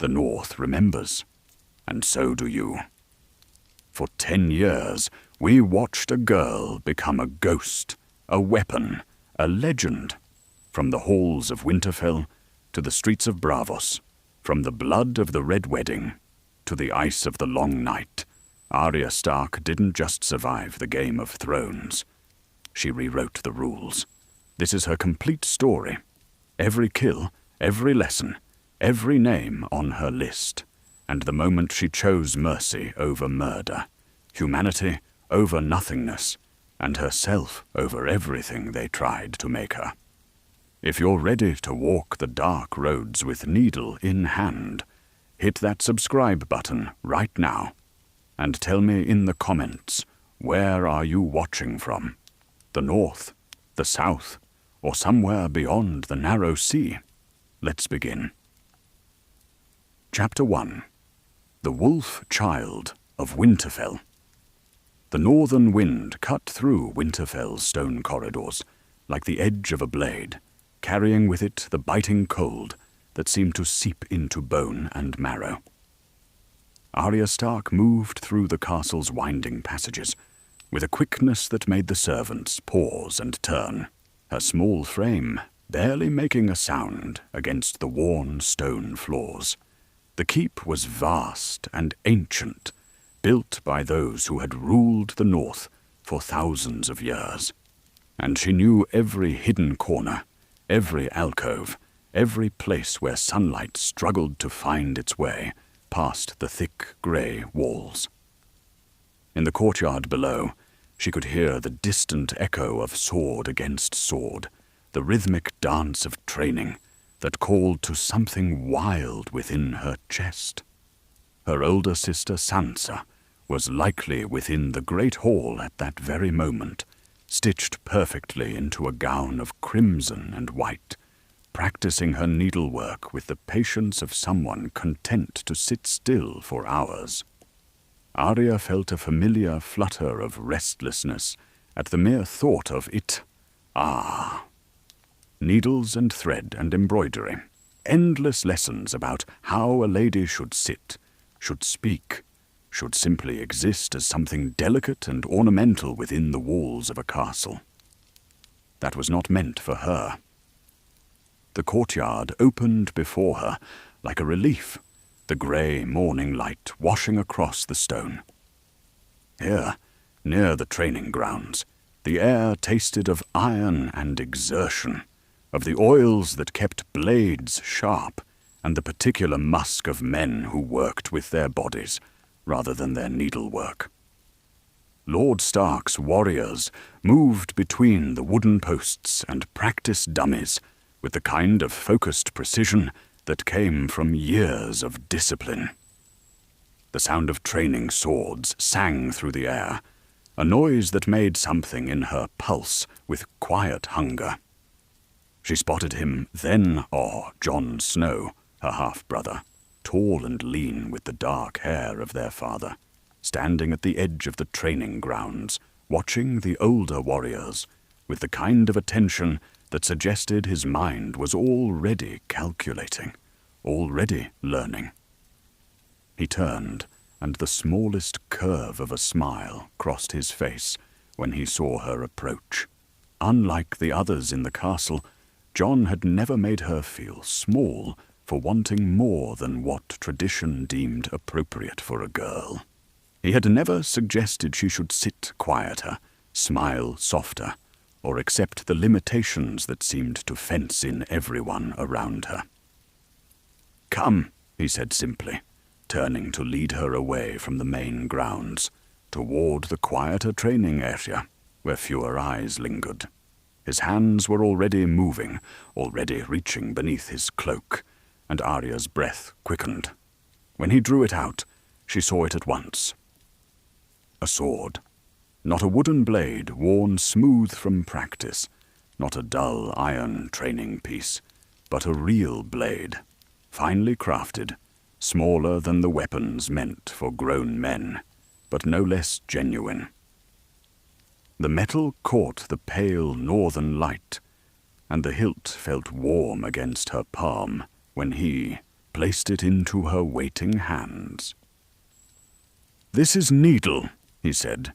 The North remembers, and so do you. For 10 years, we watched a girl become a ghost, a weapon, a legend, from the halls of Winterfell to the streets of Bravos, from the blood of the Red Wedding to the ice of the Long Night. Arya Stark didn't just survive the Game of Thrones. She rewrote the rules. This is her complete story. Every kill, every lesson, every name on her list. And the moment she chose mercy over murder, humanity over nothingness, and herself over everything they tried to make her. If you're ready to walk the dark roads with needle in hand, hit that subscribe button right now, and tell me in the comments, where are you watching from? The North, the South, or somewhere beyond the narrow sea? Let's begin. Chapter 1. The Wolf Child of Winterfell. The northern wind cut through Winterfell's stone corridors like the edge of a blade, carrying with it the biting cold that seemed to seep into bone and marrow. Arya Stark moved through the castle's winding passages with a quickness that made the servants pause and turn, her small frame barely making a sound against the worn stone floors. The keep was vast and ancient, built by those who had ruled the North for thousands of years. And she knew every hidden corner, every alcove, every place where sunlight struggled to find its way past the thick grey walls. In the courtyard below, she could hear the distant echo of sword against sword, the rhythmic dance of training that called to something wild within her chest. Her older sister Sansa was likely within the great hall at that very moment, stitched perfectly into a gown of crimson and white, practicing her needlework with the patience of someone content to sit still for hours. Arya felt a familiar flutter of restlessness at the mere thought of it. Needles and thread and embroidery, endless lessons about how a lady should sit, should speak, should simply exist as something delicate and ornamental within the walls of a castle. That was not meant for her. The courtyard opened before her like a relief, the grey morning light washing across the stone. Here, near the training grounds, the air tasted of iron and exertion, of the oils that kept blades sharp, and the particular musk of men who worked with their bodies rather than their needlework. Lord Stark's warriors moved between the wooden posts and practice dummies with the kind of focused precision that came from years of discipline. The sound of training swords sang through the air, a noise that made something in her pulse with quiet hunger. She spotted him then, Jon Snow, her half-brother, tall and lean with the dark hair of their father, standing at the edge of the training grounds, watching the older warriors with the kind of attention that suggested his mind was already calculating, already learning. He turned, and the smallest curve of a smile crossed his face when he saw her approach. Unlike the others in the castle, Jon had never made her feel small for wanting more than what tradition deemed appropriate for a girl. He had never suggested she should sit quieter, smile softer, or accept the limitations that seemed to fence in everyone around her. "Come," he said simply, turning to lead her away from the main grounds, toward the quieter training area, where fewer eyes lingered. His hands were already moving, already reaching beneath his cloak, and Arya's breath quickened. When he drew it out, she saw it at once. A sword. Not a wooden blade worn smooth from practice, not a dull iron training piece, but a real blade, finely crafted, smaller than the weapons meant for grown men, but no less genuine. The metal caught the pale northern light, and the hilt felt warm against her palm when he, placed it into her waiting hands. "This is Needle," he said,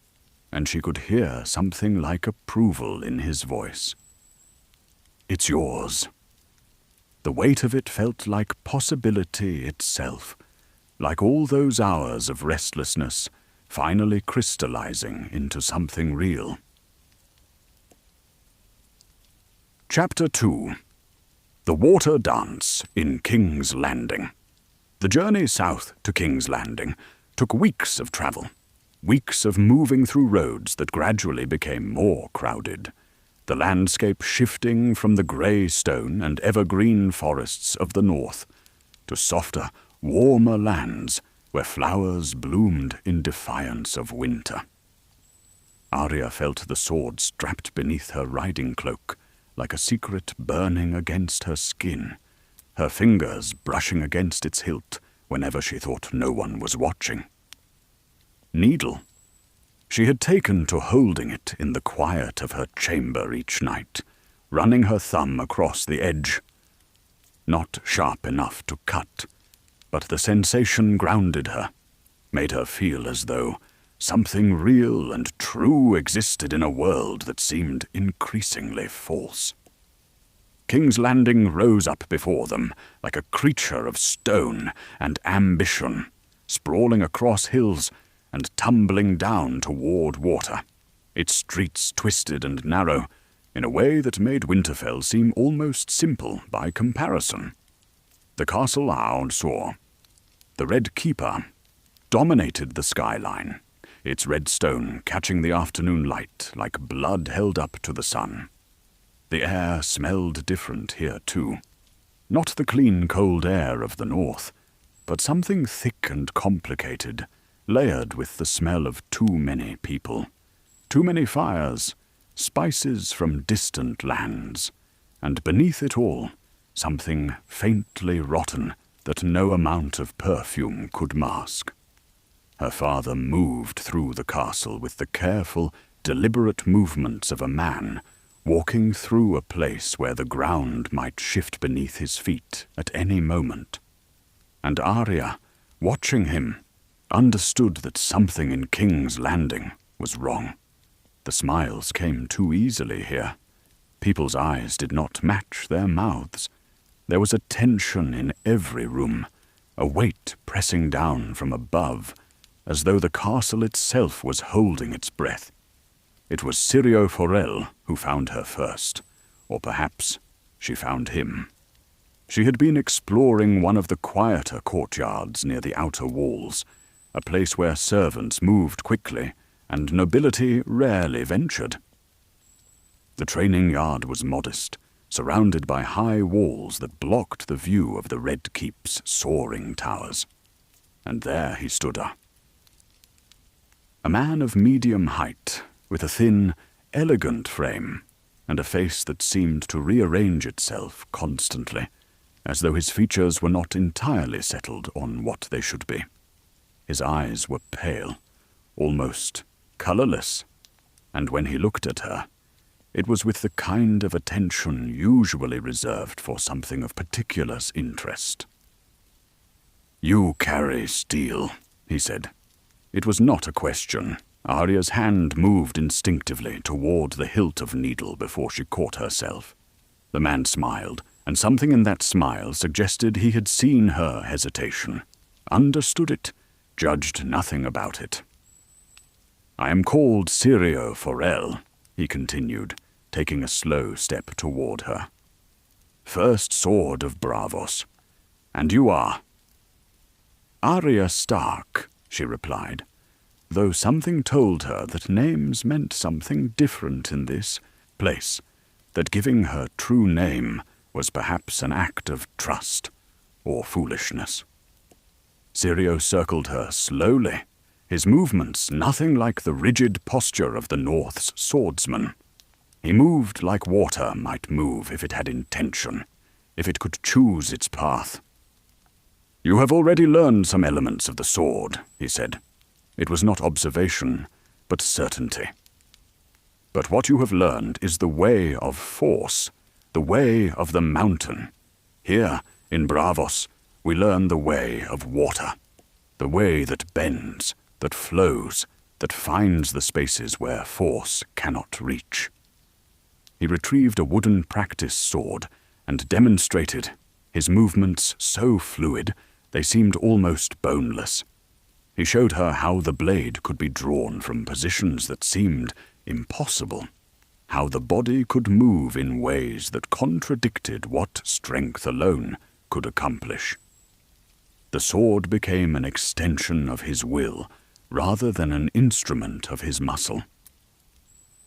and she could hear something like approval in his voice. "It's yours." The weight of it felt like possibility itself, like all those hours of restlessness finally crystallizing into something real. Chapter 2. The Water Dance in King's Landing. The journey south to King's Landing took weeks of travel, weeks of moving through roads that gradually became more crowded, the landscape shifting from the grey stone and evergreen forests of the north to softer, warmer lands where flowers bloomed in defiance of winter. Arya felt the sword strapped beneath her riding cloak, like a secret burning against her skin, her fingers brushing against its hilt whenever she thought no one was watching. Needle. She had taken to holding it in the quiet of her chamber each night, running her thumb across the edge. Not sharp enough to cut, but the sensation grounded her, made her feel as though something real and true existed in a world that seemed increasingly false. King's Landing rose up before them like a creature of stone and ambition, sprawling across hills and tumbling down toward water, its streets twisted and narrow, in a way that made Winterfell seem almost simple by comparison. The castle Hound saw. The Red Keeper dominated the skyline, its red stone catching the afternoon light like blood held up to the sun. The air smelled different here too. Not the clean, cold air of the north, but something thick and complicated, layered with the smell of too many people, too many fires, spices from distant lands, and beneath it all, something faintly rotten that no amount of perfume could mask. Her father moved through the castle with the careful, deliberate movements of a man walking through a place where the ground might shift beneath his feet at any moment. And Arya, watching him, understood that something in King's Landing was wrong. The smiles came too easily here. People's eyes did not match their mouths. There was a tension in every room, a weight pressing down from above, as though the castle itself was holding its breath. It was Syrio Forel who found her first, or perhaps she found him. She had been exploring one of the quieter courtyards near the outer walls, a place where servants moved quickly and nobility rarely ventured. The training yard was modest, surrounded by high walls that blocked the view of the Red Keep's soaring towers. And there he stood her. A man of medium height, with a thin, elegant frame, and a face that seemed to rearrange itself constantly, as though his features were not entirely settled on what they should be. His eyes were pale, almost colorless, and when he looked at her, it was with the kind of attention usually reserved for something of particular interest. "You carry steel," he said. It was not a question. Arya's hand moved instinctively toward the hilt of Needle before she caught herself. The man smiled, and something in that smile suggested he had seen her hesitation, understood it, judged nothing about it. "I am called Syrio Forel," he continued, taking a slow step toward her. "First Sword of Braavos. And you are?" "Arya Stark," she replied, though something told her that names meant something different in this place, that giving her true name was perhaps an act of trust or foolishness. Syrio circled her slowly, his movements nothing like the rigid posture of the North's swordsman. He moved like water might move if it had intention, if it could choose its path. "You have already learned some elements of the sword," he said. It was not observation, but certainty. "But what you have learned is the way of force, the way of the mountain. Here, in Braavos, we learn the way of water, the way that bends, that flows, that finds the spaces where force cannot reach. He retrieved a wooden practice sword and demonstrated, his movements so fluid they seemed almost boneless. He showed her how the blade could be drawn from positions that seemed impossible, how the body could move in ways that contradicted what strength alone could accomplish. The sword became an extension of his will rather than an instrument of his muscle.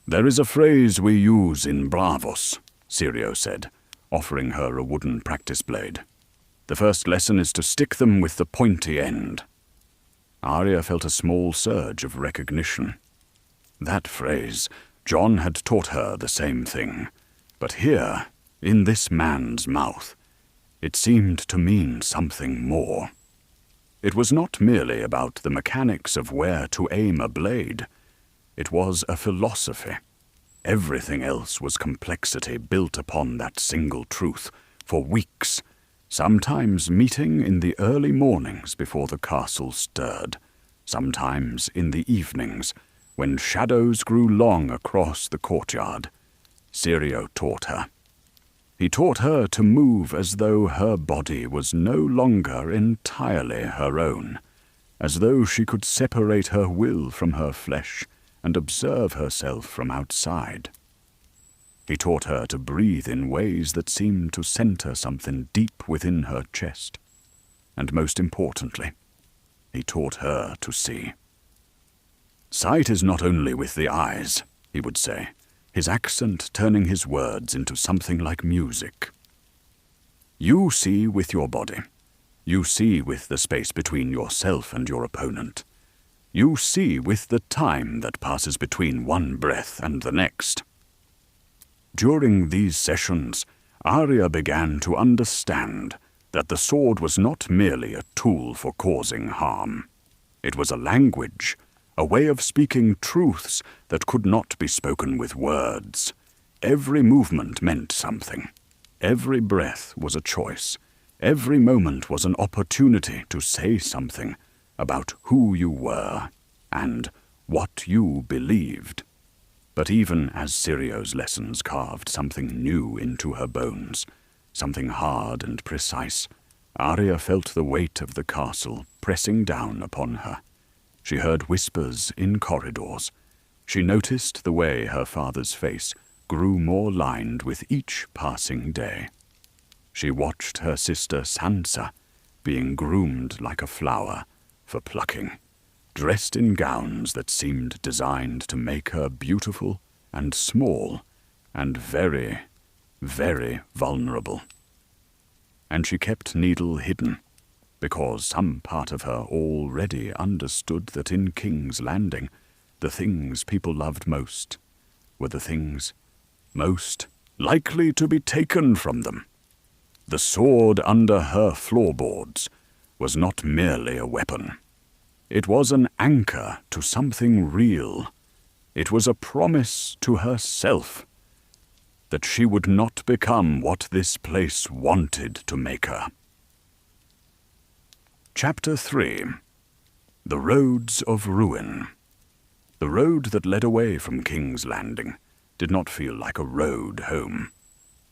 "There is a phrase we use in Bravos," Syrio said, offering her a wooden practice blade. "The first lesson is to stick them with the pointy end." Arya felt a small surge of recognition. That phrase, Jon had taught her the same thing, but here, in this man's mouth, it seemed to mean something more. It was not merely about the mechanics of where to aim a blade. It was a philosophy. Everything else was complexity built upon that single truth for weeks, sometimes meeting in the early mornings before the castle stirred, sometimes in the evenings when shadows grew long across the courtyard. Syrio taught her. He taught her to move as though her body was no longer entirely her own, as though she could separate her will from her flesh and observe herself from outside. He taught her to breathe in ways that seemed to center something deep within her chest. And most importantly, he taught her to see. "Sight is not only with the eyes," he would say, his accent turning his words into something like music. "You see with your body. You see with the space between yourself and your opponent. You see with the time that passes between one breath and the next." During these sessions, Arya began to understand that the sword was not merely a tool for causing harm. It was a language, a way of speaking truths that could not be spoken with words. Every movement meant something. Every breath was a choice. Every moment was an opportunity to say something about who you were and what you believed. But even as Syrio's lessons carved something new into her bones, something hard and precise, Arya felt the weight of the castle pressing down upon her. She heard whispers in corridors. She noticed the way her father's face grew more lined with each passing day. She watched her sister Sansa being groomed like a flower for plucking, dressed in gowns that seemed designed to make her beautiful and small and very, very vulnerable. And she kept Needle hidden, because some part of her already understood that in King's Landing, the things people loved most were the things most likely to be taken from them. The sword under her floorboards was not merely a weapon. It was an anchor to something real. It was a promise to herself that she would not become what this place wanted to make her. Chapter 3. The Roads of Ruin. The road that led away from King's Landing did not feel like a road home.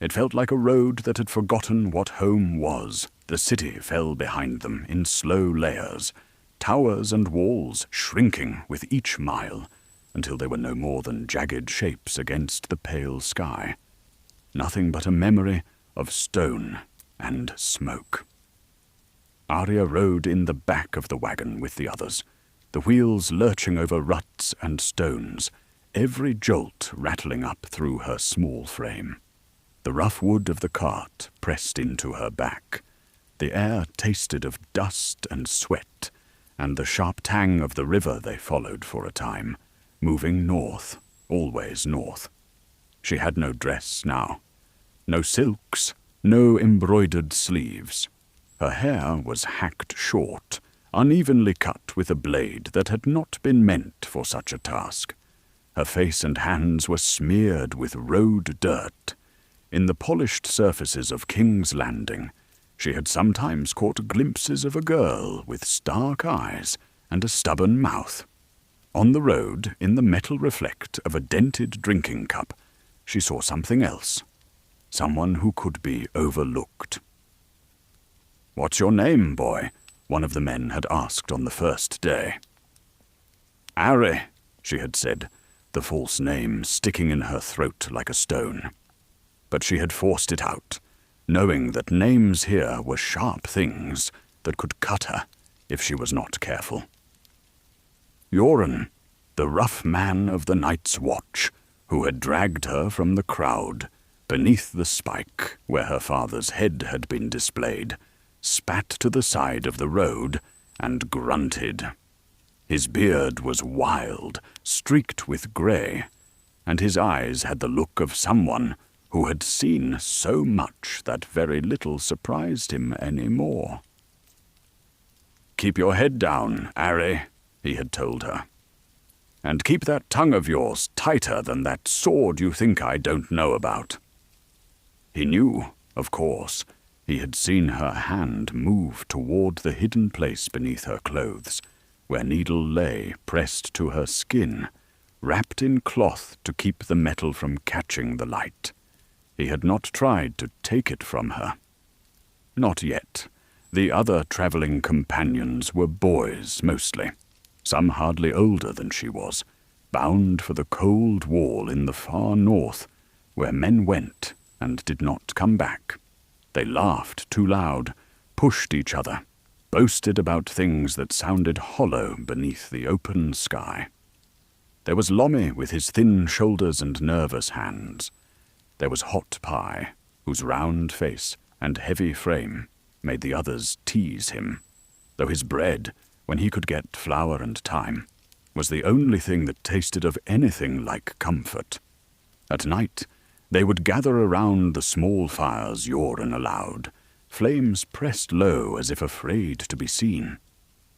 It felt like a road that had forgotten what home was. The city fell behind them in slow layers, towers and walls shrinking with each mile, until they were no more than jagged shapes against the pale sky. Nothing but a memory of stone and smoke. Arya rode in the back of the wagon with the others, the wheels lurching over ruts and stones, every jolt rattling up through her small frame. The rough wood of the cart pressed into her back. The air tasted of dust and sweat, and the sharp tang of the river they followed for a time, moving north, always north. She had no dress now. No silks, no embroidered sleeves. Her hair was hacked short, unevenly cut with a blade that had not been meant for such a task. Her face and hands were smeared with road dirt. In the polished surfaces of King's Landing, She had sometimes caught glimpses of a girl with stark eyes and a stubborn mouth. On the road, in the metal reflect of a dented drinking cup, she saw something else. Someone who could be overlooked. "What's your name, boy?" one of the men had asked on the first day. "Arry," she had said, the false name sticking in her throat like a stone. But she had forced it out, knowing that names here were sharp things that could cut her if she was not careful. Yoren, the rough man of the Night's Watch, who had dragged her from the crowd, beneath the spike where her father's head had been displayed, spat to the side of the road and grunted. His beard was wild, streaked with grey, and his eyes had the look of someone who had seen so much that very little surprised him any more. "Keep your head down, Arry," he had told her. "And keep that tongue of yours tighter than that sword you think I don't know about." He knew, of course. He had seen her hand move toward the hidden place beneath her clothes, where Needle lay pressed to her skin, wrapped in cloth to keep the metal from catching the light. He had not tried to take it from her. Not yet. The other traveling companions were boys, mostly, some hardly older than she was, bound for the cold wall in the far north, where men went and did not come back. They laughed too loud, pushed each other, boasted about things that sounded hollow beneath the open sky. There was Lomi with his thin shoulders and nervous hands. There was Hot Pie, whose round face and heavy frame made the others tease him, though his bread, when he could get flour and thyme, was the only thing that tasted of anything like comfort. At night, they would gather around the small fires Yoren allowed, flames pressed low as if afraid to be seen.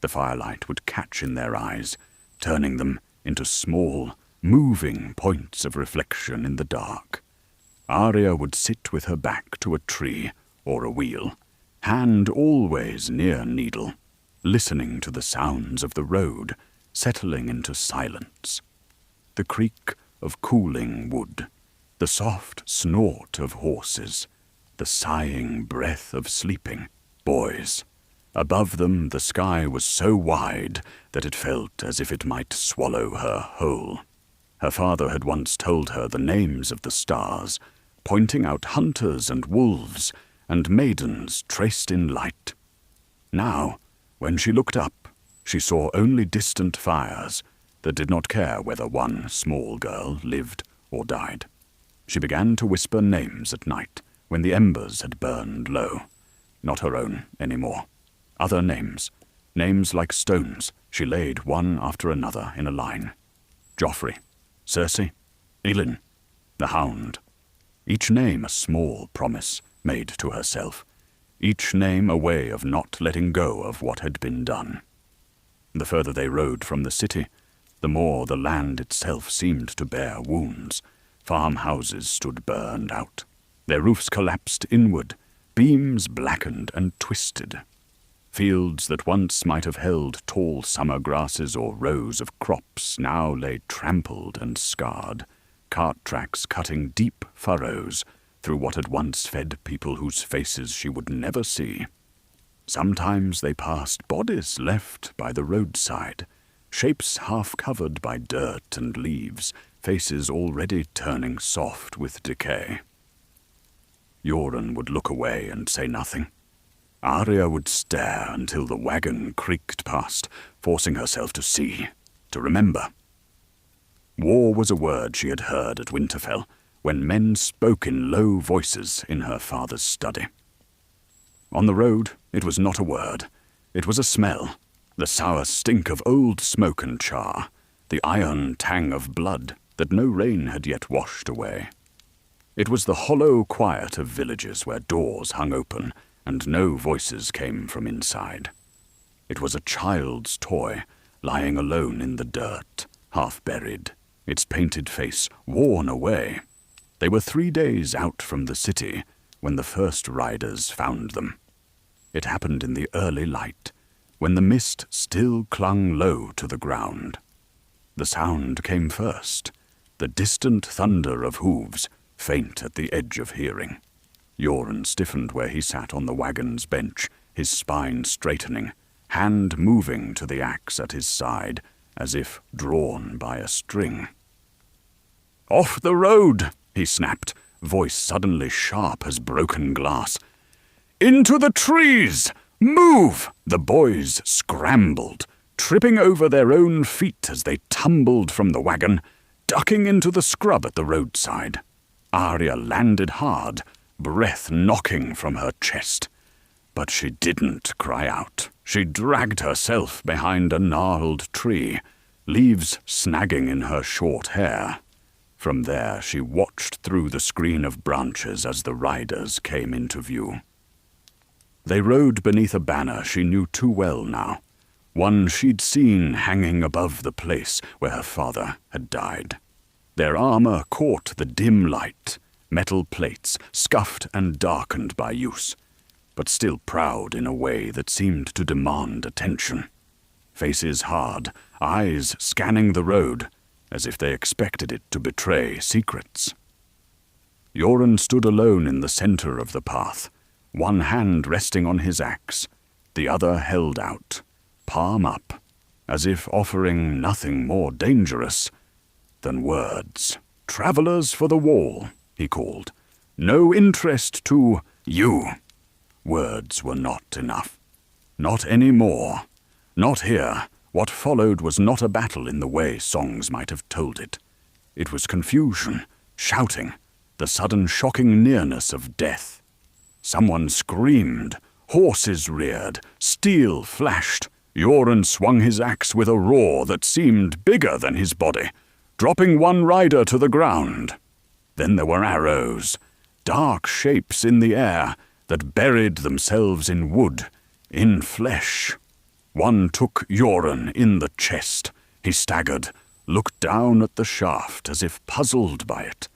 The firelight would catch in their eyes, turning them into small, moving points of reflection in the dark. Arya would sit with her back to a tree or a wheel, hand always near Needle, listening to the sounds of the road settling into silence. The creak of cooling wood, the soft snort of horses, the sighing breath of sleeping boys. Above them the sky was so wide that it felt as if it might swallow her whole. Her father had once told her the names of the stars, pointing out hunters and wolves and maidens traced in light. Now, when she looked up, she saw only distant fires that did not care whether one small girl lived or died. She began to whisper names at night when the embers had burned low. Not her own anymore. Other names, names like stones, she laid one after another in a line. Joffrey, Cersei, Elin, the Hound. Each name a small promise made to herself. Each name a way of not letting go of what had been done. The further they rode from the city, the more the land itself seemed to bear wounds. Farmhouses stood burned out. Their roofs collapsed inward, beams blackened and twisted. Fields that once might have held tall summer grasses or rows of crops now lay trampled and scarred, cart tracks cutting deep furrows through what had once fed people whose faces she would never see. Sometimes they passed bodies left by the roadside, shapes half covered by dirt and leaves, faces already turning soft with decay. Yoren would look away and say nothing. Arya would stare until the wagon creaked past, forcing herself to see, to remember. War was a word she had heard at Winterfell, when men spoke in low voices in her father's study. On the road, it was not a word. It was a smell, the sour stink of old smoke and char, the iron tang of blood that no rain had yet washed away. It was the hollow quiet of villages where doors hung open and no voices came from inside. It was a child's toy, lying alone in the dirt, half buried, its painted face worn away. They were 3 days out from the city when the first riders found them. It happened in the early light, when the mist still clung low to the ground. The sound came first, the distant thunder of hooves, faint at the edge of hearing. Yoren stiffened where he sat on the wagon's bench, his spine straightening, hand moving to the axe at his side, as if drawn by a string. "Off the road!" he snapped, voice suddenly sharp as broken glass. "Into the trees! Move!" The boys scrambled, tripping over their own feet as they tumbled from the wagon, ducking into the scrub at the roadside. Arya landed hard, breath knocking from her chest. But she didn't cry out. She dragged herself behind a gnarled tree, leaves snagging in her short hair. From there she watched through the screen of branches as the riders came into view. They rode beneath a banner she knew too well now, one she'd seen hanging above the place where her father had died. Their armor caught the dim light, metal plates scuffed and darkened by use, but still proud in a way that seemed to demand attention. Faces hard, eyes scanning the road, as if they expected it to betray secrets. Yoren stood alone in the center of the path, one hand resting on his axe, the other held out, palm up, as if offering nothing more dangerous than words. "Travelers for the wall," he called. "No interest to you." Words were not enough. Not anymore. Not here. What followed was not a battle in the way songs might have told it. It was confusion, shouting, the sudden shocking nearness of death. Someone screamed, horses reared, steel flashed. Yoren swung his axe with a roar that seemed bigger than his body, dropping one rider to the ground. Then there were arrows, dark shapes in the air that buried themselves in wood, in flesh. One took Yoren in the chest. He staggered, looked down at the shaft as if puzzled by it,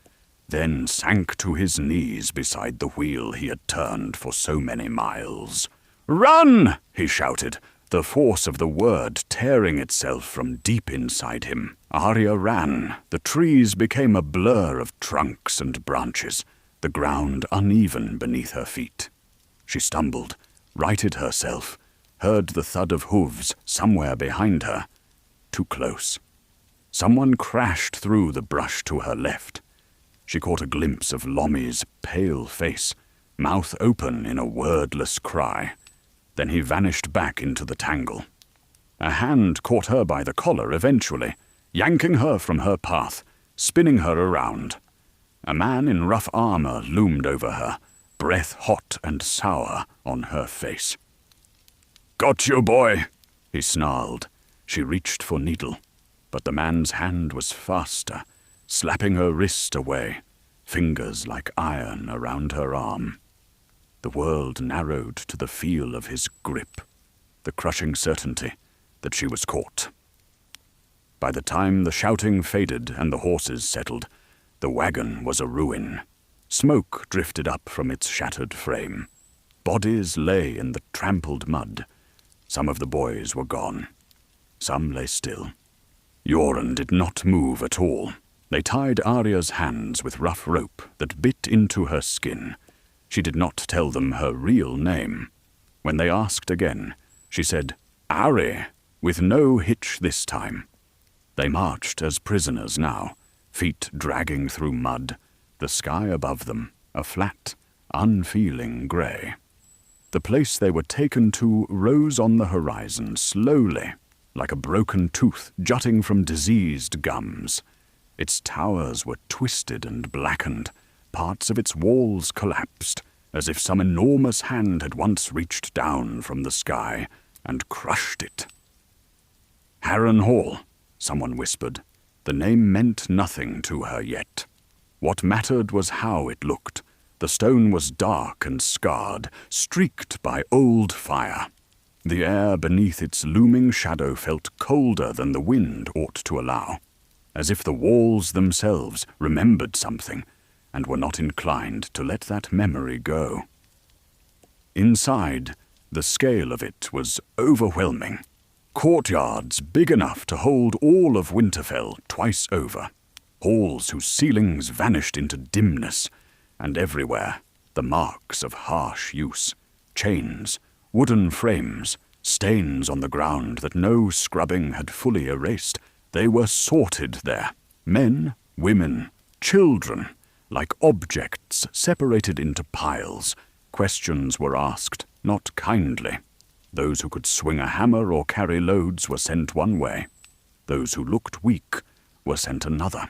then sank to his knees beside the wheel he had turned for so many miles. "Run!" he shouted, the force of the word tearing itself from deep inside him. Arya ran. The trees became a blur of trunks and branches, the ground uneven beneath her feet. She stumbled, righted herself, heard the thud of hooves somewhere behind her. Too close. Someone crashed through the brush to her left. She caught a glimpse of Lommy's pale face, mouth open in a wordless cry. Then he vanished back into the tangle. A hand caught her by the collar eventually, yanking her from her path, spinning her around. A man in rough armor loomed over her, breath hot and sour on her face. "Got you, boy," he snarled. She reached for needle, but the man's hand was faster, slapping her wrist away, fingers like iron around her arm. The world narrowed to the feel of his grip, the crushing certainty that she was caught. By the time the shouting faded and the horses settled, the wagon was a ruin. Smoke drifted up from its shattered frame. Bodies lay in the trampled mud. Some of the boys were gone. Some lay still. Yoren did not move at all. They tied Arya's hands with rough rope that bit into her skin. She did not tell them her real name. When they asked again, she said, "Arya," with no hitch this time. They marched as prisoners now, feet dragging through mud, the sky above them, a flat, unfeeling grey. The place they were taken to rose on the horizon slowly, like a broken tooth jutting from diseased gums. Its towers were twisted and blackened, parts of its walls collapsed, as if some enormous hand had once reached down from the sky and crushed it. "Harrenhal," someone whispered. The name meant nothing to her yet. What mattered was how it looked. The stone was dark and scarred, streaked by old fire. The air beneath its looming shadow felt colder than the wind ought to allow, as if the walls themselves remembered something and were not inclined to let that memory go. Inside, The scale of it was overwhelming. Courtyards big enough to hold all of Winterfell twice over. Halls whose ceilings vanished into dimness, and everywhere the marks of harsh use. Chains, wooden frames, stains on the ground that no scrubbing had fully erased. They were sorted there. Men, women, children, like objects separated into piles. Questions were asked, not kindly. Those who could swing a hammer or carry loads were sent one way. Those who looked weak were sent another.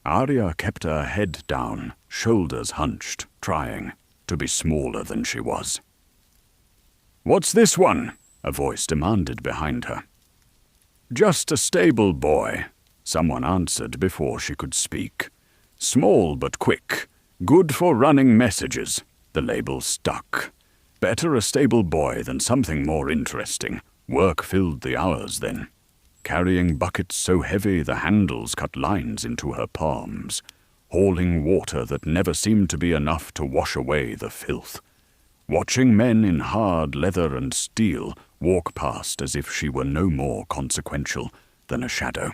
Arya kept her head down, shoulders hunched, trying to be smaller than she was. "What's this one?" a voice demanded behind her. "Just a stable boy," someone answered before she could speak. "Small but quick, good for running messages." The label stuck. Better a stable boy than something more interesting. Work filled the hours then. Carrying buckets so heavy the handles cut lines into her palms. Hauling water that never seemed to be enough to wash away the filth. Watching men in hard leather and steel walk past as if she were no more consequential than a shadow.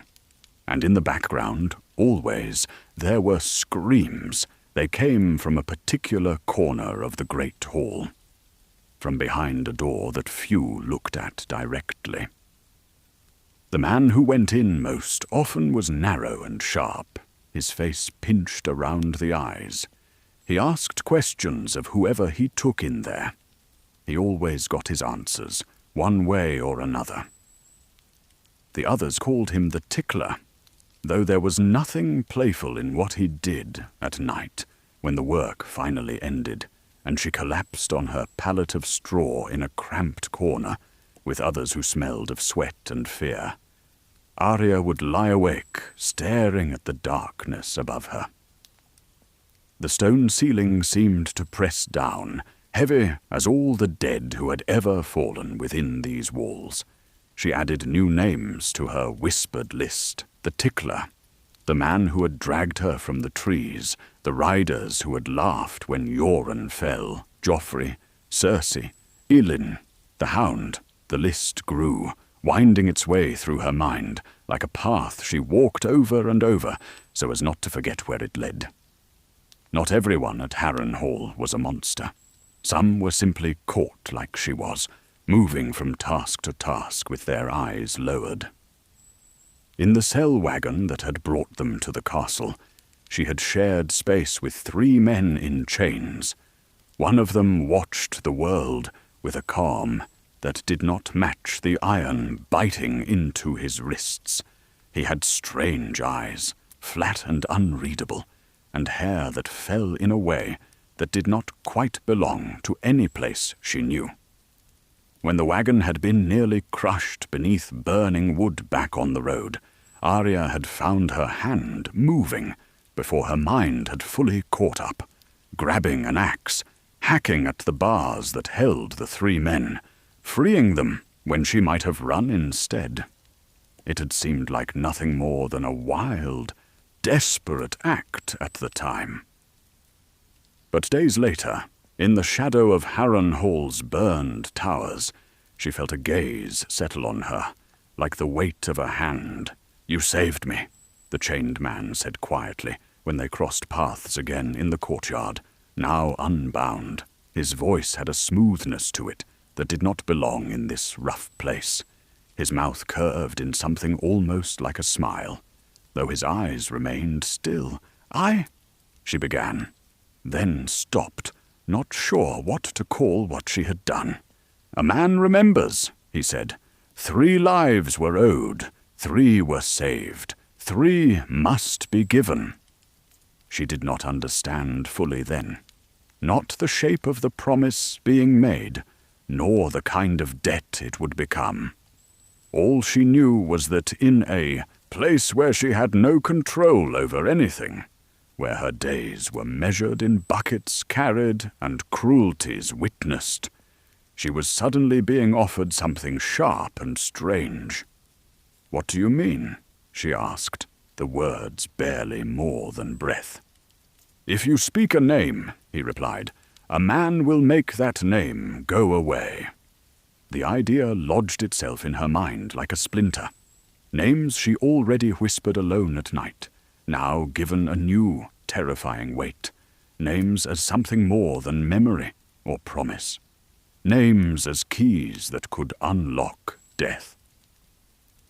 And in the background, always, there were screams. They came from a particular corner of the great hall. From behind a door that few looked at directly. The man who went in most often was narrow and sharp, his face pinched around the eyes. He asked questions of whoever he took in there. He always got his answers, one way or another. The others called him the Tickler, though there was nothing playful in what he did at night when the work finally ended, and she collapsed on her pallet of straw in a cramped corner, with others who smelled of sweat and fear. Arya would lie awake, staring at the darkness above her. The stone ceiling seemed to press down, heavy as all the dead who had ever fallen within these walls. She added new names to her whispered list: the Tickler, the man who had dragged her from the trees, the riders who had laughed when Yoren fell, Joffrey, Cersei, Elin, the Hound. The list grew, winding its way through her mind, like a path she walked over and over, so as not to forget where it led. Not everyone at Harrenhal was a monster. Some were simply caught like she was, moving from task to task with their eyes lowered. In the cell wagon that had brought them to the castle, she had shared space with 3 men in chains. One of them watched the world with a calm that did not match the iron biting into his wrists. He had strange eyes, flat and unreadable, and hair that fell in a way that did not quite belong to any place she knew. When the wagon had been nearly crushed beneath burning wood back on the road, Arya had found her hand moving before her mind had fully caught up, grabbing an axe, hacking at the bars that held the 3 men, freeing them when she might have run instead. It had seemed like nothing more than a wild, desperate act at the time. But days later, in the shadow of Harrenhal's burned towers, she felt a gaze settle on her, like the weight of a hand. "You saved me," the chained man said quietly when they crossed paths again in the courtyard, now unbound. His voice had a smoothness to it that did not belong in this rough place. His mouth curved in something almost like a smile, though his eyes remained still. She began, then stopped, not sure what to call what she had done. "A man remembers," he said. 3 lives were owed, 3 were saved, 3 must be given. She did not understand fully then. Not the shape of the promise being made, nor the kind of debt it would become. All she knew was that in a place where she had no control over anything, where her days were measured in buckets carried and cruelties witnessed, she was suddenly being offered something sharp and strange. "What do you mean?" she asked, the words barely more than breath. "If you speak a name," he replied, A man will make that name go away. The idea lodged itself in her mind like a splinter. Names she already whispered alone at night, now given a new, terrifying weight. Names as something more than memory or promise. Names as keys that could unlock death.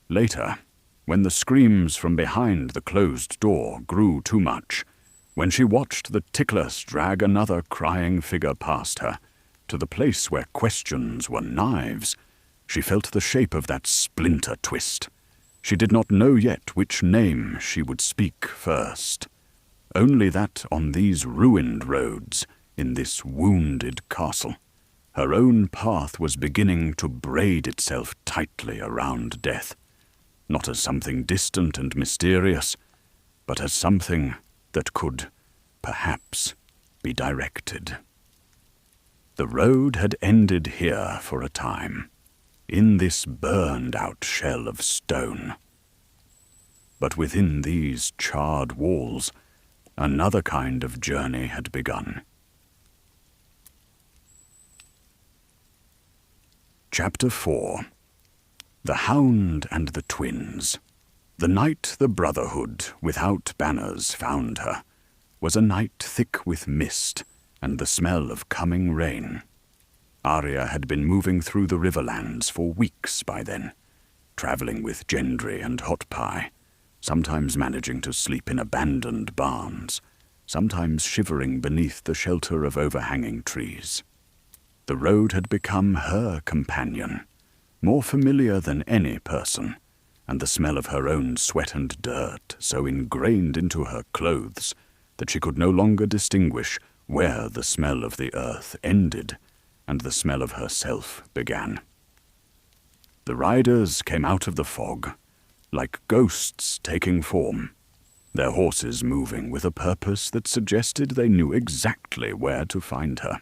Later, when the screams from behind the closed door grew too much, when she watched the ticklers drag another crying figure past her, to the place where questions were knives, she felt the shape of that splinter twist. She did not know yet which name she would speak first. Only that on these ruined roads, in this wounded castle, her own path was beginning to braid itself tightly around death, not as something distant and mysterious, but as something that could, perhaps, be directed. The road had ended here for a time, in this burned-out shell of stone. But within these charred walls, another kind of journey had begun. Chapter 4. The Hound and the Twins. The night the Brotherhood, without banners, found her, was a night thick with mist and the smell of coming rain. Arya had been moving through the riverlands for weeks by then, traveling with Gendry and Hot Pie, sometimes managing to sleep in abandoned barns, sometimes shivering beneath the shelter of overhanging trees. The road had become her companion, more familiar than any person, and the smell of her own sweat and dirt so ingrained into her clothes that she could no longer distinguish where the smell of the earth ended and the smell of herself began. The riders came out of the fog, like ghosts taking form, their horses moving with a purpose that suggested they knew exactly where to find her.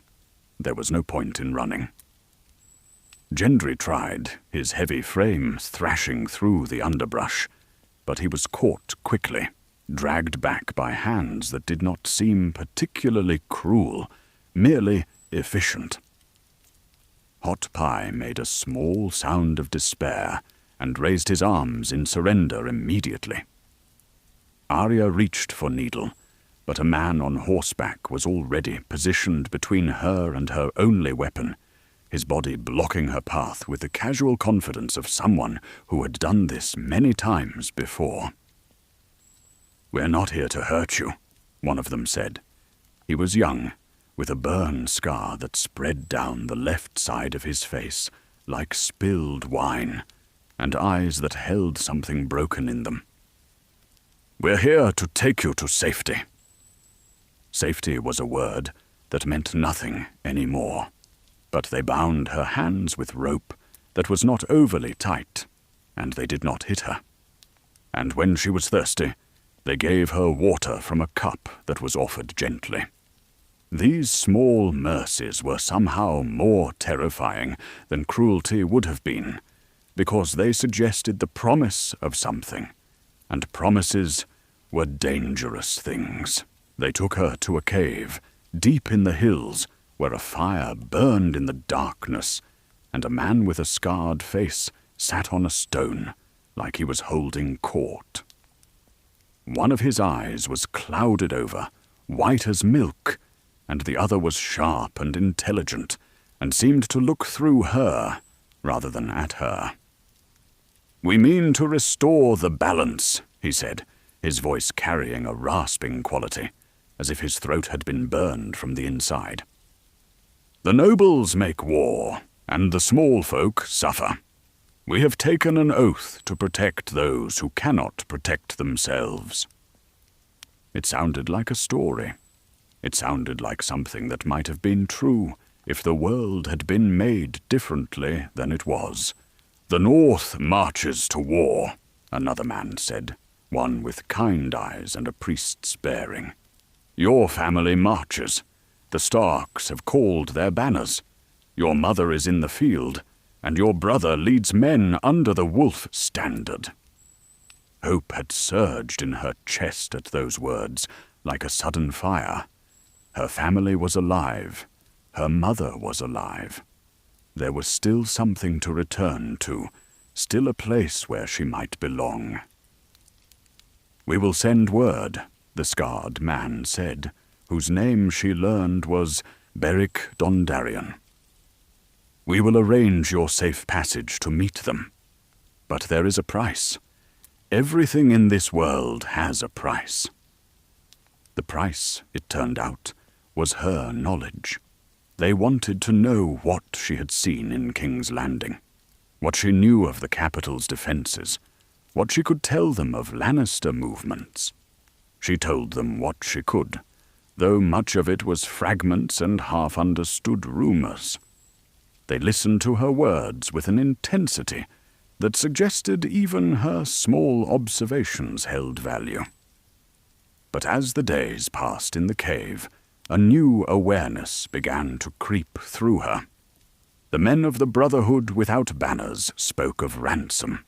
There was no point in running. Gendry tried, his heavy frame thrashing through the underbrush, but he was caught quickly, dragged back by hands that did not seem particularly cruel, merely efficient. Hot Pie made a small sound of despair and raised his arms in surrender immediately. Arya reached for Needle, but a man on horseback was already positioned between her and her only weapon, his body blocking her path with the casual confidence of someone who had done this many times before. "We're not here to hurt you," one of them said. He was young, with a burn scar that spread down the left side of his face like spilled wine, and eyes that held something broken in them. "We're here to take you to safety." Safety was a word that meant nothing anymore, but they bound her hands with rope that was not overly tight, and they did not hit her. And when she was thirsty, they gave her water from a cup that was offered gently. These small mercies were somehow more terrifying than cruelty would have been, because they suggested the promise of something, and promises were dangerous things. They took her to a cave, deep in the hills, where a fire burned in the darkness, and a man with a scarred face sat on a stone like he was holding court. One of his eyes was clouded over, white as milk, and the other was sharp and intelligent, and seemed to look through her rather than at her. "We mean to restore the balance," he said, his voice carrying a rasping quality, as if his throat had been burned from the inside. "The nobles make war, and the small folk suffer. We have taken an oath to protect those who cannot protect themselves." It sounded like a story. It sounded like something that might have been true if the world had been made differently than it was. "The North marches to war," another man said, one with kind eyes and a priest's bearing. "Your family marches. The Starks have called their banners. Your mother is in the field, and your brother leads men under the wolf standard." Hope had surged in her chest at those words, like a sudden fire. Her family was alive, Her mother was alive. There was still something to return to, still a place where she might belong. "We will send word," the scarred man said, whose name she learned was Beric Dondarrion. "We will arrange your safe passage to meet them. But there is a price. Everything in this world has a price." The price, it turned out, was her knowledge. They wanted to know what she had seen in King's Landing, what she knew of the capital's defences, what she could tell them of Lannister movements. She told them what she could, though much of it was fragments and half-understood rumours. They listened to her words with an intensity that suggested even her small observations held value. But as the days passed in the cave, a new awareness began to creep through her. The men of the Brotherhood without banners spoke of ransom.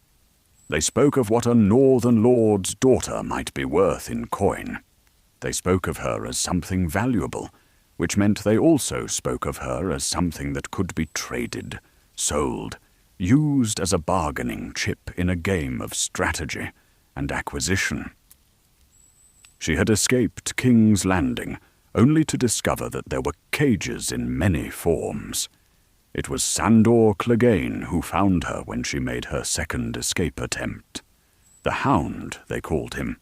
They spoke of what a northern lord's daughter might be worth in coin. They spoke of her as something valuable, which meant they also spoke of her as something that could be traded, sold, used as a bargaining chip in a game of strategy and acquisition. She had escaped King's Landing, only to discover that there were cages in many forms. It was Sandor Clegane who found her when she made her second escape attempt. The Hound, they called him.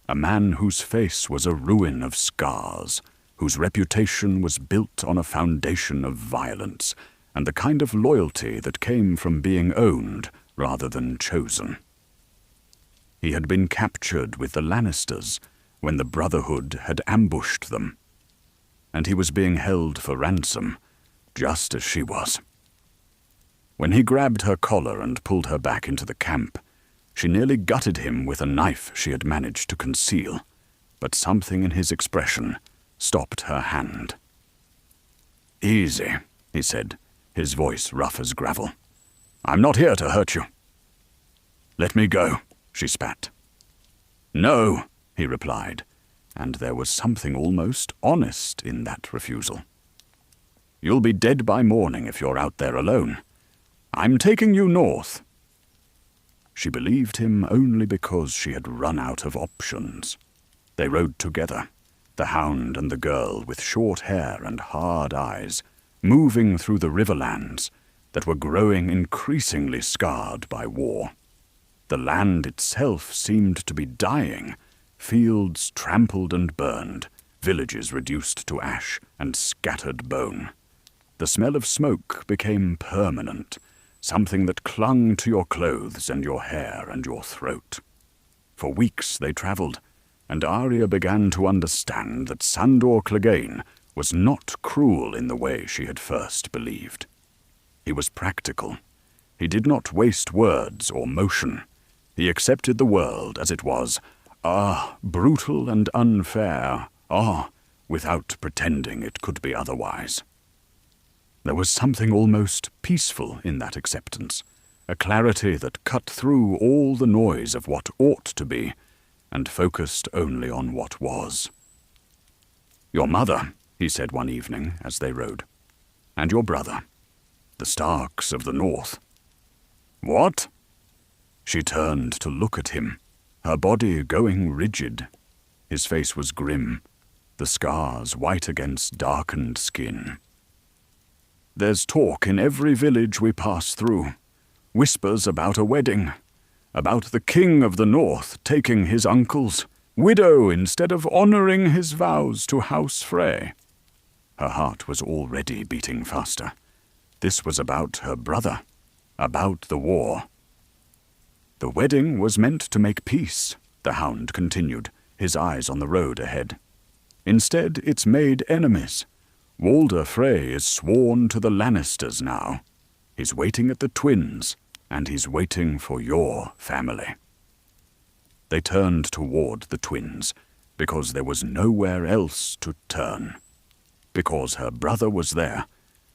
A man whose face was a ruin of scars, whose reputation was built on a foundation of violence, and the kind of loyalty that came from being owned rather than chosen. He had been captured with the Lannisters when the Brotherhood had ambushed them, and he was being held for ransom, just as she was. When he grabbed her collar and pulled her back into the camp, she nearly gutted him with a knife she had managed to conceal, but something in his expression stopped her hand. "Easy," he said, his voice rough as gravel. "I'm not here to hurt you." "Let me go," she spat. "No," he replied, and there was something almost honest in that refusal. "You'll be dead by morning if you're out there alone. I'm taking you north." She believed him only because she had run out of options. They rode together, the Hound and the girl with short hair and hard eyes, moving through the riverlands that were growing increasingly scarred by war. The land itself seemed to be dying, fields trampled and burned, villages reduced to ash and scattered bone. The smell of smoke became permanent, something that clung to your clothes and your hair and your throat. For weeks they travelled, and Arya began to understand that Sandor Clegane was not cruel in the way she had first believed. He was practical. He did not waste words or motion. He accepted the world as it was, brutal and unfair, without pretending it could be otherwise. There was something almost peaceful in that acceptance, a clarity that cut through all the noise of what ought to be and focused only on what was. "Your mother," he said one evening as they rode, "and your brother, the Starks of the North." "What?" She turned to look at him, her body going rigid. His face was grim, the scars white against darkened skin. "There's talk in every village we pass through, whispers about a wedding, about the King of the North taking his uncle's widow instead of honouring his vows to House Frey." Her heart was already beating faster. This was about her brother, about the war. "The wedding was meant to make peace," the Hound continued, his eyes on the road ahead. "Instead, it's made enemies. Walder Frey is sworn to the Lannisters now. He's waiting at the twins, and he's waiting for your family." They turned toward the twins, because there was nowhere else to turn. Because her brother was there,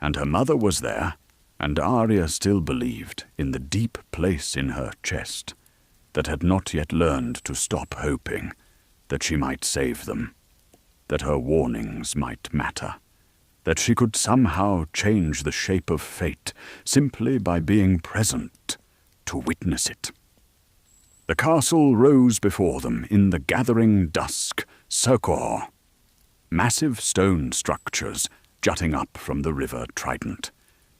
and her mother was there, and Arya still believed, in the deep place in her chest, that had not yet learned to stop hoping, that she might save them, that her warnings might matter, that she could somehow change the shape of fate simply by being present to witness it. The castle rose before them in the gathering dusk, Circor, massive stone structures jutting up from the river Trident,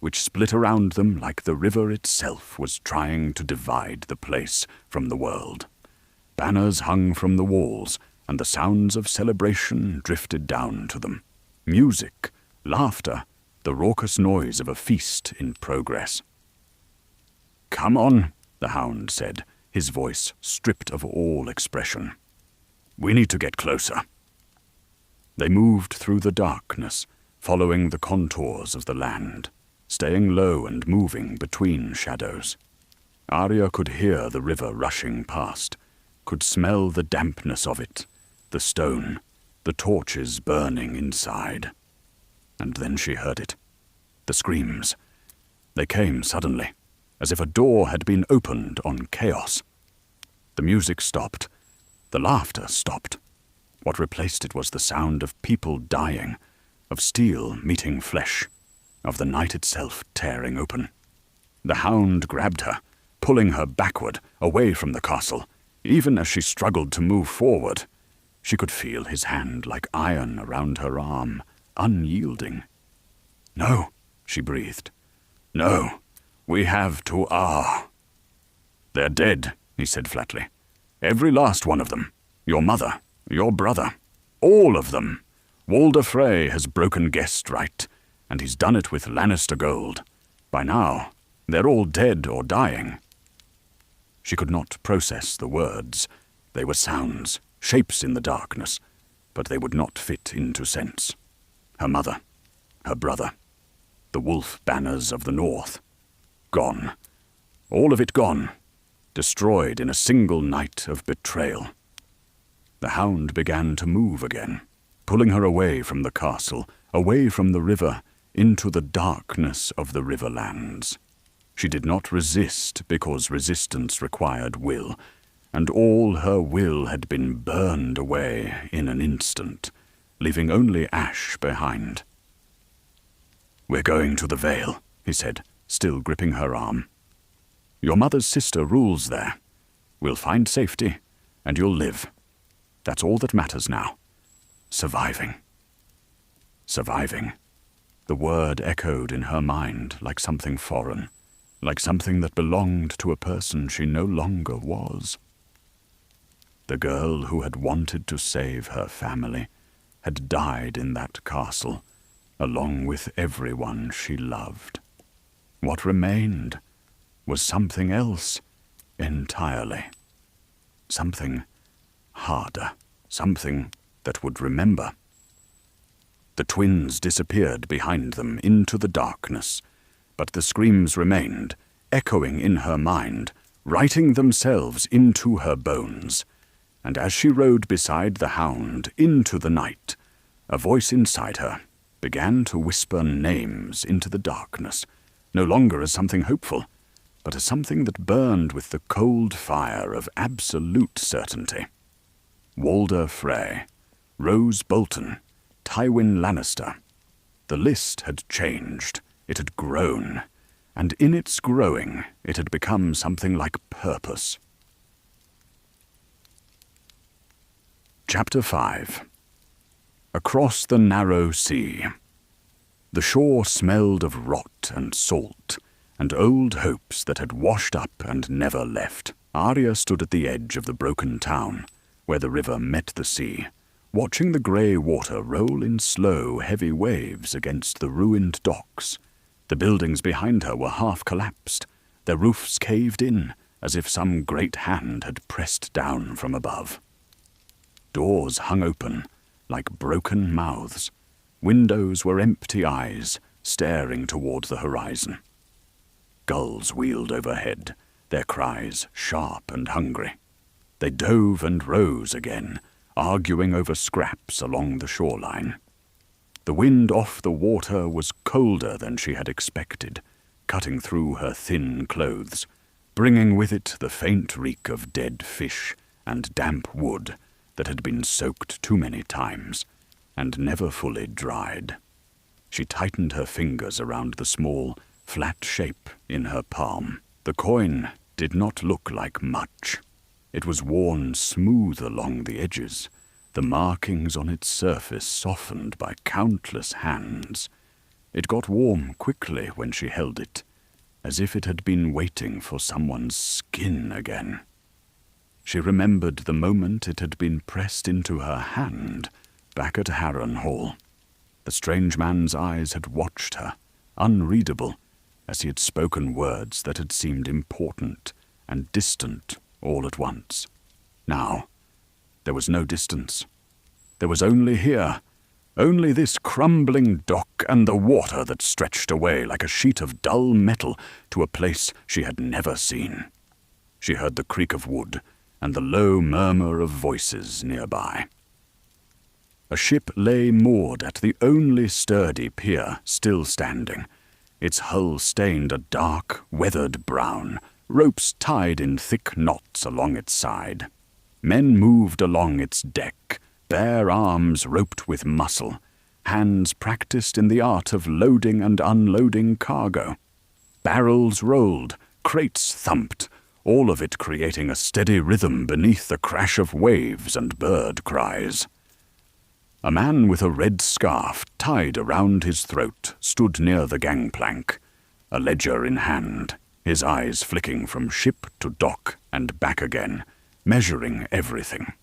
which split around them like the river itself was trying to divide the place from the world. Banners hung from the walls, and the sounds of celebration drifted down to them. Music, laughter, the raucous noise of a feast in progress. "Come on," the Hound said, his voice stripped of all expression. "We need to get closer." They moved through the darkness, following the contours of the land, staying low and moving between shadows. Arya could hear the river rushing past, could smell the dampness of it, the stone, the torches burning inside. And then she heard it. The screams. They came suddenly, as if a door had been opened on chaos. The music stopped. The laughter stopped. What replaced it was the sound of people dying, of steel meeting flesh, of the night itself tearing open. The Hound grabbed her, pulling her backward, away from the castle. Even as she struggled to move forward, she could feel his hand like iron around her arm, unyielding. "No," she breathed. "No, we have to They're dead," he said flatly. "Every last one of them. Your mother, your brother, all of them. Walder Frey has broken guest right, and he's done it with Lannister gold. By now, they're all dead or dying." She could not process the words. They were sounds, shapes in the darkness, but they would not fit into sense. Her mother, her brother, the wolf banners of the north. Gone. All of it gone. Destroyed in a single night of betrayal. The Hound began to move again, pulling her away from the castle, away from the river, into the darkness of the riverlands. She did not resist because resistance required will, and all her will had been burned away in an instant, leaving only ash behind. "We're going to the Vale," he said, still gripping her arm. "Your mother's sister rules there. We'll find safety, and you'll live. That's all that matters now. Surviving." Surviving. The word echoed in her mind like something foreign, like something that belonged to a person she no longer was. The girl who had wanted to save her family had died in that castle, along with everyone she loved. What remained was something else entirely. Something harder, something that would remember. The twins disappeared behind them into the darkness, but the screams remained, echoing in her mind, writing themselves into her bones. And as she rode beside the Hound into the night, a voice inside her began to whisper names into the darkness, no longer as something hopeful, but as something that burned with the cold fire of absolute certainty. Walder Frey, Rose Bolton, Tywin Lannister. The list had changed, it had grown, and in its growing it had become something like purpose. Chapter 5. Across the narrow sea. The shore smelled of rot and salt, and old hopes that had washed up and never left. Arya stood at the edge of the broken town, where the river met the sea, watching the grey water roll in slow, heavy waves against the ruined docks. The buildings behind her were half collapsed, their roofs caved in, as if some great hand had pressed down from above. Doors hung open, like broken mouths. Windows were empty eyes, staring toward the horizon. Gulls wheeled overhead, their cries sharp and hungry. They dove and rose again, arguing over scraps along the shoreline. The wind off the water was colder than she had expected, cutting through her thin clothes, bringing with it the faint reek of dead fish and damp wood that had been soaked too many times and never fully dried. She tightened her fingers around the small, flat shape in her palm. The coin did not look like much. It was worn smooth along the edges, the markings on its surface softened by countless hands. It got warm quickly when she held it, as if it had been waiting for someone's skin again. She remembered the moment it had been pressed into her hand back at Harrenhal. The strange man's eyes had watched her, unreadable, as he had spoken words that had seemed important and distant all at once. Now, there was no distance. There was only here, only this crumbling dock and the water that stretched away like a sheet of dull metal to a place she had never seen. She heard the creak of wood and the low murmur of voices nearby. A ship lay moored at the only sturdy pier still standing, its hull stained a dark, weathered brown, ropes tied in thick knots along its side. Men moved along its deck, bare arms roped with muscle, hands practiced in the art of loading and unloading cargo. Barrels rolled, crates thumped, all of it creating a steady rhythm beneath the crash of waves and bird cries. A man with a red scarf tied around his throat stood near the gangplank, a ledger in hand, his eyes flicking from ship to dock and back again, measuring everything.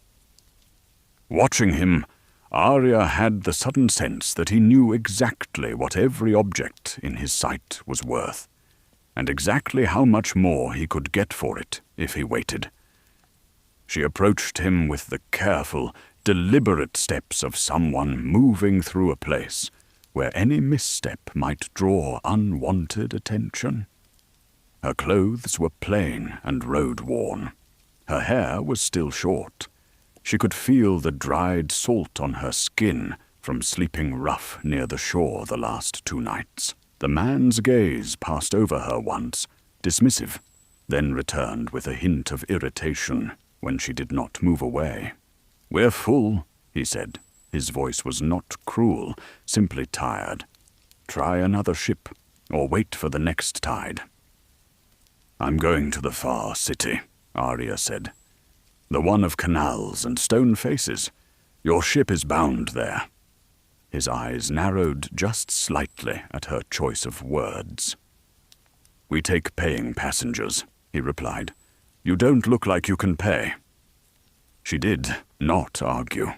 Watching him, Arya had the sudden sense that he knew exactly what every object in his sight was worth, and exactly how much more he could get for it if he waited. She approached him with the careful, deliberate steps of someone moving through a place where any misstep might draw unwanted attention. Her clothes were plain and road-worn. Her hair was still short. She could feel the dried salt on her skin from sleeping rough near the shore the last 2 nights. The man's gaze passed over her once, dismissive, then returned with a hint of irritation when she did not move away. "We're full," he said. His voice was not cruel, simply tired. "Try another ship, or wait for the next tide." "I'm going to the far city," Arya said. "The one of canals and stone faces. Your ship is bound there." His eyes narrowed just slightly at her choice of words. "We take paying passengers," he replied. "You don't look like you can pay." She did not argue.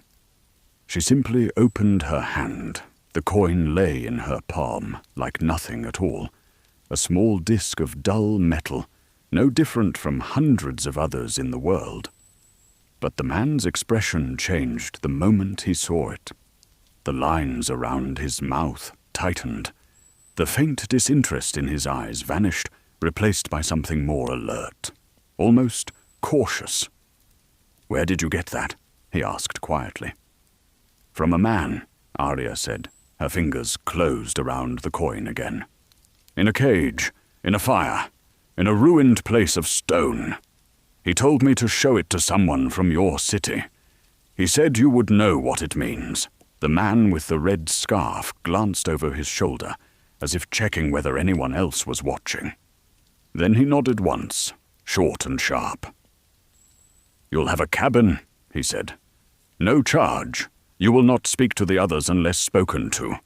She simply opened her hand. The coin lay in her palm, like nothing at all. A small disk of dull metal, no different from hundreds of others in the world. But the man's expression changed the moment he saw it. The lines around his mouth tightened. The faint disinterest in his eyes vanished, replaced by something more alert, almost cautious. "Where did you get that?" he asked quietly. "From a man," Arya said. Her fingers closed around the coin again. "In a cage, in a fire, in a ruined place of stone. He told me to show it to someone from your city. He said you would know what it means." The man with the red scarf glanced over his shoulder, as if checking whether anyone else was watching. Then he nodded once, short and sharp. "You'll have a cabin," he said. "No charge. You will not speak to the others unless spoken to.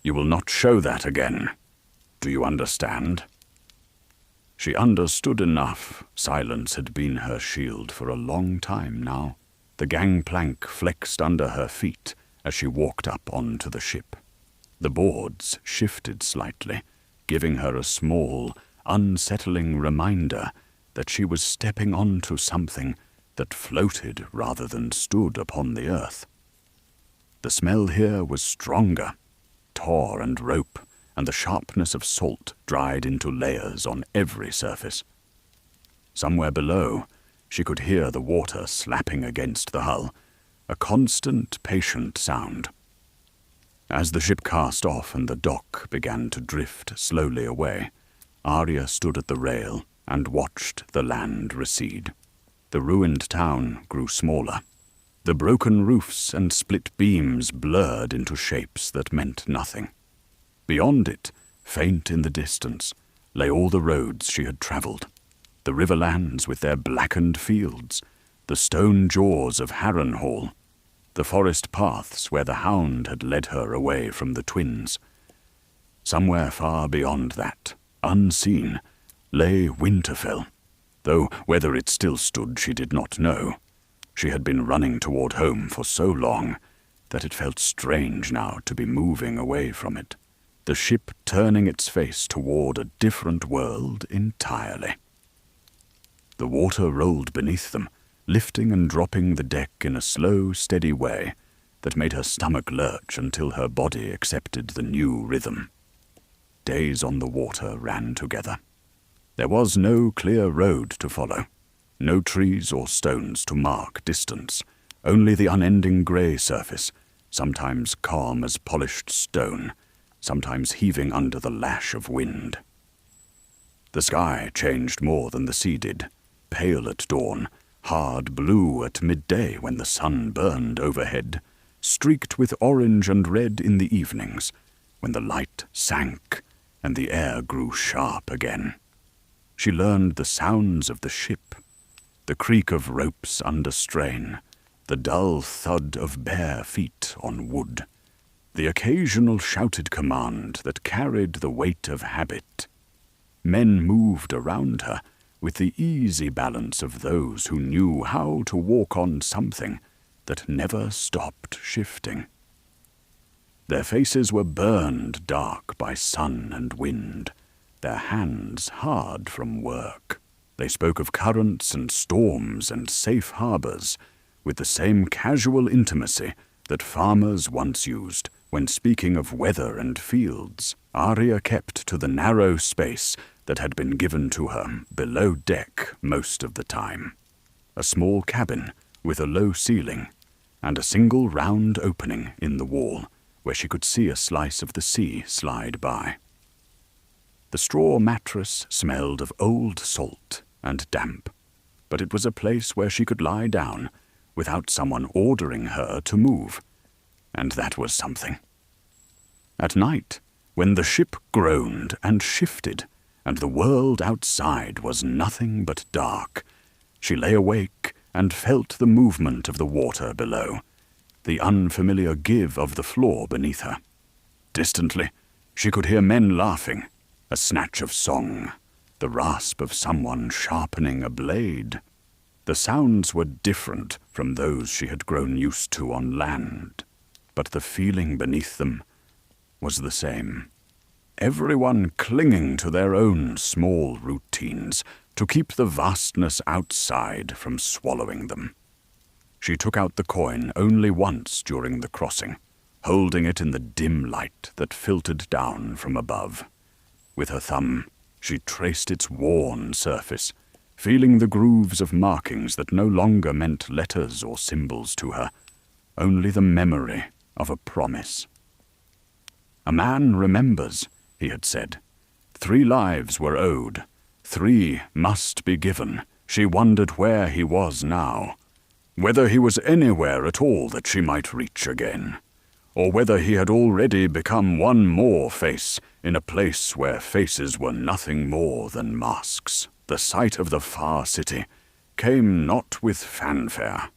You will not show that again. Do you understand?" She understood enough. Silence had been her shield for a long time now. The gangplank flexed under her feet as she walked up onto the ship. The boards shifted slightly, giving her a small, unsettling reminder that she was stepping onto something that floated rather than stood upon the earth. The smell here was stronger, tar and rope, and the sharpness of salt dried into layers on every surface. Somewhere below, she could hear the water slapping against the hull, a constant, patient sound. As the ship cast off and the dock began to drift slowly away, Arya stood at the rail and watched the land recede. The ruined town grew smaller. The broken roofs and split beams blurred into shapes that meant nothing. Beyond it, faint in the distance, lay all the roads she had travelled, the riverlands with their blackened fields, the stone jaws of Harrenhal, the forest paths where the Hound had led her away from the twins. Somewhere far beyond that, unseen, lay Winterfell, though whether it still stood she did not know. She had been running toward home for so long that it felt strange now to be moving away from it, the ship turning its face toward a different world entirely. The water rolled beneath them, lifting and dropping the deck in a slow, steady way that made her stomach lurch until her body accepted the new rhythm. Days on the water ran together. There was no clear road to follow, no trees or stones to mark distance, only the unending grey surface, sometimes calm as polished stone, sometimes heaving under the lash of wind. The sky changed more than the sea did, pale at dawn, hard blue at midday when the sun burned overhead, streaked with orange and red in the evenings, when the light sank and the air grew sharp again. She learned the sounds of the ship, the creak of ropes under strain, the dull thud of bare feet on wood, the occasional shouted command that carried the weight of habit. Men moved around her with the easy balance of those who knew how to walk on something that never stopped shifting. Their faces were burned dark by sun and wind, their hands hard from work. They spoke of currents and storms and safe harbors with the same casual intimacy that farmers once used when speaking of weather and fields. Arya kept to the narrow space that had been given to her below deck most of the time. A small cabin with a low ceiling and a single round opening in the wall where she could see a slice of the sea slide by. The straw mattress smelled of old salt and damp, but it was a place where she could lie down without someone ordering her to move, and that was something. At night, when the ship groaned and shifted, and the world outside was nothing but dark, she lay awake and felt the movement of the water below, the unfamiliar give of the floor beneath her. Distantly, she could hear men laughing, a snatch of song, the rasp of someone sharpening a blade. The sounds were different from those she had grown used to on land, but the feeling beneath them was the same. Everyone clinging to their own small routines to keep the vastness outside from swallowing them. She took out the coin only once during the crossing, holding it in the dim light that filtered down from above. With her thumb, she traced its worn surface, feeling the grooves of markings that no longer meant letters or symbols to her, only the memory of a promise. "A man remembers," he had said. 3 lives were owed. 3 must be given. She wondered where he was now, whether he was anywhere at all that she might reach again, or whether he had already become one more face in a place where faces were nothing more than masks. The sight of the far city came not with fanfare,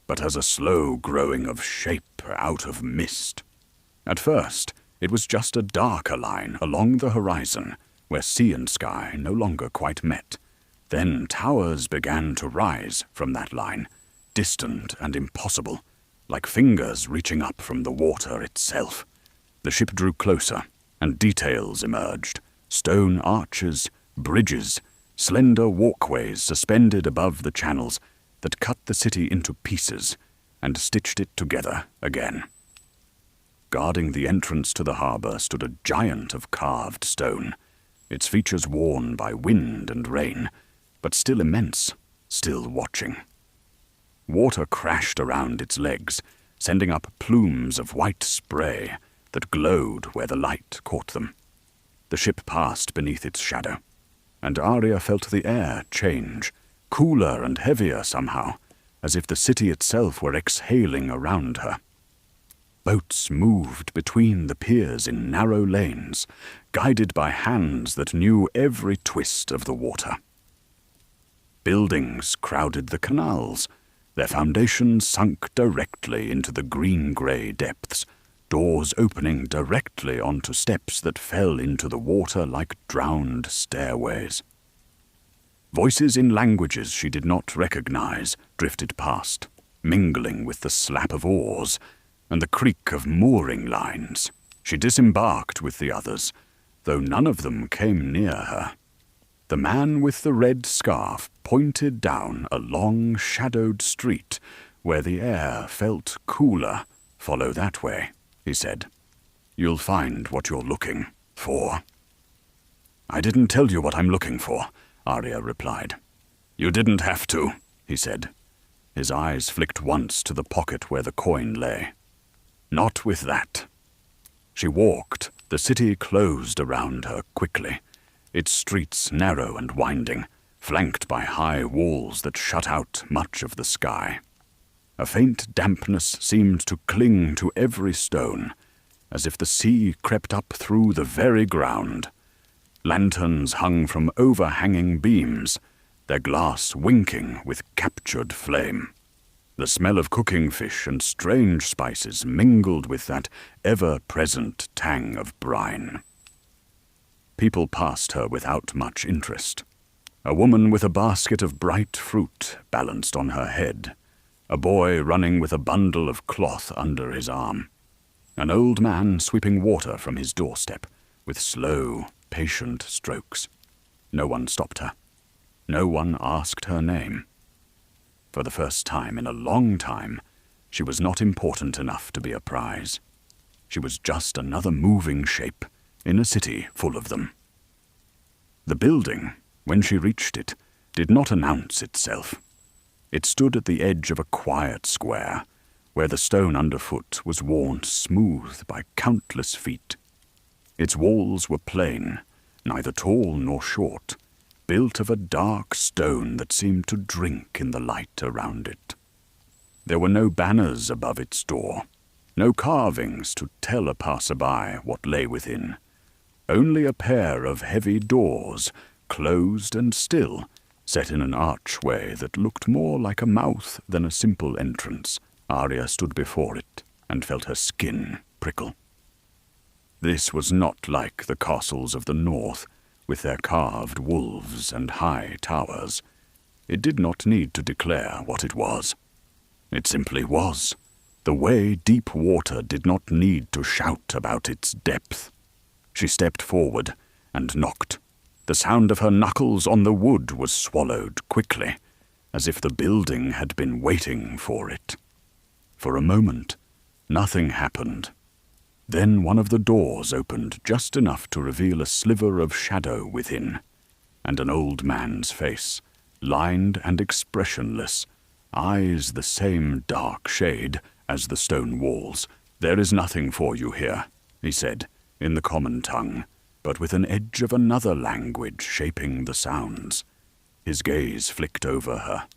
but as a slow growing of shape out of mist. At first, it was just a darker line along the horizon, where sea and sky no longer quite met. Then towers began to rise from that line, distant and impossible, like fingers reaching up from the water itself. The ship drew closer, and details emerged, stone arches, bridges, slender walkways suspended above the channels that cut the city into pieces and stitched it together again. Guarding the entrance to the harbor stood a giant of carved stone, its features worn by wind and rain, but still immense, still watching. Water crashed around its legs, sending up plumes of white spray that glowed where the light caught them. The ship passed beneath its shadow, and Arya felt the air change, cooler and heavier somehow, as if the city itself were exhaling around her. Boats moved between the piers in narrow lanes, guided by hands that knew every twist of the water. Buildings crowded the canals, their foundations sunk directly into the green-grey depths, doors opening directly onto steps that fell into the water like drowned stairways. Voices in languages she did not recognize drifted past, mingling with the slap of oars and the creak of mooring lines. She disembarked with the others, though none of them came near her. The man with the red scarf pointed down a long, shadowed street where the air felt cooler. "Follow that way," he said. "You'll find what you're looking for." "I didn't tell you what I'm looking for," Arya replied. "You didn't have to," he said. His eyes flicked once to the pocket where the coin lay. "Not with that." She walked, the city closed around her quickly, its streets narrow and winding, flanked by high walls that shut out much of the sky. A faint dampness seemed to cling to every stone, as if the sea crept up through the very ground. Lanterns hung from overhanging beams, their glass winking with captured flame. The smell of cooking fish and strange spices mingled with that ever-present tang of brine. People passed her without much interest. A woman with a basket of bright fruit balanced on her head, a boy running with a bundle of cloth under his arm, an old man sweeping water from his doorstep with slow, patient strokes. No one stopped her. No one asked her name. For the first time in a long time, she was not important enough to be a prize. She was just another moving shape in a city full of them. The building, when she reached it, did not announce itself. It stood at the edge of a quiet square, where the stone underfoot was worn smooth by countless feet. Its walls were plain, neither tall nor short, built of a dark stone that seemed to drink in the light around it. There were no banners above its door, no carvings to tell a passerby what lay within. Only a pair of heavy doors, closed and still, set in an archway that looked more like a mouth than a simple entrance. Arya stood before it and felt her skin prickle. This was not like the castles of the north, with their carved wolves and high towers. It did not need to declare what it was. It simply was, the way deep water did not need to shout about its depth. She stepped forward and knocked. The sound of her knuckles on the wood was swallowed quickly, as if the building had been waiting for it. For a moment, nothing happened. Then one of the doors opened just enough to reveal a sliver of shadow within, and an old man's face, lined and expressionless, eyes the same dark shade as the stone walls. "There is nothing for you here," he said, in the common tongue, but with an edge of another language shaping the sounds. His gaze flicked over her,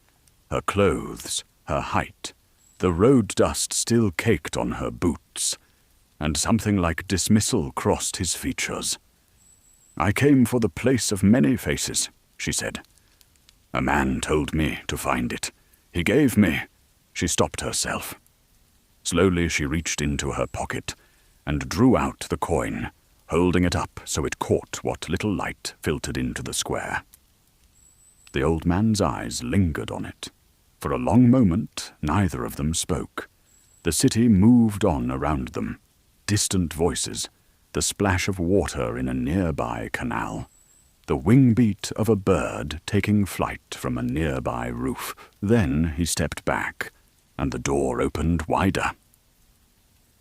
her clothes, her height, the road dust still caked on her boots, and something like dismissal crossed his features. "I came for the place of many faces," she said. "A man told me to find it. He gave me—" She stopped herself. Slowly she reached into her pocket and drew out the coin, holding it up so it caught what little light filtered into the square. The old man's eyes lingered on it. For a long moment, neither of them spoke. The city moved on around them. Distant voices, the splash of water in a nearby canal, the wing-beat of a bird taking flight from a nearby roof. Then he stepped back, and the door opened wider.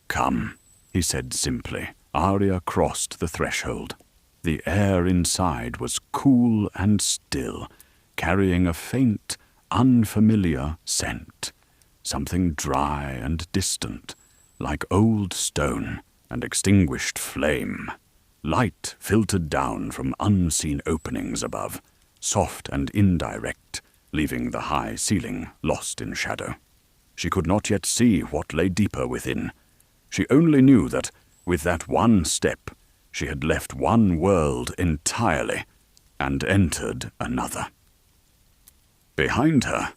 "Come," he said simply. Arya crossed the threshold. The air inside was cool and still, carrying a faint, unfamiliar scent, something dry and distant, like old stone and extinguished flame. Light filtered down from unseen openings above, soft and indirect, leaving the high ceiling lost in shadow. She could not yet see what lay deeper within, She only knew that, with that one step, she had left one world entirely and entered another. Behind her,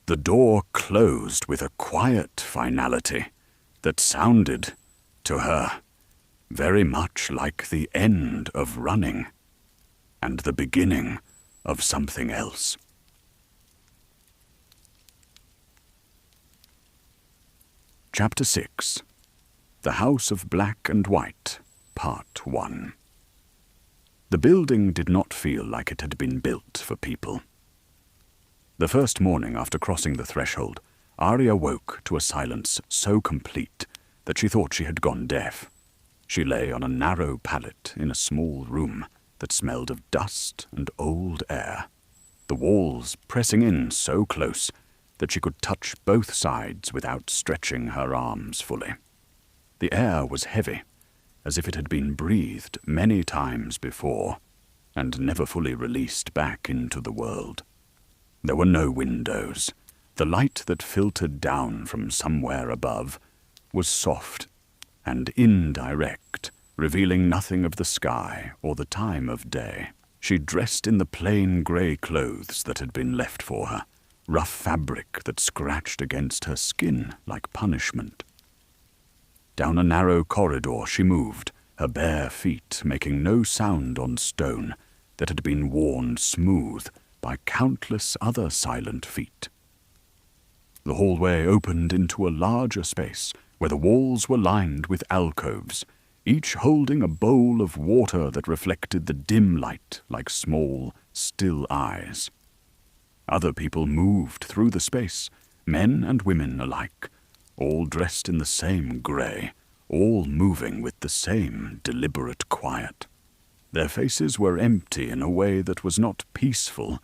the door closed with a quiet finality that sounded, to her, very much like the end of running and the beginning of something else. Chapter 6. The House of Black and White, Part 1. The building did not feel like it had been built for people. The first morning after crossing the threshold, Arya woke to a silence so complete that she thought she had gone deaf. She lay on a narrow pallet in a small room that smelled of dust and old air, the walls pressing in so close that she could touch both sides without stretching her arms fully. The air was heavy, as if it had been breathed many times before and never fully released back into the world. There were no windows. The light that filtered down from somewhere above was soft and indirect, revealing nothing of the sky or the time of day. She dressed in the plain grey clothes that had been left for her, rough fabric that scratched against her skin like punishment. Down a narrow corridor she moved, her bare feet making no sound on stone that had been worn smooth by countless other silent feet. The hallway opened into a larger space where the walls were lined with alcoves, each holding a bowl of water that reflected the dim light like small, still eyes. Other people moved through the space, men and women alike, all dressed in the same grey, all moving with the same deliberate quiet. Their faces were empty in a way that was not peaceful,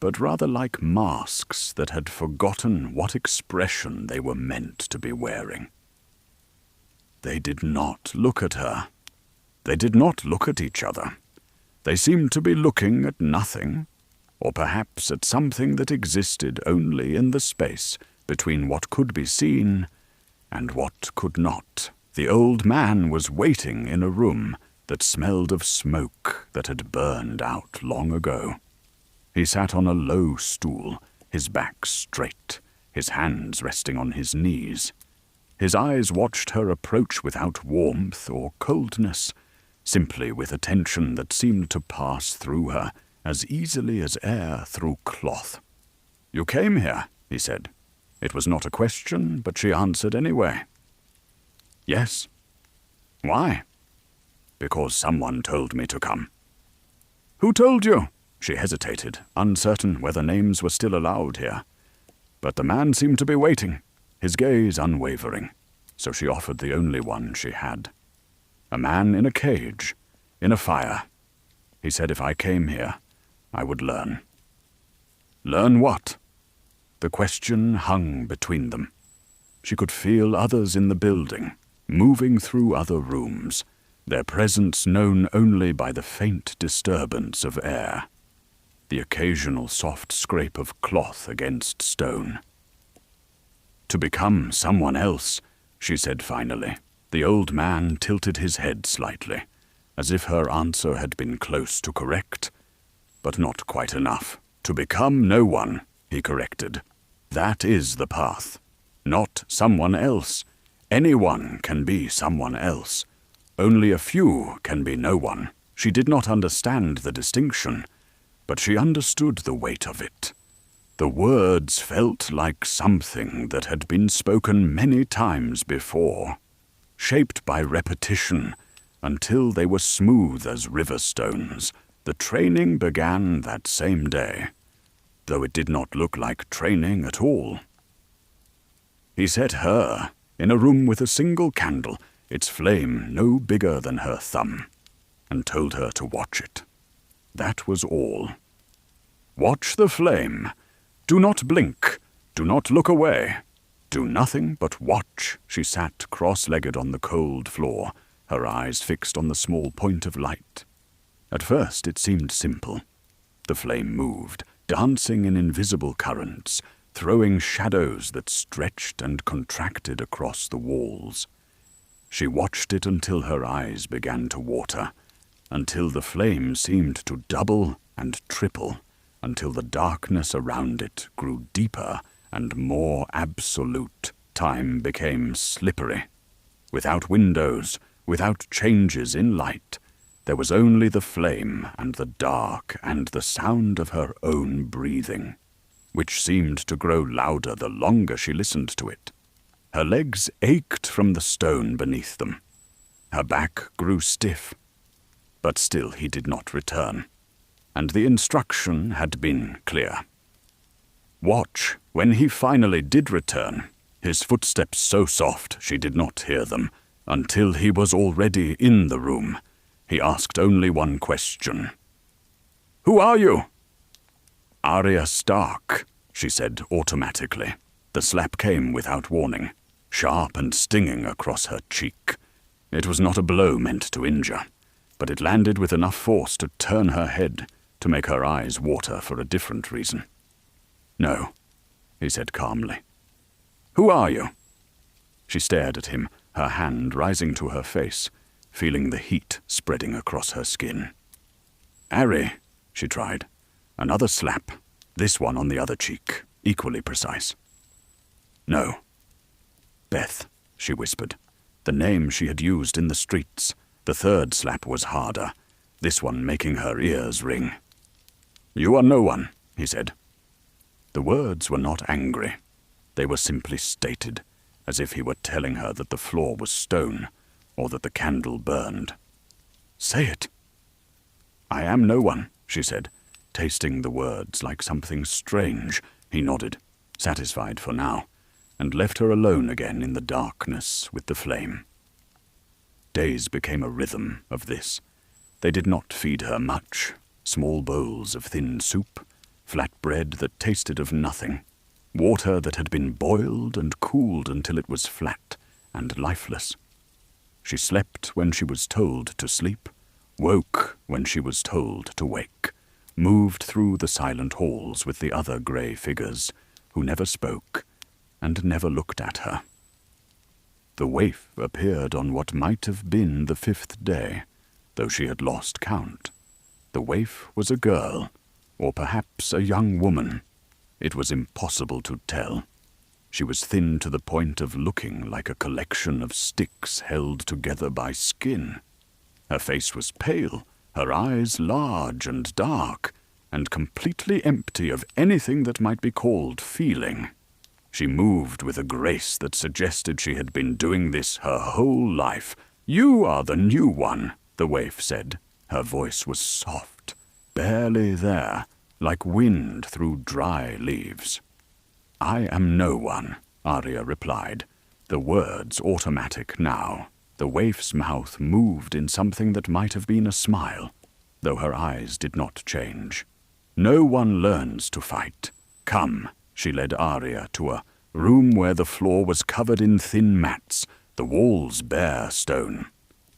but rather like masks that had forgotten what expression they were meant to be wearing. They did not look at her. They did not look at each other. They seemed to be looking at nothing, or perhaps at something that existed only in the space between what could be seen and what could not. The old man was waiting in a room that smelled of smoke that had burned out long ago. He sat on a low stool, his back straight, his hands resting on his knees. His eyes watched her approach without warmth or coldness, simply with attention that seemed to pass through her as easily as air through cloth. "You came here," he said. It was not a question, but she answered anyway. "Yes." "Why?" "Because someone told me to come." "Who told you?" She hesitated, uncertain whether names were still allowed here. But the man seemed to be waiting, his gaze unwavering, so she offered the only one she had. "A man in a cage, in a fire. He said if I came here, I would learn." "Learn what?" The question hung between them. She could feel others in the building, moving through other rooms, their presence known only by the faint disturbance of air, the occasional soft scrape of cloth against stone. "To become someone else," she said finally. The old man tilted his head slightly, as if her answer had been close to correct, but not quite enough. "To become no one," he corrected. "That is the path. Not someone else. Anyone can be someone else. Only a few can be no one." She did not understand the distinction, but she understood the weight of it. The words felt like something that had been spoken many times before, shaped by repetition until they were smooth as river stones. The training began that same day, though it did not look like training at all. He set her in a room with a single candle, its flame no bigger than her thumb, and told her to watch it. That was all. Watch the flame. Do not blink. Do not look away. Do nothing but watch. She sat cross-legged on the cold floor, her eyes fixed on the small point of light. At first it seemed simple. The flame moved, dancing in invisible currents, throwing shadows that stretched and contracted across the walls. She watched it until her eyes began to water, until the flame seemed to double and triple, until the darkness around it grew deeper and more absolute. Time became slippery. Without windows, without changes in light, there was only the flame and the dark and the sound of her own breathing, which seemed to grow louder the longer she listened to it. Her legs ached from the stone beneath them. Her back grew stiff. But still he did not return, and the instruction had been clear. Watch when he finally did return, his footsteps so soft she did not hear them. Until he was already in the room, he asked only one question. "Who are you?" "Arya Stark," she said automatically. The slap came without warning, sharp and stinging across her cheek. It was not a blow meant to injure, but it landed with enough force to turn her head, to make her eyes water for a different reason. "No," he said calmly. "Who are you?" She stared at him, her hand rising to her face, feeling the heat spreading across her skin. "Arry," she tried. Another slap, this one on the other cheek, equally precise. "No." "Beth," she whispered, the name she had used in the streets. The third slap was harder, this one making her ears ring. "You are no one," he said. The words were not angry. They were simply stated, as if he were telling her that the floor was stone, or that the candle burned. "Say it." "I am no one," she said, tasting the words like something strange. He nodded, satisfied for now, and left her alone again in the darkness with the flame. Days became a rhythm of this. They did not feed her much. Small bowls of thin soup, flat bread that tasted of nothing, water that had been boiled and cooled until it was flat and lifeless. She slept when she was told to sleep, woke when she was told to wake, moved through the silent halls with the other grey figures, who never spoke and never looked at her. The waif appeared on what might have been the 5th day, though she had lost count. The waif was a girl, or perhaps a young woman. It was impossible to tell. She was thin to the point of looking like a collection of sticks held together by skin. Her face was pale, her eyes large and dark, and completely empty of anything that might be called feeling. She moved with a grace that suggested she had been doing this her whole life. "You are the new one," the waif said. Her voice was soft, barely there, like wind through dry leaves. "I am no one," Arya replied, the words automatic now. The waif's mouth moved in something that might have been a smile, though her eyes did not change. "No one learns to fight. Come." She led Arya to a room where the floor was covered in thin mats, the walls bare stone.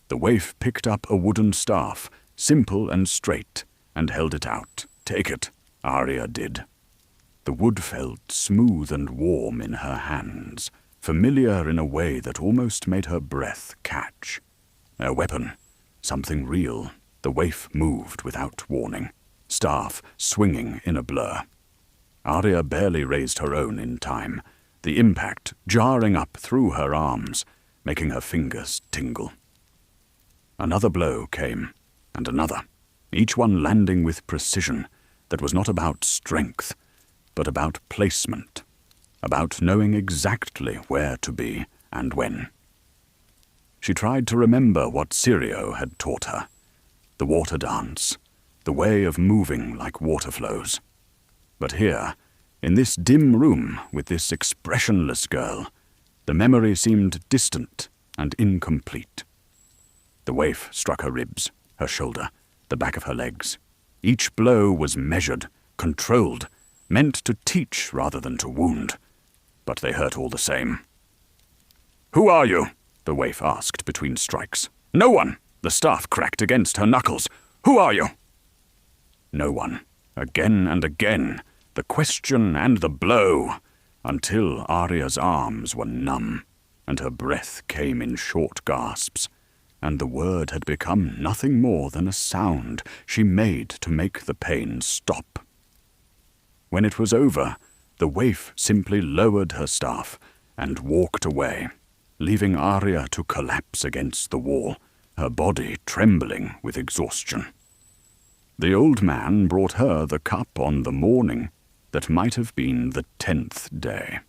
The waif picked up a wooden staff, simple and straight, and held it out. "Take it," Arya did. The wood felt smooth and warm in her hands, familiar in a way that almost made her breath catch. A weapon, something real. The waif moved without warning, staff swinging in a blur. Arya barely raised her own in time, the impact jarring up through her arms, making her fingers tingle. Another blow came, and another, each one landing with precision that was not about strength, but about placement, about knowing exactly where to be and when. She tried to remember what Syrio had taught her, the water dance, the way of moving like water flows. But here, in this dim room with this expressionless girl, the memory seemed distant and incomplete. The waif struck her ribs, her shoulder, the back of her legs. Each blow was measured, controlled, meant to teach rather than to wound. But they hurt all the same. "Who are you?" the waif asked between strikes. "No one." The staff cracked against her knuckles. "Who are you?" No one. Again and again, the question and the blow, until Arya's arms were numb. and her breath came in short gasps, and the word had become nothing more than a sound she made to make the pain stop. When it was over, the waif simply lowered her staff and walked away, leaving Arya to collapse against the wall, her body trembling with exhaustion. The old man brought her the cup on the morning that might have been the 10th day.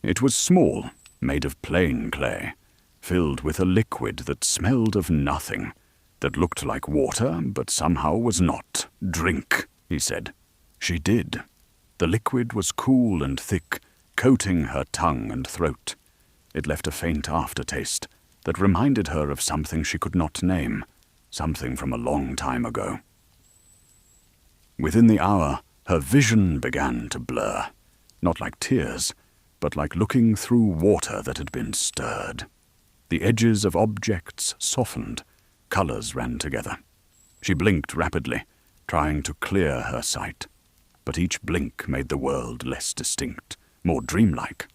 It was small, made of plain clay, filled with a liquid that smelled of nothing, that looked like water but somehow was not. "Drink," he said. She did. The liquid was cool and thick, coating her tongue and throat. It left a faint aftertaste that reminded her of something she could not name, something from a long time ago. Within the hour, her vision began to blur, not like tears, but like looking through water that had been stirred. The edges of objects softened, colors ran together. She blinked rapidly, trying to clear her sight, but each blink made the world less distinct, more dreamlike.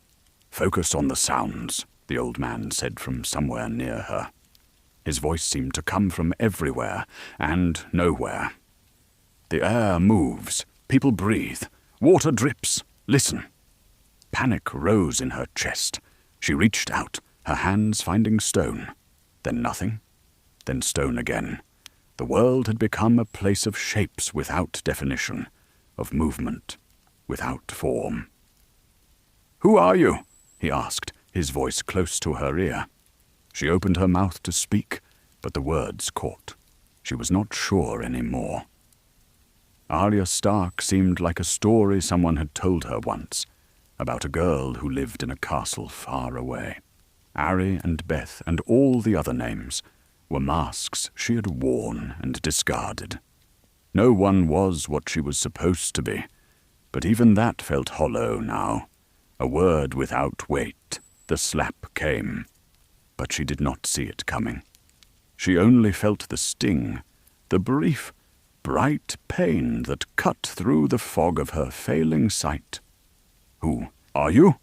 "Focus on the sounds," the old man said from somewhere near her. His voice seemed to come from everywhere and nowhere. "The air moves, people breathe, water drips, listen." Panic rose in her chest. She reached out, her hands finding stone. Then nothing, then stone again. The world had become a place of shapes without definition, of movement without form. "Who are you?" he asked, his voice close to her ear. She opened her mouth to speak, but the words caught. She was not sure any more. Arya Stark seemed like a story someone had told her once, about a girl who lived in a castle far away. Ari and Beth and all the other names were masks she had worn and discarded. No one was what she was supposed to be, but even that felt hollow now. A word without weight. The slap came, but she did not see it coming. She only felt the sting, the brief, bright pain that cut through the fog of her failing sight. "Who are you?"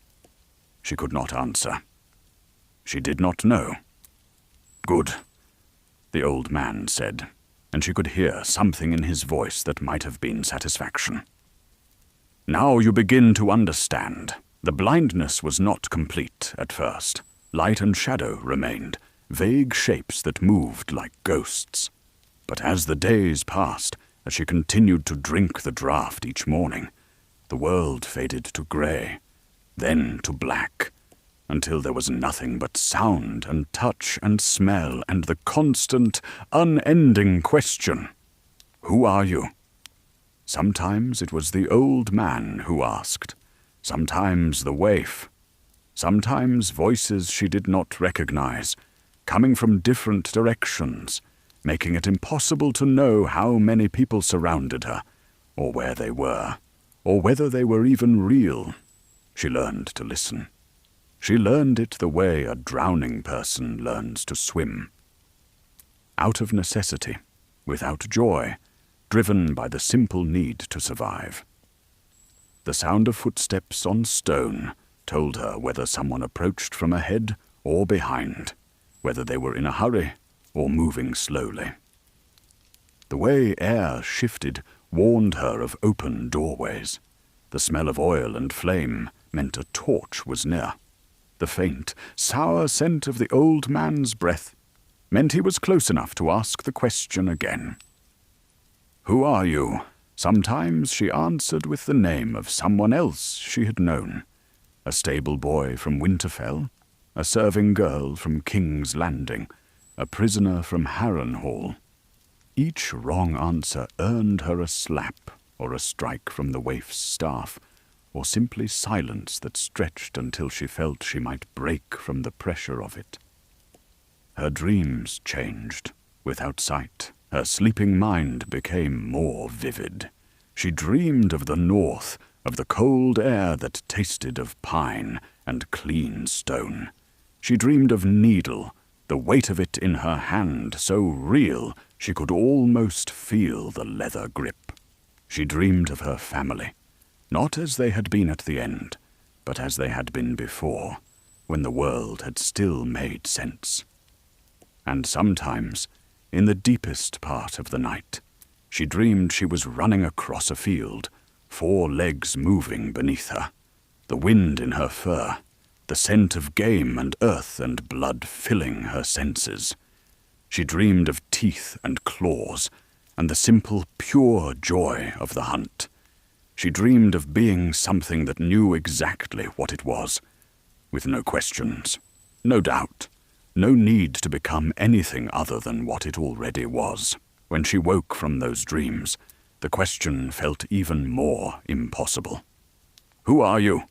She could not answer. She did not know. "Good," the old man said, and she could hear something in his voice that might have been satisfaction. "Now you begin to understand. The blindness was not complete at first. Light and shadow remained, vague shapes that moved like ghosts. But as the days passed, as she continued to drink the draught each morning, the world faded to grey, then to black, until there was nothing but sound and touch and smell and the constant, unending question, 'Who are you?' Sometimes it was the old man who asked, sometimes the waif, sometimes voices she did not recognize, coming from different directions, making it impossible to know how many people surrounded her, or where they were, or whether they were even real. She learned to listen. She learned it the way a drowning person learns to swim. Out of necessity, without joy, driven by the simple need to survive. The sound of footsteps on stone told her whether someone approached from ahead or behind, whether they were in a hurry or moving slowly. The way air shifted warned her of open doorways. The smell of oil and flame meant a torch was near. The faint, sour scent of the old man's breath meant he was close enough to ask the question again. "Who are you?" Sometimes she answered with the name of someone else she had known. A stable boy from Winterfell, a serving girl from King's Landing, a prisoner from Harrenhal. Each wrong answer earned her a slap or a strike from the waif's staff, or simply silence that stretched until she felt she might break from the pressure of it. Her dreams changed. Without sight, her sleeping mind became more vivid. She dreamed of the north, of the cold air that tasted of pine and clean stone. She dreamed of Needle, the weight of it in her hand so real she could almost feel the leather grip. She dreamed of her family, not as they had been at the end, but as they had been before, when the world had still made sense. And sometimes, in the deepest part of the night, she dreamed she was running across a field, 4 legs moving beneath her, the wind in her fur, the scent of game and earth and blood filling her senses. She dreamed of teeth and claws, and the simple, pure joy of the hunt. She dreamed of being something that knew exactly what it was, with no questions, no doubt, no need to become anything other than what it already was. When she woke from those dreams, the question felt even more impossible. "Who are you?"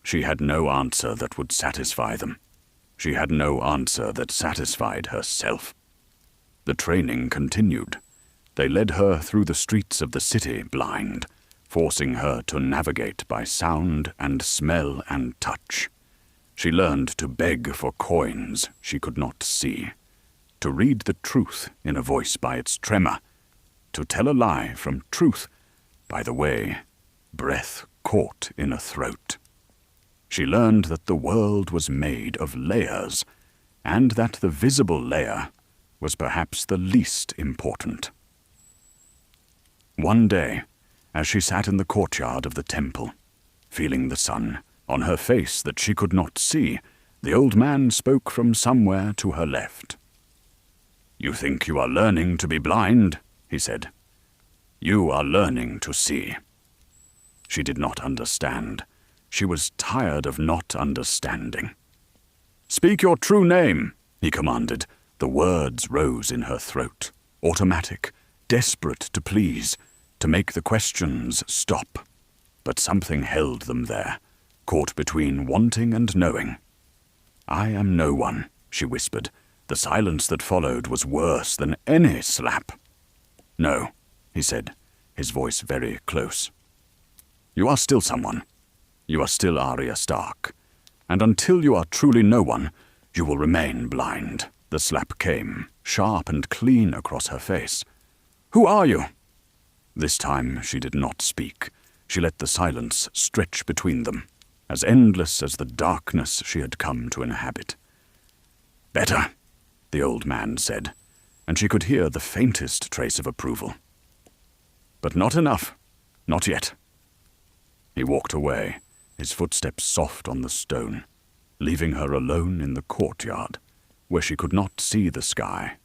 She had no answer that would satisfy them. She had no answer that satisfied herself. The training continued. They led her through the streets of the city blind, forcing her to navigate by sound and smell and touch. She learned to beg for coins she could not see, to read the truth in a voice by its tremor, to tell a lie from truth by the way breath caught in a throat. She learned that the world was made of layers, and that the visible layer was perhaps the least important. One day, as she sat in the courtyard of the temple, feeling the sun on her face that she could not see, the old man spoke from somewhere to her left. "You think you are learning to be blind," he said. "You are learning to see." She did not understand. She was tired of not understanding. "Speak your true name," he commanded. The words rose in her throat, automatic, desperate to please, to make the questions stop. But something held them there, caught between wanting and knowing. "I am no one," she whispered. The silence that followed was worse than any slap. "No," he said, his voice very close. "You are still someone. You are still Arya Stark. And until you are truly no one, you will remain blind." The slap came, sharp and clean across her face. "Who are you?" This time she did not speak. She let the silence stretch between them, as endless as the darkness she had come to inhabit. "Better," the old man said, and she could hear the faintest trace of approval. "But not enough. Not yet." He walked away, his footsteps soft on the stone, leaving her alone in the courtyard, where she could not see the sky,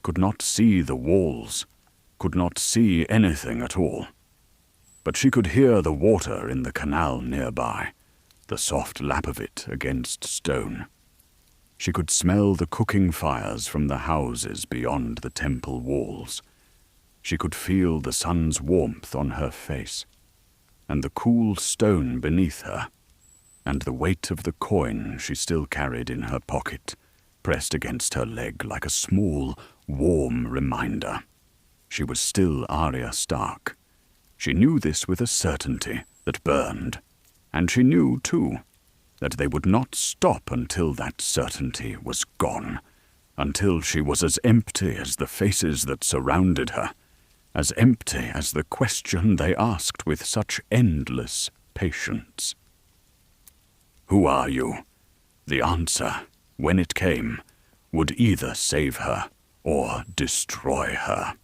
could not see the walls, could not see anything at all. But she could hear the water in the canal nearby, the soft lap of it against stone. She could smell the cooking fires from the houses beyond the temple walls. She could feel the sun's warmth on her face, and the cool stone beneath her, and the weight of the coin she still carried in her pocket, pressed against her leg like a small, warm reminder. She was still Arya Stark. She knew this with a certainty that burned, and she knew, too, that they would not stop until that certainty was gone, until she was as empty as the faces that surrounded her, as empty as the question they asked with such endless patience. "Who are you?" The answer, when it came, would either save her or destroy her.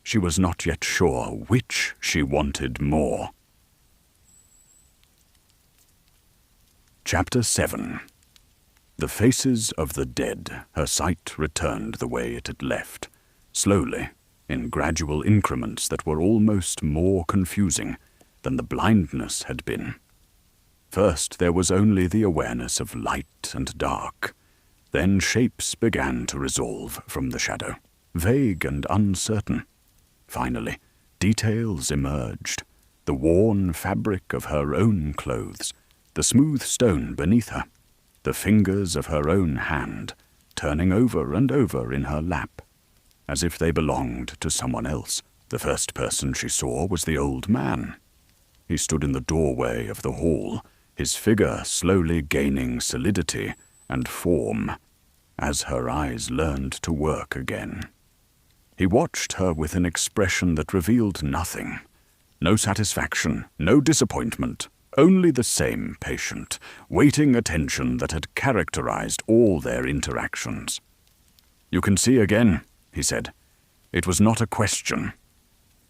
She was not yet sure which she wanted more. Chapter 7. The faces of the dead. Her sight returned the way it had left, slowly, in gradual increments that were almost more confusing than the blindness had been. First there was only the awareness of light and dark. Then shapes began to resolve from the shadow, vague and uncertain. Finally, details emerged, the worn fabric of her own clothes, the smooth stone beneath her, the fingers of her own hand, turning over and over in her lap, as if they belonged to someone else. The first person she saw was the old man. He stood in the doorway of the hall, his figure slowly gaining solidity and form as her eyes learned to work again. He watched her with an expression that revealed nothing, no satisfaction, no disappointment, only the same patient, waiting attention that had characterized all their interactions. "You can see again," he said. "It was not a question."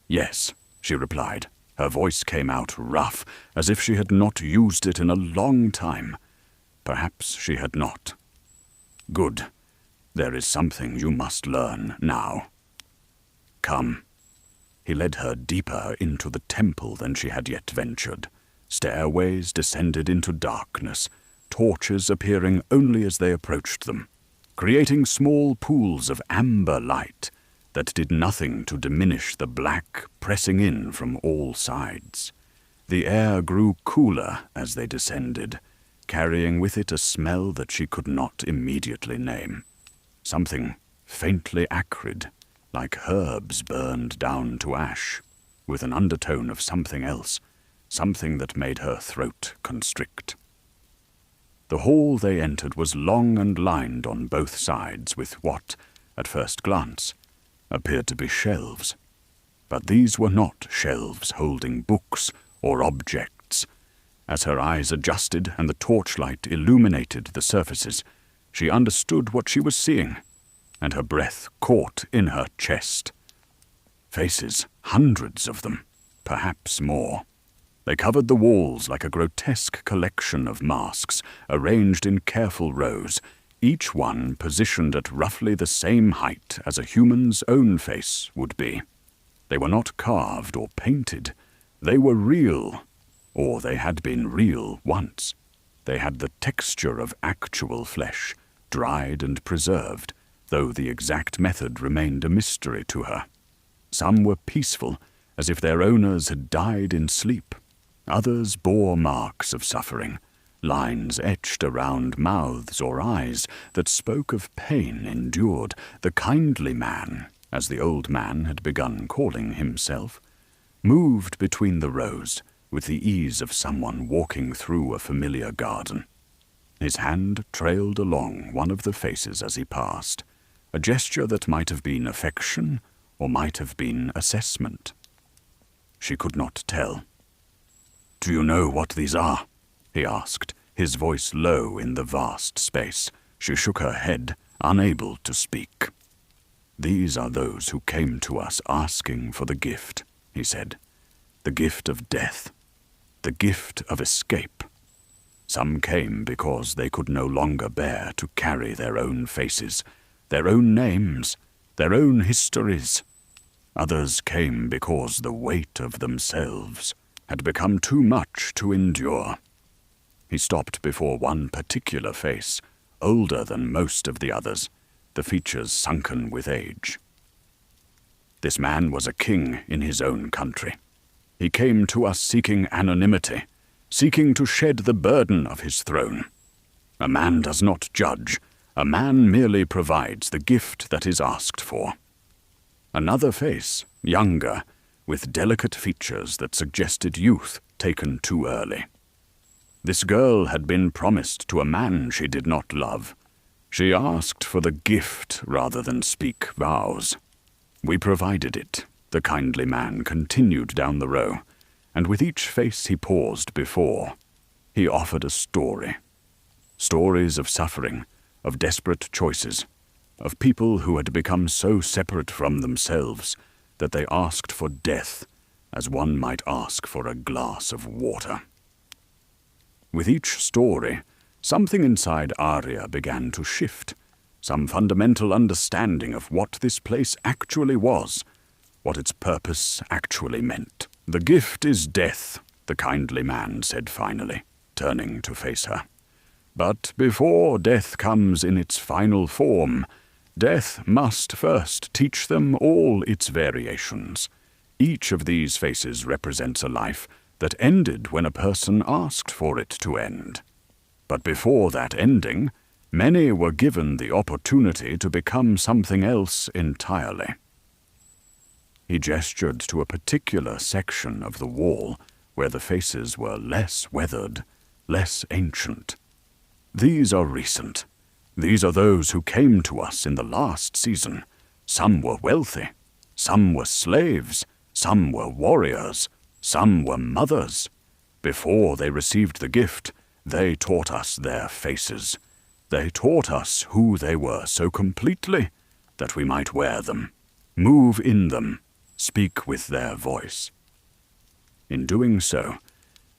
"Yes," she replied. Her voice came out rough, as if she had not used it in a long time. Perhaps she had not. "Good. There is something you must learn now. Come." He led her deeper into the temple than she had yet ventured. Stairways descended into darkness, torches appearing only as they approached them, creating small pools of amber light that did nothing to diminish the black pressing in from all sides. The air grew cooler as they descended, carrying with it a smell that she could not immediately name. Something faintly acrid, like herbs burned down to ash, with an undertone of something else, something that made her throat constrict. The hall they entered was long and lined on both sides with what, at first glance, appeared to be shelves. But these were not shelves holding books or objects. As her eyes adjusted and the torchlight illuminated the surfaces, she understood what she was seeing, and her breath caught in her chest. Faces, hundreds of them, perhaps more. They covered the walls like a grotesque collection of masks, arranged in careful rows, each one positioned at roughly the same height as a human's own face would be. They were not carved or painted. They were real, or they had been real once. They had the texture of actual flesh, dried and preserved, though the exact method remained a mystery to her. Some were peaceful, as if their owners had died in sleep. Others bore marks of suffering, lines etched around mouths or eyes that spoke of pain endured. The kindly man, as the old man had begun calling himself, moved between the rows with the ease of someone walking through a familiar garden. His hand trailed along one of the faces as he passed, a gesture that might have been affection or might have been assessment. She could not tell. "Do you know what these are?" he asked, his voice low in the vast space. She shook her head, unable to speak. "These are those who came to us asking for the gift," he said. "The gift of death. The gift of escape. Some came because they could no longer bear to carry their own faces, their own names, their own histories. Others came because the weight of themselves had become too much to endure." He stopped before one particular face, older than most of the others, the features sunken with age. This man was a king in his own country. He came to us seeking anonymity, seeking to shed the burden of his throne. A man does not judge. A man merely provides the gift that is asked for. Another face, younger, with delicate features that suggested youth taken too early. This girl had been promised to a man she did not love. She asked for the gift rather than speak vows. We provided it, the kindly man continued down the row, and with each face he paused before, he offered a story. Stories of suffering, of desperate choices, of people who had become so separate from themselves that they asked for death as one might ask for a glass of water. With each story, something inside Arya began to shift, some fundamental understanding of what this place actually was, what its purpose actually meant. "The gift is death," the kindly man said finally, turning to face her. "But before death comes in its final form, death must first teach them all its variations. Each of these faces represents a life that ended when a person asked for it to end. But before that ending, many were given the opportunity to become something else entirely." He gestured to a particular section of the wall where the faces were less weathered, less ancient. "These are recent. These are those who came to us in the last season. Some were wealthy, some were slaves, some were warriors, some were mothers. Before they received the gift, they taught us their faces. They taught us who they were so completely that we might wear them, move in them, speak with their voice. In doing so,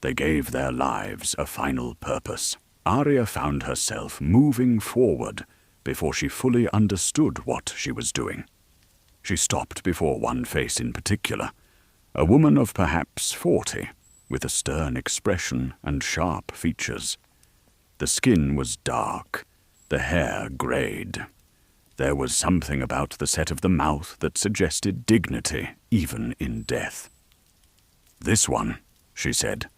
they gave their lives a final purpose. Arya found herself moving forward before she fully understood what she was doing. She stopped before one face in particular, a woman of perhaps 40, with a stern expression and sharp features. The skin was dark, the hair greyed. There was something about the set of the mouth that suggested dignity, even in death. "This one," she said,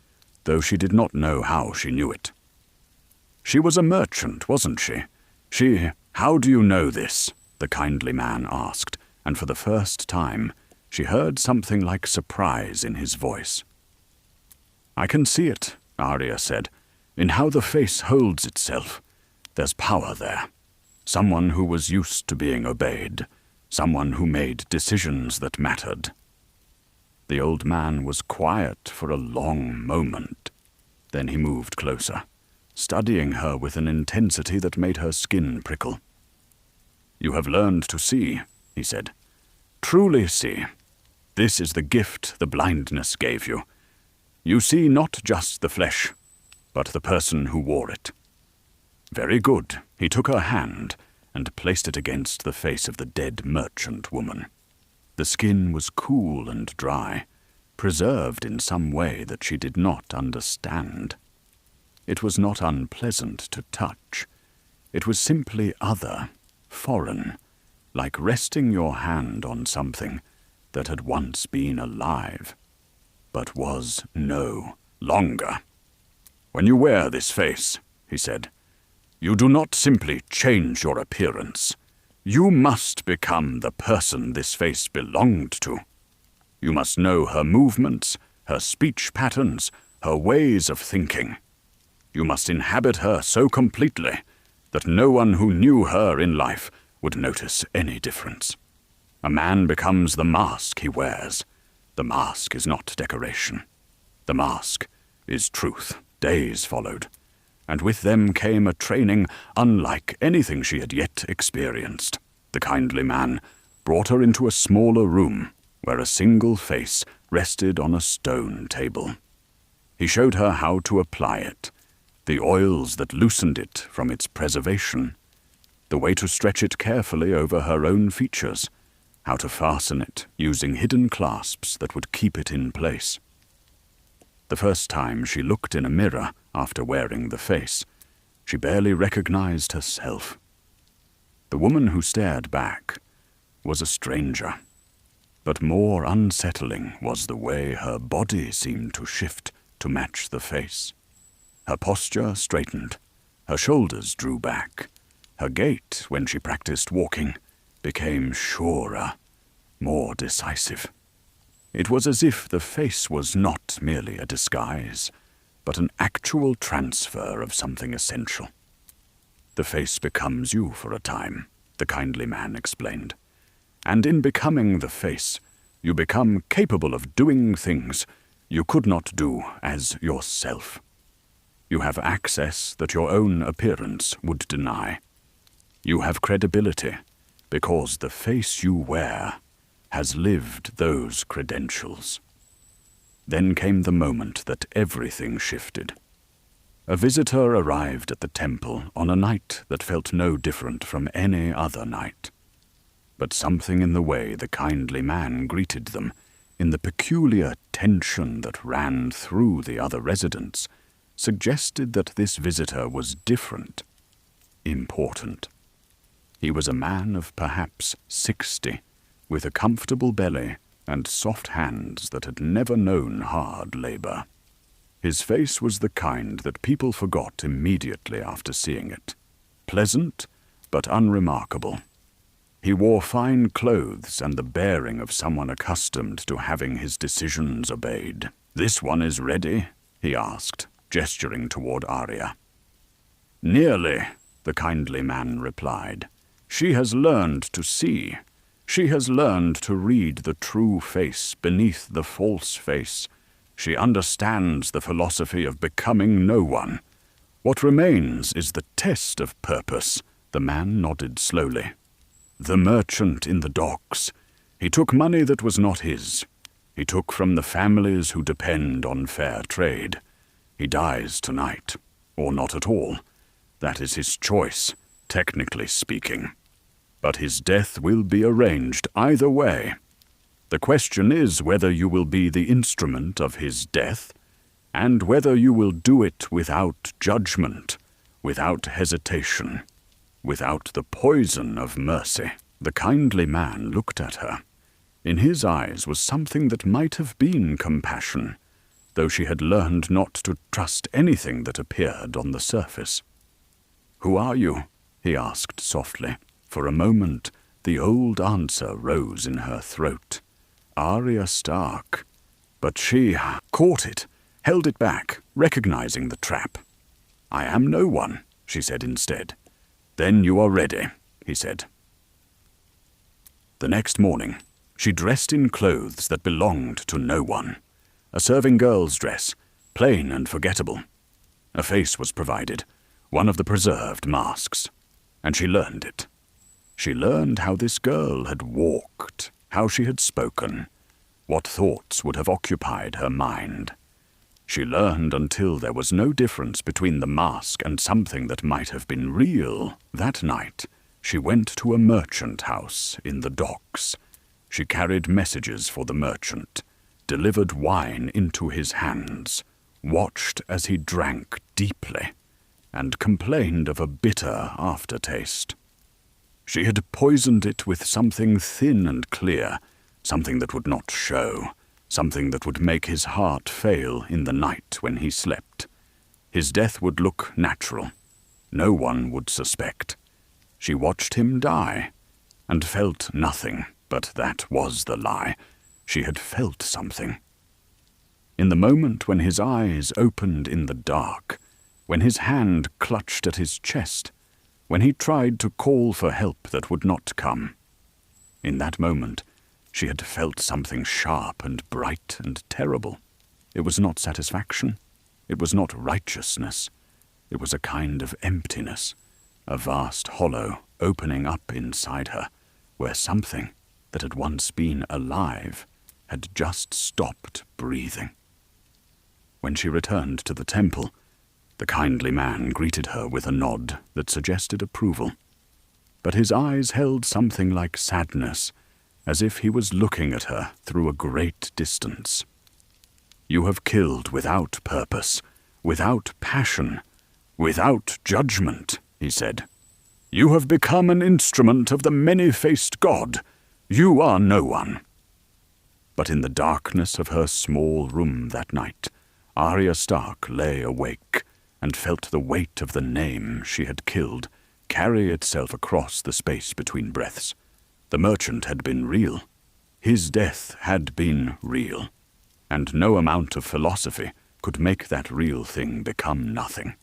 though she did not know how she knew it. "She was a merchant, wasn't she? How do you know this?" the kindly man asked, and for the first time she heard something like surprise in his voice. "I can see it," Arya said, "in how the face holds itself. There's power there. Someone who was used to being obeyed. Someone who made decisions that mattered." The old man was quiet for a long moment. Then he moved closer, studying her with an intensity that made her skin prickle. "You have learned to see," he said. "Truly see. This is the gift the blindness gave you. You see not just the flesh, but the person who wore it." "Very good." He took her hand and placed it against the face of the dead merchant woman. The skin was cool and dry, preserved in some way that she did not understand. It was not unpleasant to touch. It was simply other, foreign, like resting your hand on something that had once been alive, but was no longer. "When you wear this face," he said, "you do not simply change your appearance. You must become the person this face belonged to. You must know her movements, her speech patterns, her ways of thinking. You must inhabit her so completely that no one who knew her in life would notice any difference. A man becomes the mask he wears. The mask is not decoration. The mask is truth." Days followed, and with them came a training unlike anything she had yet experienced. The kindly man brought her into a smaller room where a single face rested on a stone table. He showed her how to apply it, the oils that loosened it from its preservation, the way to stretch it carefully over her own features, how to fasten it using hidden clasps that would keep it in place. The first time she looked in a mirror after wearing the face, she barely recognized herself. The woman who stared back was a stranger, but more unsettling was the way her body seemed to shift to match the face. Her posture straightened, her shoulders drew back, her gait, when she practiced walking, became surer, more decisive. It was as if the face was not merely a disguise, but an actual transfer of something essential. "The face becomes you for a time," the kindly man explained. "And in becoming the face, you become capable of doing things you could not do as yourself. You have access that your own appearance would deny. You have credibility because the face you wear has lived those credentials." Then came the moment that everything shifted. A visitor arrived at the temple on a night that felt no different from any other night. But something in the way the kindly man greeted them, in the peculiar tension that ran through the other residents, suggested that this visitor was different, important. He was a man of perhaps 60, with a comfortable belly and soft hands that had never known hard labor. His face was the kind that people forgot immediately after seeing it. Pleasant, but unremarkable. He wore fine clothes and the bearing of someone accustomed to having his decisions obeyed. "This one is ready?" he asked, gesturing toward Arya. "Nearly," the kindly man replied. "She has learned to see. She has learned to read the true face beneath the false face, She understands the philosophy of becoming no one. What remains is the test of purpose." The man nodded slowly. "The merchant in the docks. He took money that was not his. He took from the families who depend on fair trade. He dies tonight, or not at all. That is his choice, technically speaking. But his death will be arranged either way. The question is whether you will be the instrument of his death, and whether you will do it without judgment, without hesitation, without the poison of mercy." The kindly man looked at her. In his eyes was something that might have been compassion, though she had learned not to trust anything that appeared on the surface. "Who are you?" he asked softly. For a moment, the old answer rose in her throat. "Arya Stark." But she caught it, held it back, recognizing the trap. "I am no one," she said instead. "Then you are ready," he said. The next morning, she dressed in clothes that belonged to no one. A serving girl's dress, plain and forgettable. A face was provided, one of the preserved masks, and she learned it. She learned how this girl had walked, how she had spoken, what thoughts would have occupied her mind. She learned until there was no difference between the mask and something that might have been real. That night, she went to a merchant house in the docks. She carried messages for the merchant, delivered wine into his hands, watched as he drank deeply, and complained of a bitter aftertaste. She had poisoned it with something thin and clear, something that would not show, something that would make his heart fail in the night when he slept. His death would look natural. No one would suspect. She watched him die, and felt nothing, but that was the lie. She had felt something. In the moment when his eyes opened in the dark, when his hand clutched at his chest, when he tried to call for help that would not come, in that moment, she had felt something sharp and bright and terrible. It was not satisfaction. It was not righteousness. It was a kind of emptiness, a vast hollow opening up inside her, where something that had once been alive had just stopped breathing. When she returned to the temple, the kindly man greeted her with a nod that suggested approval. But his eyes held something like sadness, as if he was looking at her through a great distance. "You have killed without purpose, without passion, without judgment," he said. "You have become an instrument of the many-faced god. You are no one." But in the darkness of her small room that night, Arya Stark lay awake and felt the weight of the name she had killed carry itself across the space between breaths. The merchant had been real. His death had been real, and no amount of philosophy could make that real thing become nothing.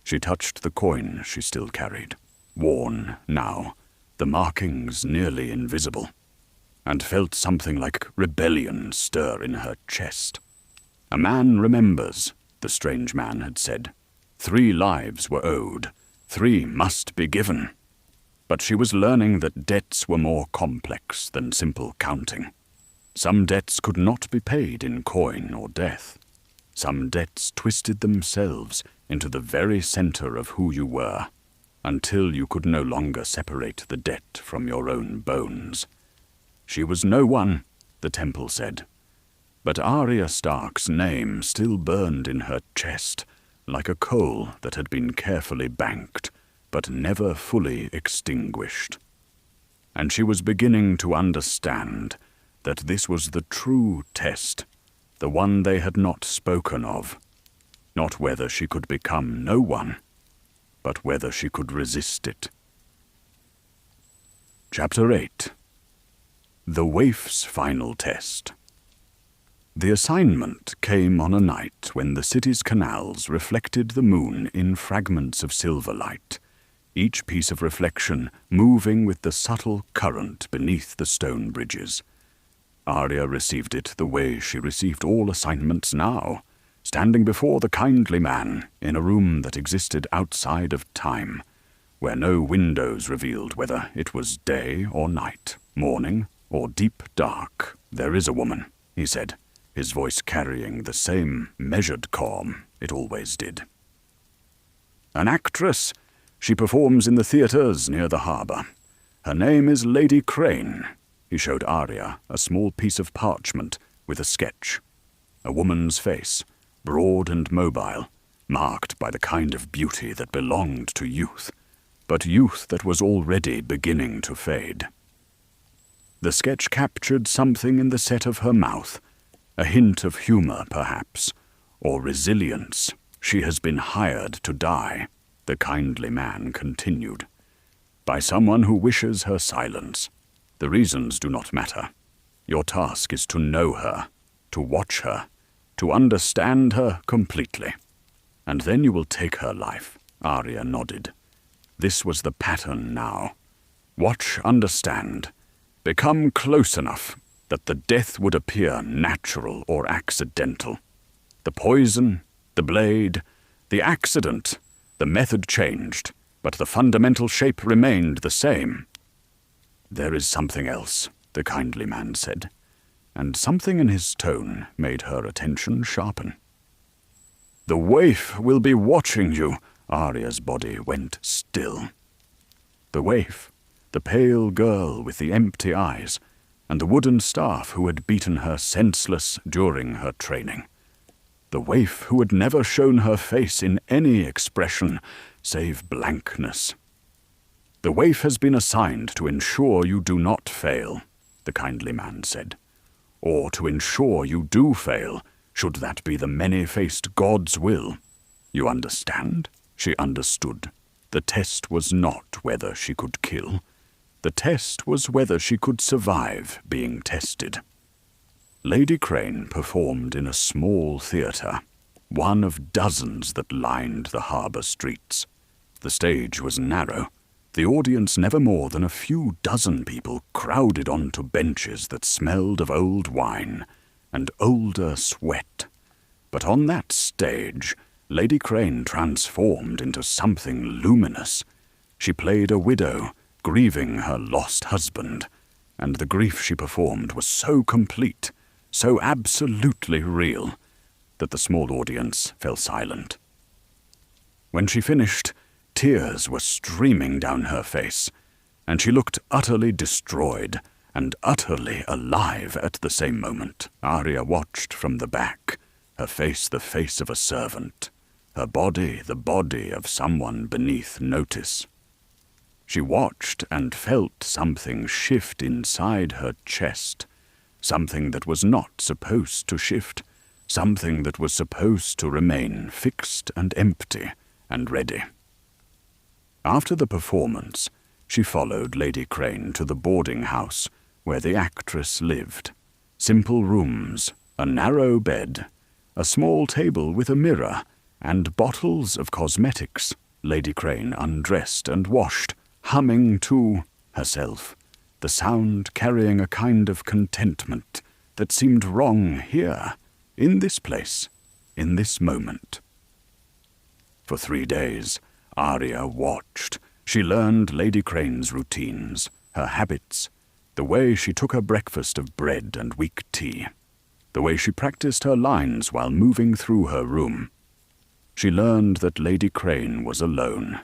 She touched the coin she still carried, worn now, the markings nearly invisible, and felt something like rebellion stir in her chest. "A man remembers," the strange man had said. 3 lives were owed. 3 must be given. But she was learning that debts were more complex than simple counting. Some debts could not be paid in coin or death. Some debts twisted themselves into the very center of who you were, until you could no longer separate the debt from your own bones. She was no one, the temple said, but Arya Stark's name still burned in her chest like a coal that had been carefully banked, but never fully extinguished. And she was beginning to understand that this was the true test, the one they had not spoken of, not whether she could become no one, but whether she could resist it. Chapter 8. The Waif's Final Test. The assignment came on a night when the city's canals reflected the moon in fragments of silver light, each piece of reflection moving with the subtle current beneath the stone bridges. Arya received it the way she received all assignments now, standing before the kindly man in a room that existed outside of time, where no windows revealed whether it was day or night, morning or deep dark. "There is a woman," he said, his voice carrying the same measured calm it always did. "An actress. She performs in the theatres near the harbour. Her name is Lady Crane." He showed Arya a small piece of parchment with a sketch. A woman's face, broad and mobile, marked by the kind of beauty that belonged to youth, but youth that was already beginning to fade. The sketch captured something in the set of her mouth, a hint of humour, perhaps, or resilience. "She has been hired to die," the kindly man continued, "by someone who wishes her silence. The reasons do not matter. Your task is to know her, to watch her, to understand her completely. And then you will take her life." Arya nodded. This was the pattern now. Watch, understand. Become close enough that the death would appear natural or accidental. The poison, the blade, the accident, the method changed, but the fundamental shape remained the same. "There is something else," the kindly man said, and something in his tone made her attention sharpen. "The Waif will be watching you." Arya's body went still. The Waif, the pale girl with the empty eyes, and the wooden staff who had beaten her senseless during her training. The Waif who had never shown her face in any expression save blankness. "The Waif has been assigned to ensure you do not fail," the kindly man said. "Or to ensure you do fail, should that be the many-faced God's will. You understand?" She understood. The test was not whether she could kill. The test was whether she could survive being tested. Lady Crane performed in a small theatre, one of dozens that lined the harbour streets. The stage was narrow. The audience never more than a few dozen people crowded onto benches that smelled of old wine and older sweat. But on that stage, Lady Crane transformed into something luminous. She played a widow, grieving her lost husband, and the grief she performed was so complete, so absolutely real, that the small audience fell silent. When she finished, tears were streaming down her face, and she looked utterly destroyed and utterly alive at the same moment. Arya watched from the back, her face the face of a servant, her body the body of someone beneath notice. She watched and felt something shift inside her chest, something that was not supposed to shift, something that was supposed to remain fixed and empty and ready. After the performance, she followed Lady Crane to the boarding house where the actress lived. Simple rooms, a narrow bed, a small table with a mirror, and bottles of cosmetics. Lady Crane undressed and washed, humming to herself, the sound carrying a kind of contentment that seemed wrong here, in this place, in this moment. For 3 days, Arya watched. She learned Lady Crane's routines, her habits, the way she took her breakfast of bread and weak tea, the way she practiced her lines while moving through her room. She learned that Lady Crane was alone,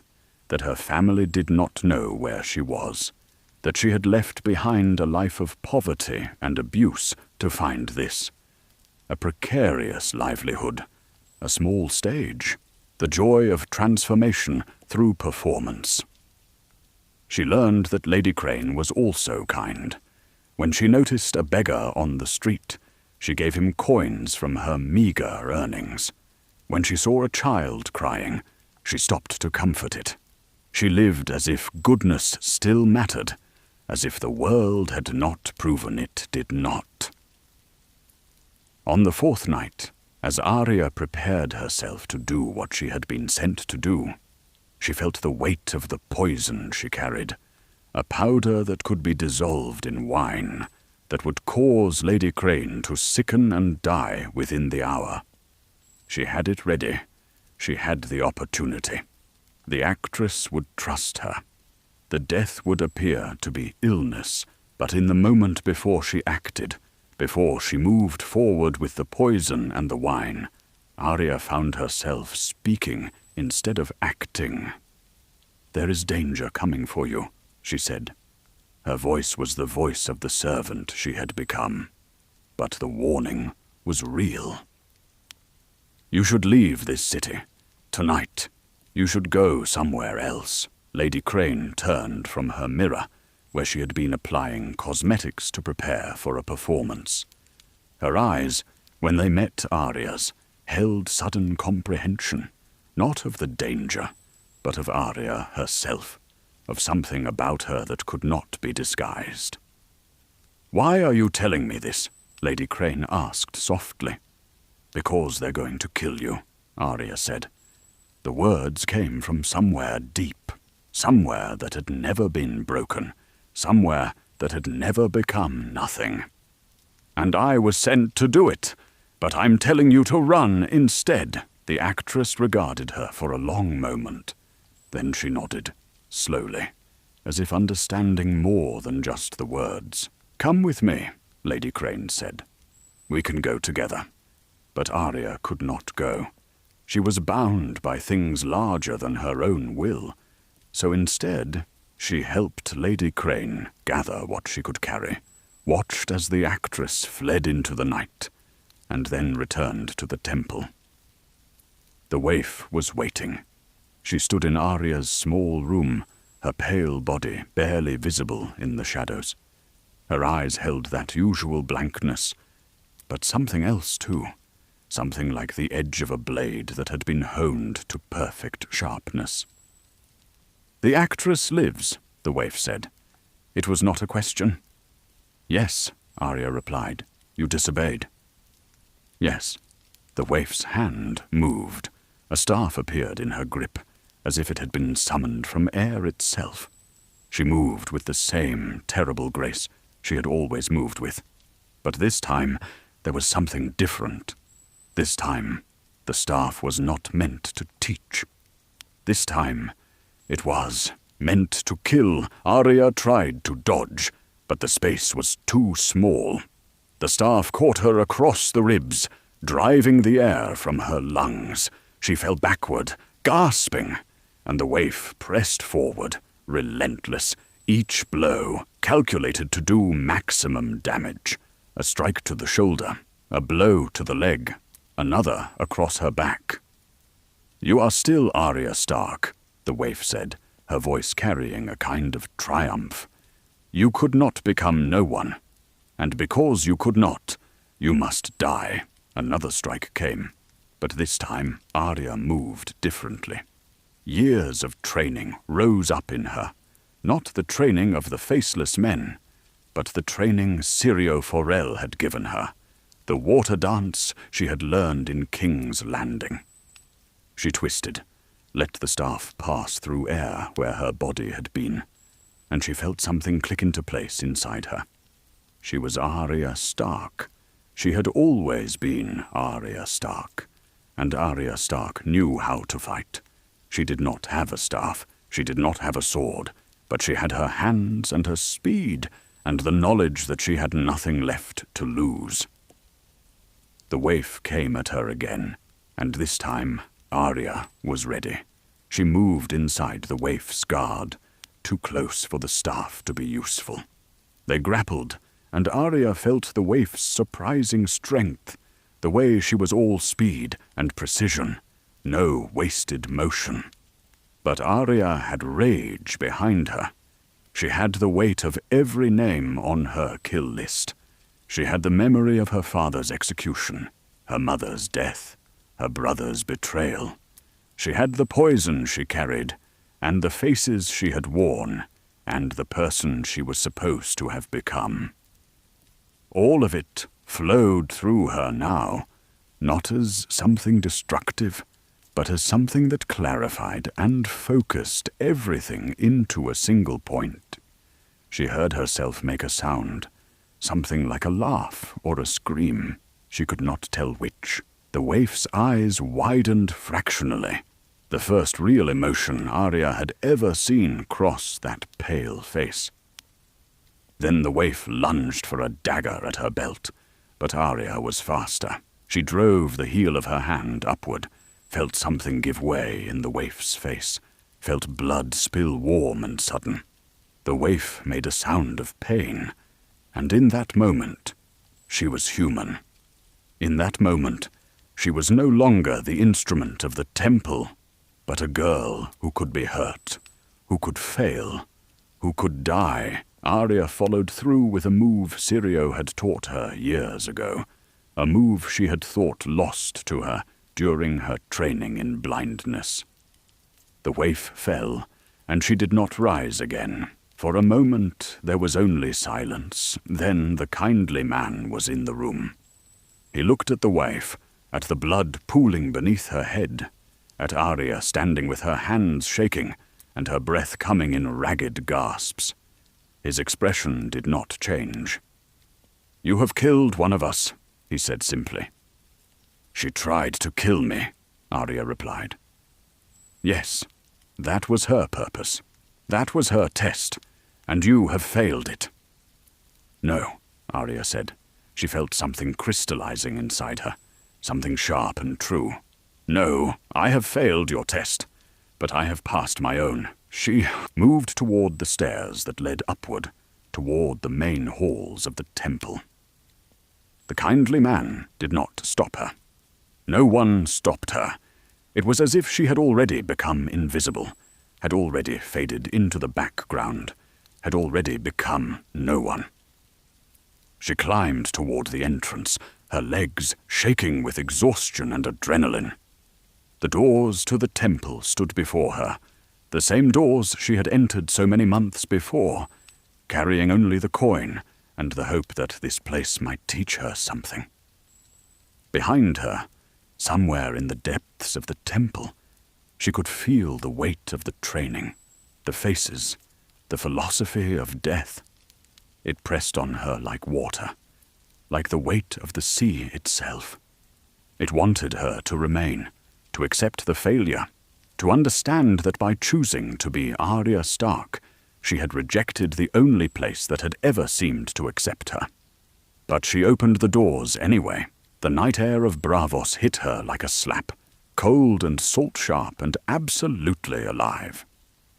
that her family did not know where she was, that she had left behind a life of poverty and abuse to find this, a precarious livelihood, a small stage, the joy of transformation through performance. She learned that Lady Crane was also kind. When she noticed a beggar on the street, she gave him coins from her meagre earnings. When she saw a child crying, she stopped to comfort it. She lived as if goodness still mattered, as if the world had not proven it did not. On the 4th night, as Arya prepared herself to do what she had been sent to do, she felt the weight of the poison she carried, a powder that could be dissolved in wine, that would cause Lady Crane to sicken and die within the hour. She had it ready. She had the opportunity. The actress would trust her. The death would appear to be illness, but in the moment before she acted, before she moved forward with the poison and the wine, Arya found herself speaking instead of acting. "There is danger coming for you," she said. Her voice was the voice of the servant she had become, but the warning was real. "You should leave this city. Tonight. You should go somewhere else." Lady Crane turned from her mirror, where she had been applying cosmetics to prepare for a performance. Her eyes, when they met Arya's, held sudden comprehension, not of the danger, but of Arya herself, of something about her that could not be disguised. "Why are you telling me this?" Lady Crane asked softly. "Because they're going to kill you," Arya said. The words came from somewhere deep, somewhere that had never been broken, somewhere that had never become nothing. "And I was sent to do it, but I'm telling you to run instead." The actress regarded her for a long moment. Then she nodded, slowly, as if understanding more than just the words. "Come with me," Lady Crane said. "We can go together." But Arya could not go. She was bound by things larger than her own will, so instead she helped Lady Crane gather what she could carry, watched as the actress fled into the night, and then returned to the temple. The waif was waiting. She stood in Arya's small room, her pale body barely visible in the shadows. Her eyes held that usual blankness, but something else too. Something like the edge of a blade that had been honed to perfect sharpness. "The actress lives," the waif said. It was not a question. "Yes," Arya replied. "You disobeyed." "Yes." The waif's hand moved. A staff appeared in her grip, as if it had been summoned from air itself. She moved with the same terrible grace she had always moved with. But this time there was something different. This time, the staff was not meant to teach. This time, it was meant to kill. Arya tried to dodge, but the space was too small. The staff caught her across the ribs, driving the air from her lungs. She fell backward, gasping, and the waif pressed forward, relentless, each blow calculated to do maximum damage. A strike to the shoulder, a blow to the leg, another across her back. "You are still Arya Stark," the waif said, her voice carrying a kind of triumph. "You could not become no one. And because you could not, you must die." Another strike came, but this time Arya moved differently. Years of training rose up in her, not the training of the faceless men, but the training Syrio Forel had given her, the water dance she had learned in King's Landing. She twisted, let the staff pass through air where her body had been, and she felt something click into place inside her. She was Arya Stark. She had always been Arya Stark, and Arya Stark knew how to fight. She did not have a staff, she did not have a sword, but she had her hands and her speed, and the knowledge that she had nothing left to lose. The waif came at her again, and this time Arya was ready. She moved inside the waif's guard, too close for the staff to be useful. They grappled, and Arya felt the waif's surprising strength, the way she was all speed and precision, no wasted motion. But Arya had rage behind her. She had the weight of every name on her kill list. She had the memory of her father's execution, her mother's death, her brother's betrayal. She had the poison she carried, and the faces she had worn, and the person she was supposed to have become. All of it flowed through her now, not as something destructive, but as something that clarified and focused everything into a single point. She heard herself make a sound, something like a laugh or a scream. She could not tell which. The waif's eyes widened fractionally, the first real emotion Arya had ever seen cross that pale face. Then the waif lunged for a dagger at her belt, but Arya was faster. She drove the heel of her hand upward, felt something give way in the waif's face, felt blood spill warm and sudden. The waif made a sound of pain, and in that moment, she was human. In that moment, she was no longer the instrument of the temple, but a girl who could be hurt, who could fail, who could die. Arya followed through with a move Syrio had taught her years ago, a move she had thought lost to her during her training in blindness. The waif fell, and she did not rise again. For a moment there was only silence. Then the kindly man was in the room. He looked at the waif, at the blood pooling beneath her head, at Arya standing with her hands shaking and her breath coming in ragged gasps. His expression did not change. "You have killed one of us," he said simply. "She tried to kill me," Arya replied. "Yes, that was her purpose. That was her test, and you have failed it." "No," Arya said. She felt something crystallizing inside her, something sharp and true. "No, I have failed your test, but I have passed my own." She moved toward the stairs that led upward, toward the main halls of the temple. The kindly man did not stop her. No one stopped her. It was as if she had already become invisible, had already faded into the background, had already become no one. She climbed toward the entrance, her legs shaking with exhaustion and adrenaline. The doors to the temple stood before her, the same doors she had entered so many months before, carrying only the coin and the hope that this place might teach her something. Behind her, somewhere in the depths of the temple, she could feel the weight of the training, the faces, the philosophy of death. It pressed on her like water, like the weight of the sea itself. It wanted her to remain, to accept the failure, to understand that by choosing to be Arya Stark, she had rejected the only place that had ever seemed to accept her. But she opened the doors anyway. The night air of Braavos hit her like a slap, cold and salt-sharp and absolutely alive.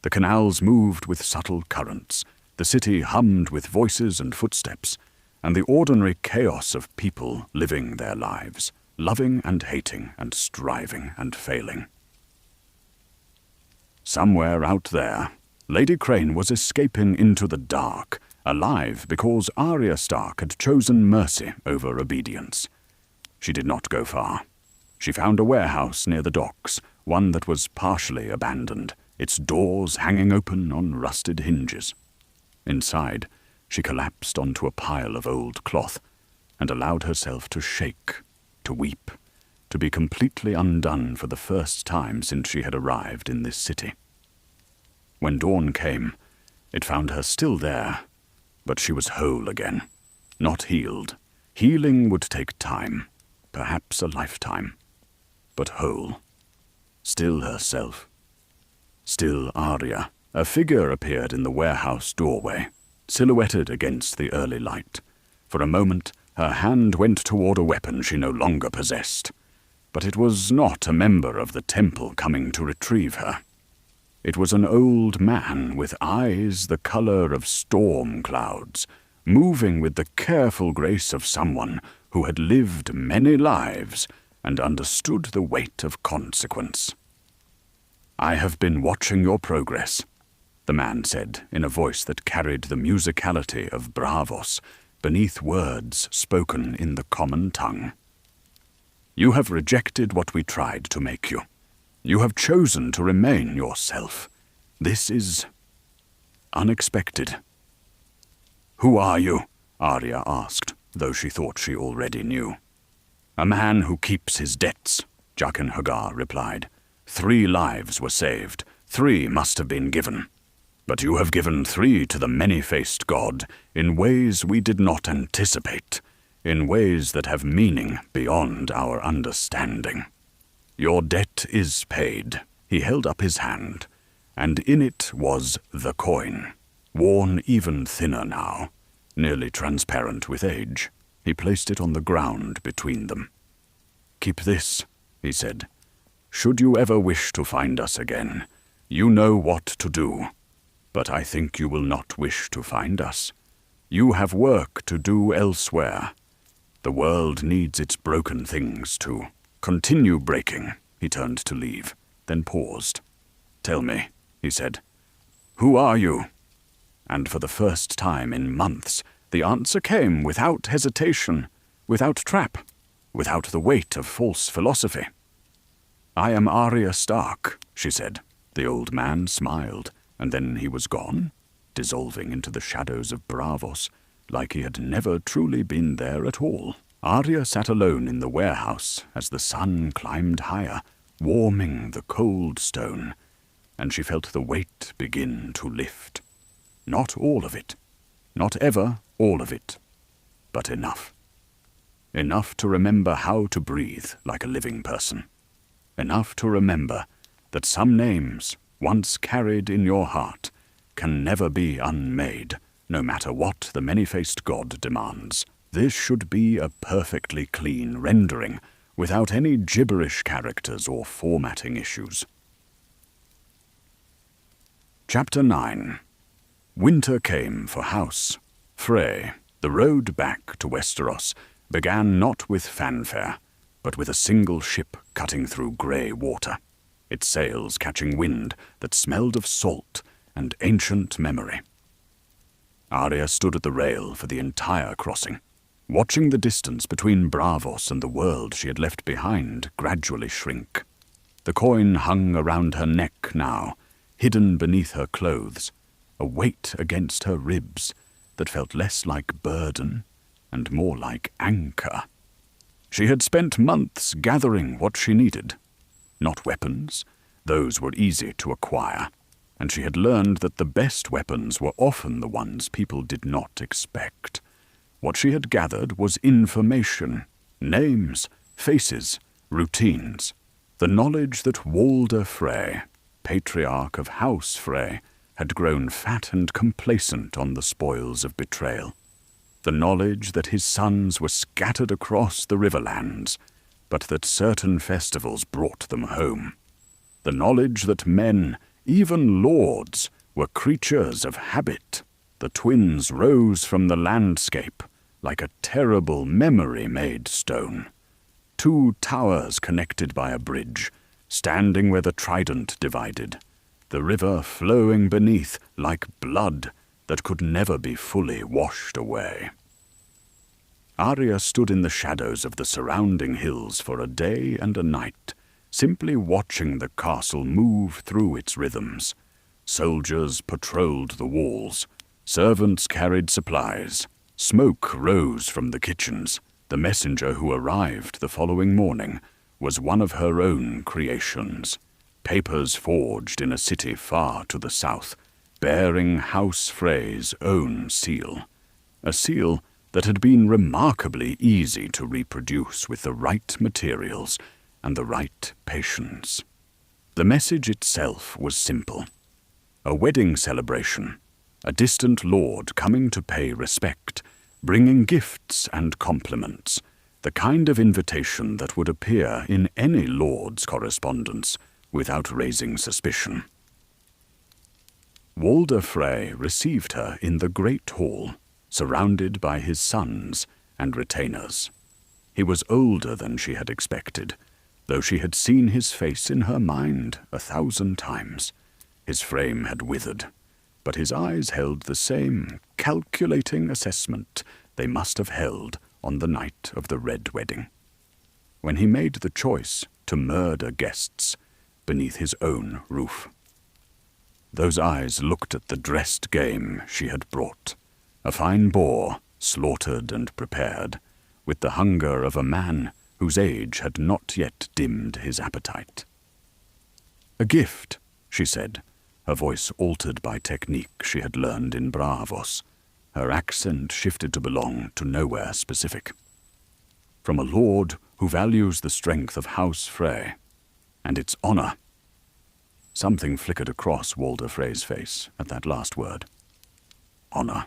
The canals moved with subtle currents, the city hummed with voices and footsteps, and the ordinary chaos of people living their lives, loving and hating and striving and failing. Somewhere out there, Lady Crane was escaping into the dark, alive because Arya Stark had chosen mercy over obedience. She did not go far. She found a warehouse near the docks, one that was partially abandoned, its doors hanging open on rusted hinges. Inside, she collapsed onto a pile of old cloth and allowed herself to shake, to weep, to be completely undone for the first time since she had arrived in this city. When dawn came, it found her still there, but she was whole again, not healed. Healing would take time, perhaps a lifetime, but whole. Still herself. Still Arya. A figure appeared in the warehouse doorway, silhouetted against the early light. For a moment, her hand went toward a weapon she no longer possessed, but it was not a member of the temple coming to retrieve her. It was an old man with eyes the color of storm clouds, moving with the careful grace of someone who had lived many lives and understood the weight of consequence. "I have been watching your progress," the man said in a voice that carried the musicality of Braavos beneath words spoken in the common tongue. "You have rejected what we tried to make you. You have chosen to remain yourself. This is unexpected." "Who are you?" Arya asked, though she thought she already knew. "A man who keeps his debts," Jaqen H'ghar replied. 3 lives were saved. 3 must have been given. But you have given 3 to the many-faced god in ways we did not anticipate, in ways that have meaning beyond our understanding. Your debt is paid." He held up his hand, and in it was the coin, worn even thinner now, nearly transparent with age. He placed it on the ground between them. "Keep this," he said. "Should you ever wish to find us again, you know what to do. But I think you will not wish to find us. You have work to do elsewhere. The world needs its broken things to continue breaking." He turned to leave, then paused. "Tell me," he said, "who are you?" And for the first time in months, the answer came without hesitation, without trap, without the weight of false philosophy. "I am Arya Stark," she said. The old man smiled, and then he was gone, dissolving into the shadows of Braavos, like he had never truly been there at all. Arya sat alone in the warehouse as the sun climbed higher, warming the cold stone, and she felt the weight begin to lift. Not all of it, not ever all of it, but enough. Enough to remember how to breathe like a living person. Enough to remember that some names, once carried in your heart, can never be unmade, no matter what the many-faced god demands. This should be a perfectly clean rendering, without any gibberish characters or formatting issues. Chapter 9. Winter came for House Frey. The road back to Westeros began not with fanfare, but with a single ship cutting through grey water, its sails catching wind that smelled of salt and ancient memory. Arya stood at the rail for the entire crossing, watching the distance between Braavos and the world she had left behind gradually shrink. The coin hung around her neck now, hidden beneath her clothes, a weight against her ribs that felt less like burden and more like anchor. She had spent months gathering what she needed. Not weapons, those were easy to acquire, and she had learned that the best weapons were often the ones people did not expect. What she had gathered was information, names, faces, routines, the knowledge that Walder Frey, patriarch of House Frey, had grown fat and complacent on the spoils of betrayal. The knowledge that his sons were scattered across the riverlands, but that certain festivals brought them home. The knowledge that men, even lords, were creatures of habit. The twins rose from the landscape like a terrible memory-made stone. 2 towers connected by a bridge, standing where the trident divided, the river flowing beneath like blood that could never be fully washed away. Arya stood in the shadows of the surrounding hills for a day and a night, simply watching the castle move through its rhythms. Soldiers patrolled the walls, servants carried supplies, smoke rose from the kitchens. The messenger who arrived the following morning was one of her own creations, papers forged in a city far to the south, bearing House Frey's own seal, a seal that had been remarkably easy to reproduce with the right materials and the right patience. The message itself was simple. A wedding celebration, a distant lord coming to pay respect, bringing gifts and compliments, the kind of invitation that would appear in any lord's correspondence without raising suspicion. Walder Frey received her in the great hall, surrounded by his sons and retainers. He was older than she had expected, though she had seen his face in her mind 1,000 times. His frame had withered, but his eyes held the same calculating assessment they must have held on the night of the Red Wedding, when he made the choice to murder guests beneath his own roof. Those eyes looked at the dressed game she had brought, a fine boar, slaughtered and prepared, with the hunger of a man whose age had not yet dimmed his appetite. "A gift," she said, her voice altered by technique she had learned in Bravos. Her accent shifted to belong to nowhere specific. From a lord who values the strength of House Frey and its honor. Something flickered across Walder Frey's face at that last word. Honor.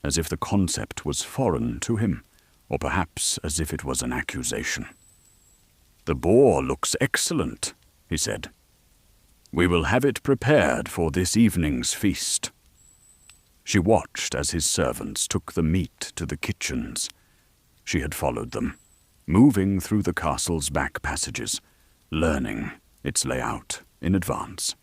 As if the concept was foreign to him, or perhaps as if it was an accusation. "The boar looks excellent," he said. "We will have it prepared for this evening's feast." She watched as his servants took the meat to the kitchens. She had followed them, moving through the castle's back passages, learning its layout in advance.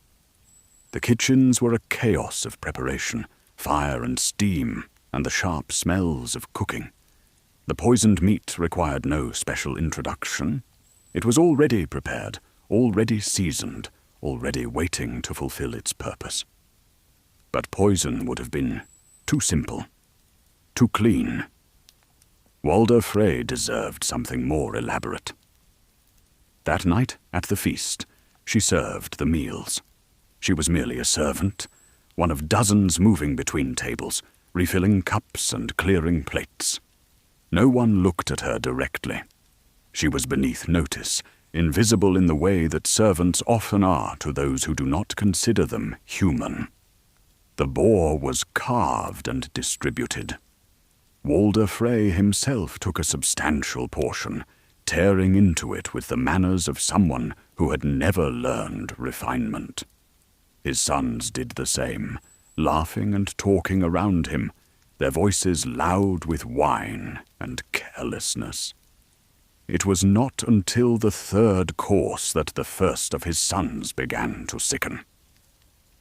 The kitchens were a chaos of preparation, fire and steam, and the sharp smells of cooking. The poisoned meat required no special introduction. It was already prepared, already seasoned, already waiting to fulfill its purpose. But poison would have been too simple, too clean. Walder Frey deserved something more elaborate. That night, at the feast, she served the meals. She was merely a servant, one of dozens moving between tables, refilling cups and clearing plates. No one looked at her directly. She was beneath notice, invisible in the way that servants often are to those who do not consider them human. The boar was carved and distributed. Walder Frey himself took a substantial portion, tearing into it with the manners of someone who had never learned refinement. His sons did the same, laughing and talking around him, their voices loud with wine and carelessness. It was not until the third course that the first of his sons began to sicken.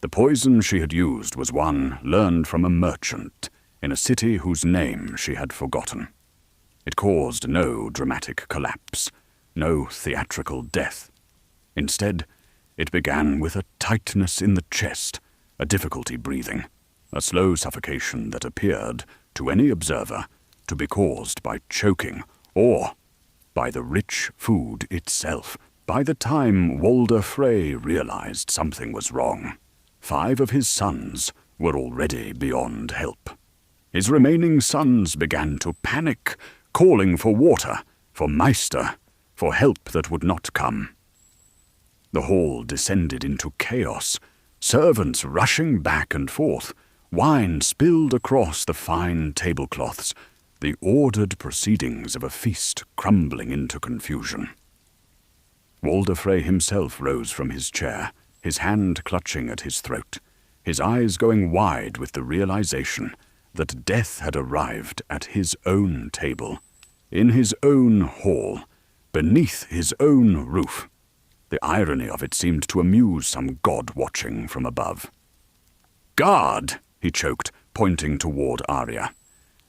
The poison she had used was one learned from a merchant in a city whose name she had forgotten. It caused no dramatic collapse, no theatrical death. Instead, it began with a tightness in the chest, a difficulty breathing, a slow suffocation that appeared, to any observer, to be caused by choking or by the rich food itself. By the time Walder Frey realized something was wrong, 5 of his sons were already beyond help. His remaining sons began to panic, calling for water, for Meister, for help that would not come. The hall descended into chaos, servants rushing back and forth, wine spilled across the fine tablecloths, the ordered proceedings of a feast crumbling into confusion. Walder Frey himself rose from his chair, his hand clutching at his throat, his eyes going wide with the realization that death had arrived at his own table, in his own hall, beneath his own roof. The irony of it seemed to amuse some god watching from above. "Guard!" he choked, pointing toward Arya.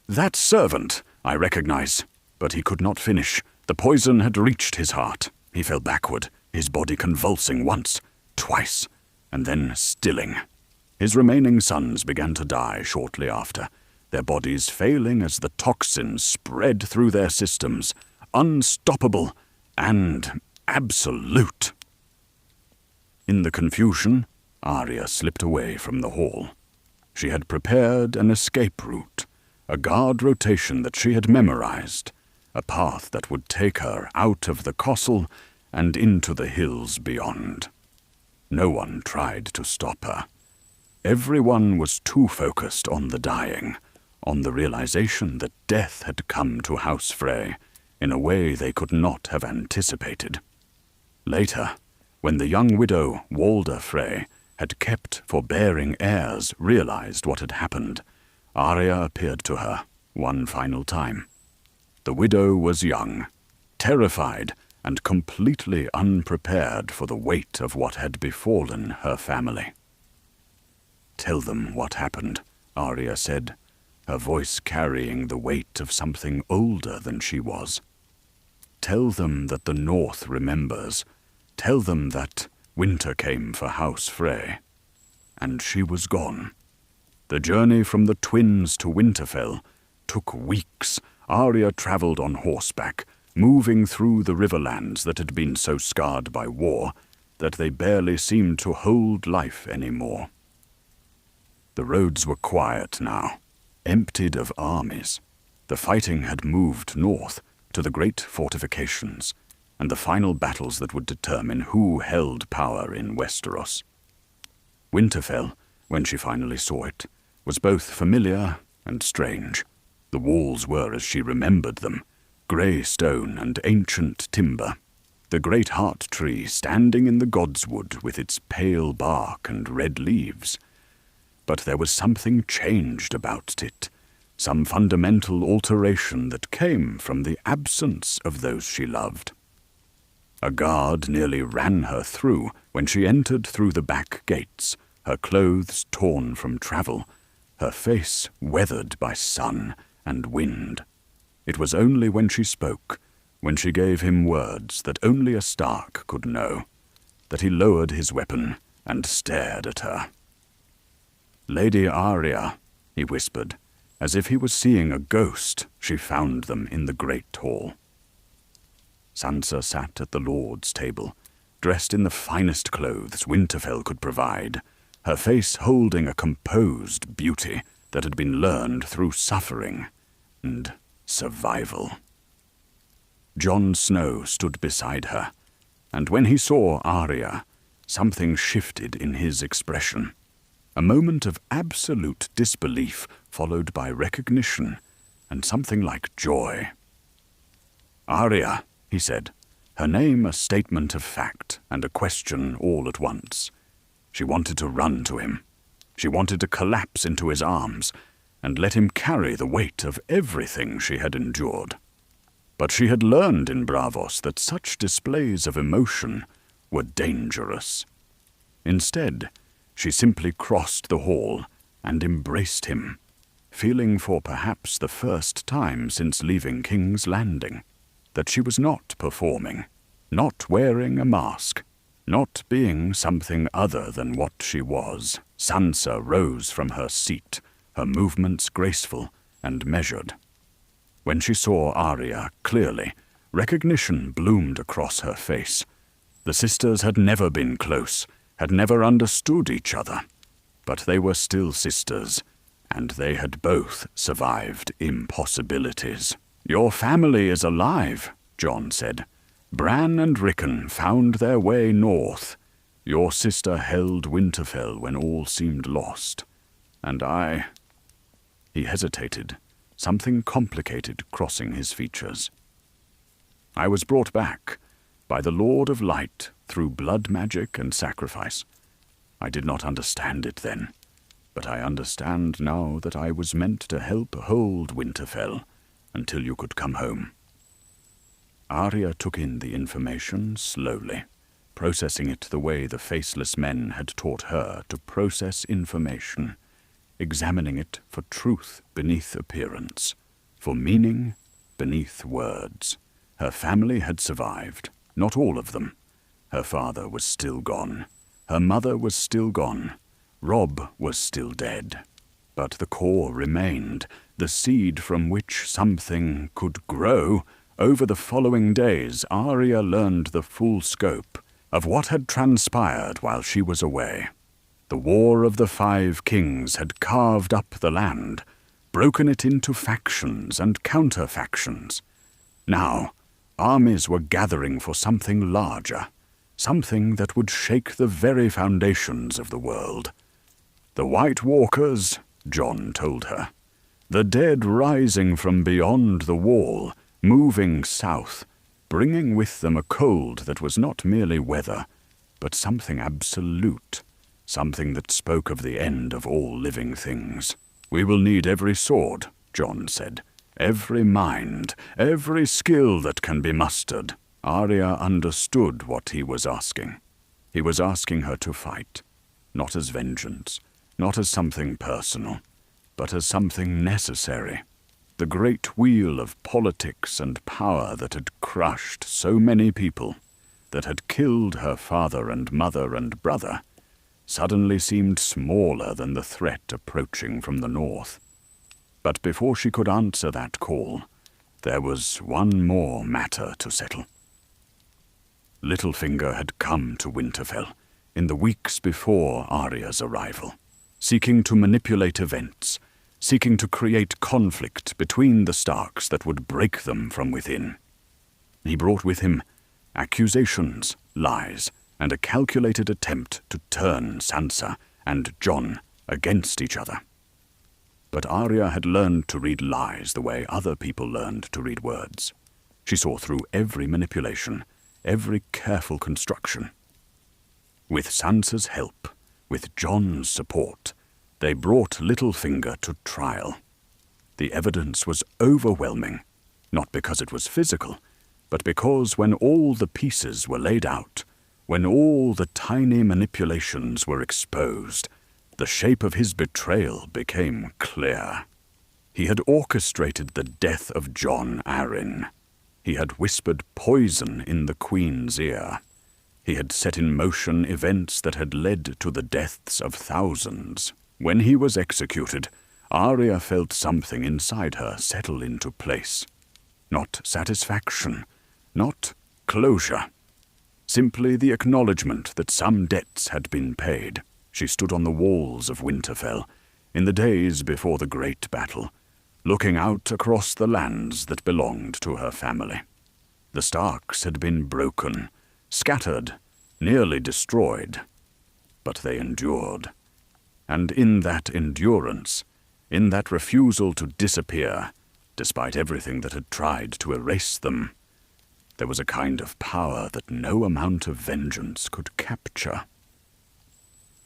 "That servant, I recognize." But he could not finish. The poison had reached his heart. He fell backward, his body convulsing once, twice, and then stilling. His remaining sons began to die shortly after, their bodies failing as the toxins spread through their systems, unstoppable and absolute. In the confusion, Arya slipped away from the hall. She had prepared an escape route, a guard rotation that she had memorized, a path that would take her out of the castle and into the hills beyond. No one tried to stop her. Everyone was too focused on the dying, on the realization that death had come to House Frey in a way they could not have anticipated. Later, when the young widow, Walder Frey, had kept forbearing heirs realized what had happened, Arya appeared to her one final time. The widow was young, terrified, and completely unprepared for the weight of what had befallen her family. "Tell them what happened," Arya said, her voice carrying the weight of something older than she was. "Tell them that the North remembers. Tell them that winter came for House Frey." And she was gone. The journey from the twins to Winterfell took weeks. Arya traveled on horseback, moving through the riverlands that had been so scarred by war, that they barely seemed to hold life anymore. The roads were quiet now, emptied of armies. The fighting had moved north to the great fortifications and the final battles that would determine who held power in Westeros. Winterfell, when she finally saw it, was both familiar and strange. The walls were as she remembered them, grey stone and ancient timber. The great heart tree standing in the godswood with its pale bark and red leaves. But there was something changed about it, some fundamental alteration that came from the absence of those she loved. A guard nearly ran her through when she entered through the back gates, her clothes torn from travel, her face weathered by sun and wind. It was only when she spoke, when she gave him words that only a Stark could know, that he lowered his weapon and stared at her. "Lady Arya," he whispered, as if he was seeing a ghost. She found them in the great hall. Sansa sat at the Lord's table, dressed in the finest clothes Winterfell could provide, her face holding a composed beauty that had been learned through suffering and survival. Jon Snow stood beside her, and when he saw Arya, something shifted in his expression. A moment of absolute disbelief followed by recognition and something like joy. "Arya," he said, her name a statement of fact and a question all at once. She wanted to run to him. She wanted to collapse into his arms and let him carry the weight of everything she had endured. But she had learned in Braavos that such displays of emotion were dangerous. Instead, she simply crossed the hall and embraced him, feeling for perhaps the first time since leaving King's Landing that she was not performing, not wearing a mask, not being something other than what she was. Sansa rose from her seat, her movements graceful and measured. When she saw Arya clearly, recognition bloomed across her face. The sisters had never been close, had never understood each other, but they were still sisters, and they had both survived impossibilities. "Your family is alive," Jon said. "Bran and Rickon found their way north. Your sister held Winterfell when all seemed lost. And I—" He hesitated, something complicated crossing his features. "I was brought back by the Lord of Light through blood magic and sacrifice. I did not understand it then, but I understand now that I was meant to help hold Winterfell until you could come home." Arya took in the information slowly, processing it the way the faceless men had taught her to process information, examining it for truth beneath appearance, for meaning beneath words. Her family had survived, not all of them. Her father was still gone. Her mother was still gone. Robb was still dead. But the core remained, the seed from which something could grow. Over the following days, Arya learned the full scope of what had transpired while she was away. The War of the Five Kings had carved up the land, broken it into factions and counter-factions. Now, armies were gathering for something larger, something that would shake the very foundations of the world. "The White Walkers," Jon told her. "The dead rising from beyond the wall, moving south, bringing with them a cold that was not merely weather, but something absolute, something that spoke of the end of all living things. We will need every sword," Jon said, "every mind, every skill that can be mustered." Arya understood what he was asking. He was asking her to fight, not as vengeance, not as something personal, but as something necessary. The great wheel of politics and power that had crushed so many people, that had killed her father and mother and brother, suddenly seemed smaller than the threat approaching from the north. But before she could answer that call, there was one more matter to settle. Littlefinger had come to Winterfell in the weeks before Arya's arrival, seeking to manipulate events, seeking to create conflict between the Starks that would break them from within. He brought with him accusations, lies, and a calculated attempt to turn Sansa and Jon against each other. But Arya had learned to read lies the way other people learned to read words. She saw through every manipulation, every careful construction. With Sansa's help, with Jon's support, they brought Littlefinger to trial. The evidence was overwhelming, not because it was physical, but because when all the pieces were laid out, when all the tiny manipulations were exposed, the shape of his betrayal became clear. He had orchestrated the death of Jon Arryn. He had whispered poison in the Queen's ear. He had set in motion events that had led to the deaths of thousands. When he was executed, Arya felt something inside her settle into place. Not satisfaction, not closure. Simply the acknowledgement that some debts had been paid. She stood on the walls of Winterfell, in the days before the great battle, looking out across the lands that belonged to her family. The Starks had been broken, scattered, nearly destroyed, but they endured. And in that endurance, in that refusal to disappear, despite everything that had tried to erase them, there was a kind of power that no amount of vengeance could capture.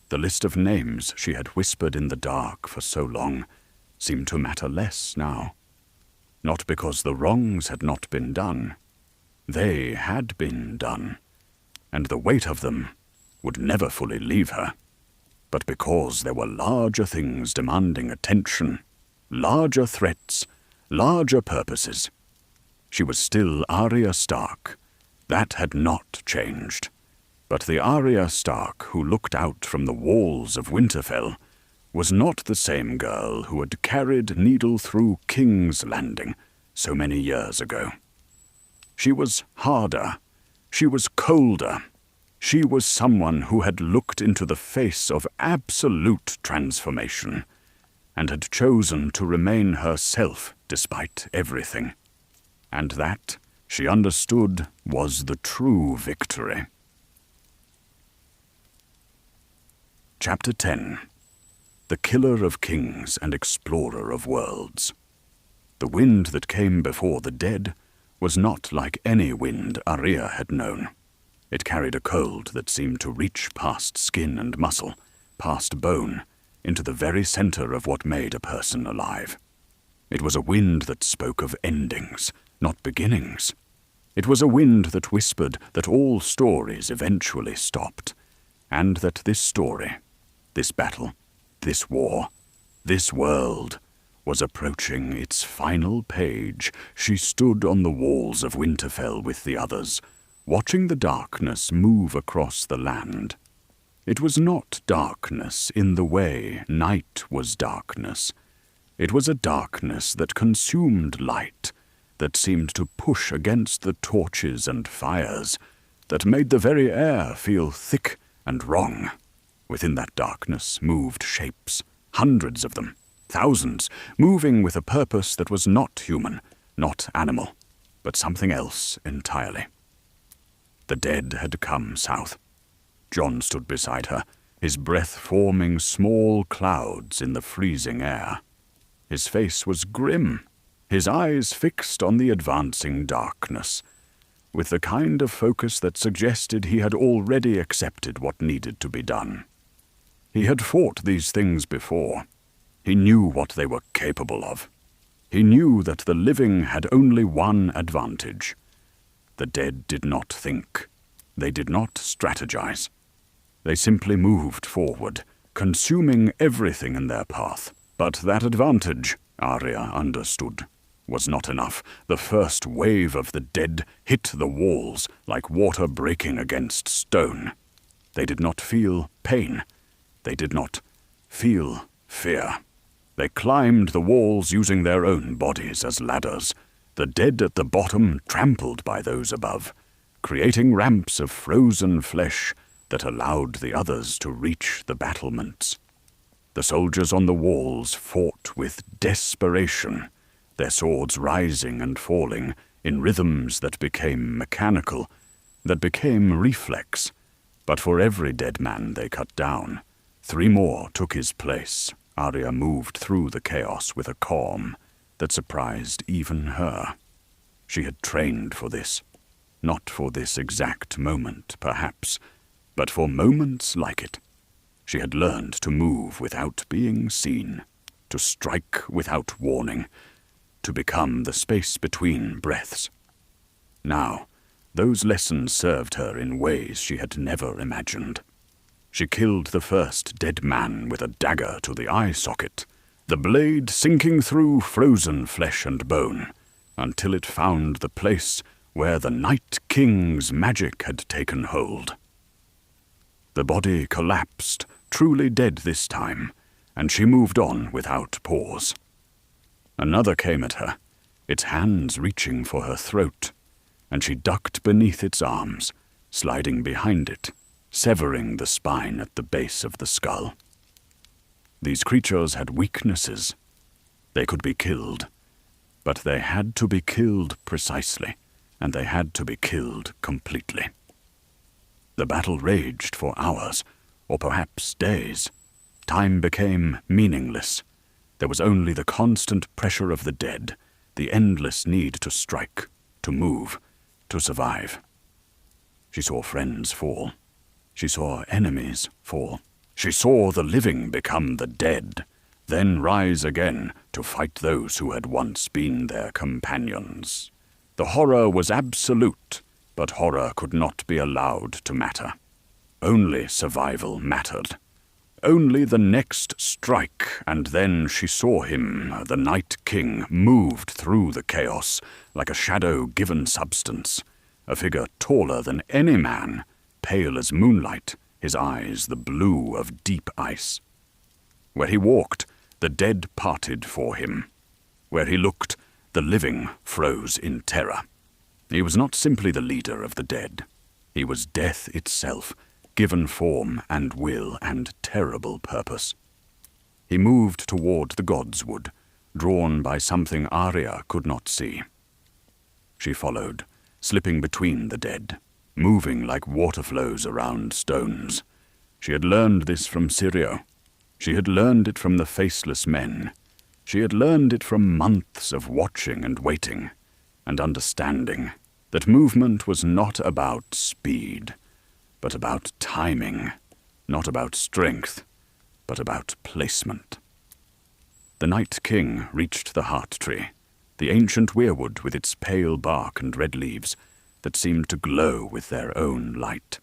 The list of names she had whispered in the dark for so long seemed to matter less now. Not because the wrongs had not been done. They had been done, and the weight of them would never fully leave her. But because there were larger things demanding attention, larger threats, larger purposes. She was still Arya Stark. That had not changed. But the Arya Stark who looked out from the walls of Winterfell was not the same girl who had carried Needle through King's Landing so many years ago. She was harder. She was colder. She was someone who had looked into the face of absolute transformation and had chosen to remain herself despite everything. And that, she understood, was the true victory. Chapter 10. The Killer of Kings and Explorer of Worlds. The wind that came before the dead was not like any wind Arya had known. It carried a cold that seemed to reach past skin and muscle, past bone, into the very center of what made a person alive. It was a wind that spoke of endings, not beginnings. It was a wind that whispered that all stories eventually stopped, and that this story, this battle, this war, this world, was approaching its final page. She stood on the walls of Winterfell with the others, watching the darkness move across the land. It was not darkness in the way night was darkness. It was a darkness that consumed light, that seemed to push against the torches and fires, that made the very air feel thick and wrong. Within that darkness moved shapes, hundreds of them, thousands, moving with a purpose that was not human, not animal, but something else entirely. The dead had come south. Jon stood beside her, his breath forming small clouds in the freezing air. His face was grim, his eyes fixed on the advancing darkness, with the kind of focus that suggested he had already accepted what needed to be done. He had fought these things before. He knew what they were capable of. He knew that the living had only one advantage. The dead did not think. They did not strategize. They simply moved forward, consuming everything in their path. But that advantage, Arya understood, was not enough. The first wave of the dead hit the walls like water breaking against stone. They did not feel pain. They did not feel fear. They climbed the walls using their own bodies as ladders, the dead at the bottom trampled by those above, creating ramps of frozen flesh that allowed the others to reach the battlements. The soldiers on the walls fought with desperation, their swords rising and falling in rhythms that became mechanical, that became reflex. But for every dead man they cut down, 3 more took his place. Arya moved through the chaos with a calm that surprised even her. She had trained for this. Not for this exact moment, perhaps, but for moments like it. She had learned to move without being seen, to strike without warning, to become the space between breaths. Now, those lessons served her in ways she had never imagined. She killed the first dead man with a dagger to the eye socket, the blade sinking through frozen flesh and bone, until it found the place where the Night King's magic had taken hold. The body collapsed, truly dead this time, and she moved on without pause. Another came at her, its hands reaching for her throat, and she ducked beneath its arms, sliding behind it, severing the spine at the base of the skull. These creatures had weaknesses. They could be killed, but they had to be killed precisely, and they had to be killed completely. The battle raged for hours, or perhaps days. Time became meaningless. There was only the constant pressure of the dead, the endless need to strike, to move, to survive. She saw friends fall. She saw enemies fall. She saw the living become the dead, then rise again to fight those who had once been their companions. The horror was absolute, but horror could not be allowed to matter. Only survival mattered. Only the next strike, and then she saw him, the Night King, moved through the chaos like a shadow given substance, a figure taller than any man, pale as moonlight, his eyes the blue of deep ice. Where he walked, the dead parted for him. Where he looked, the living froze in terror. He was not simply the leader of the dead. He was death itself, given form and will and terrible purpose. He moved toward the godswood, drawn by something Arya could not see. She followed, slipping between the dead, moving like water flows around stones. She had learned this from Syrio. She had learned it from the faceless men. She had learned it from months of watching and waiting, and understanding that movement was not about speed, but about timing, not about strength, but about placement. The Night King reached the heart tree, the ancient weirwood with its pale bark and red leaves that seemed to glow with their own light.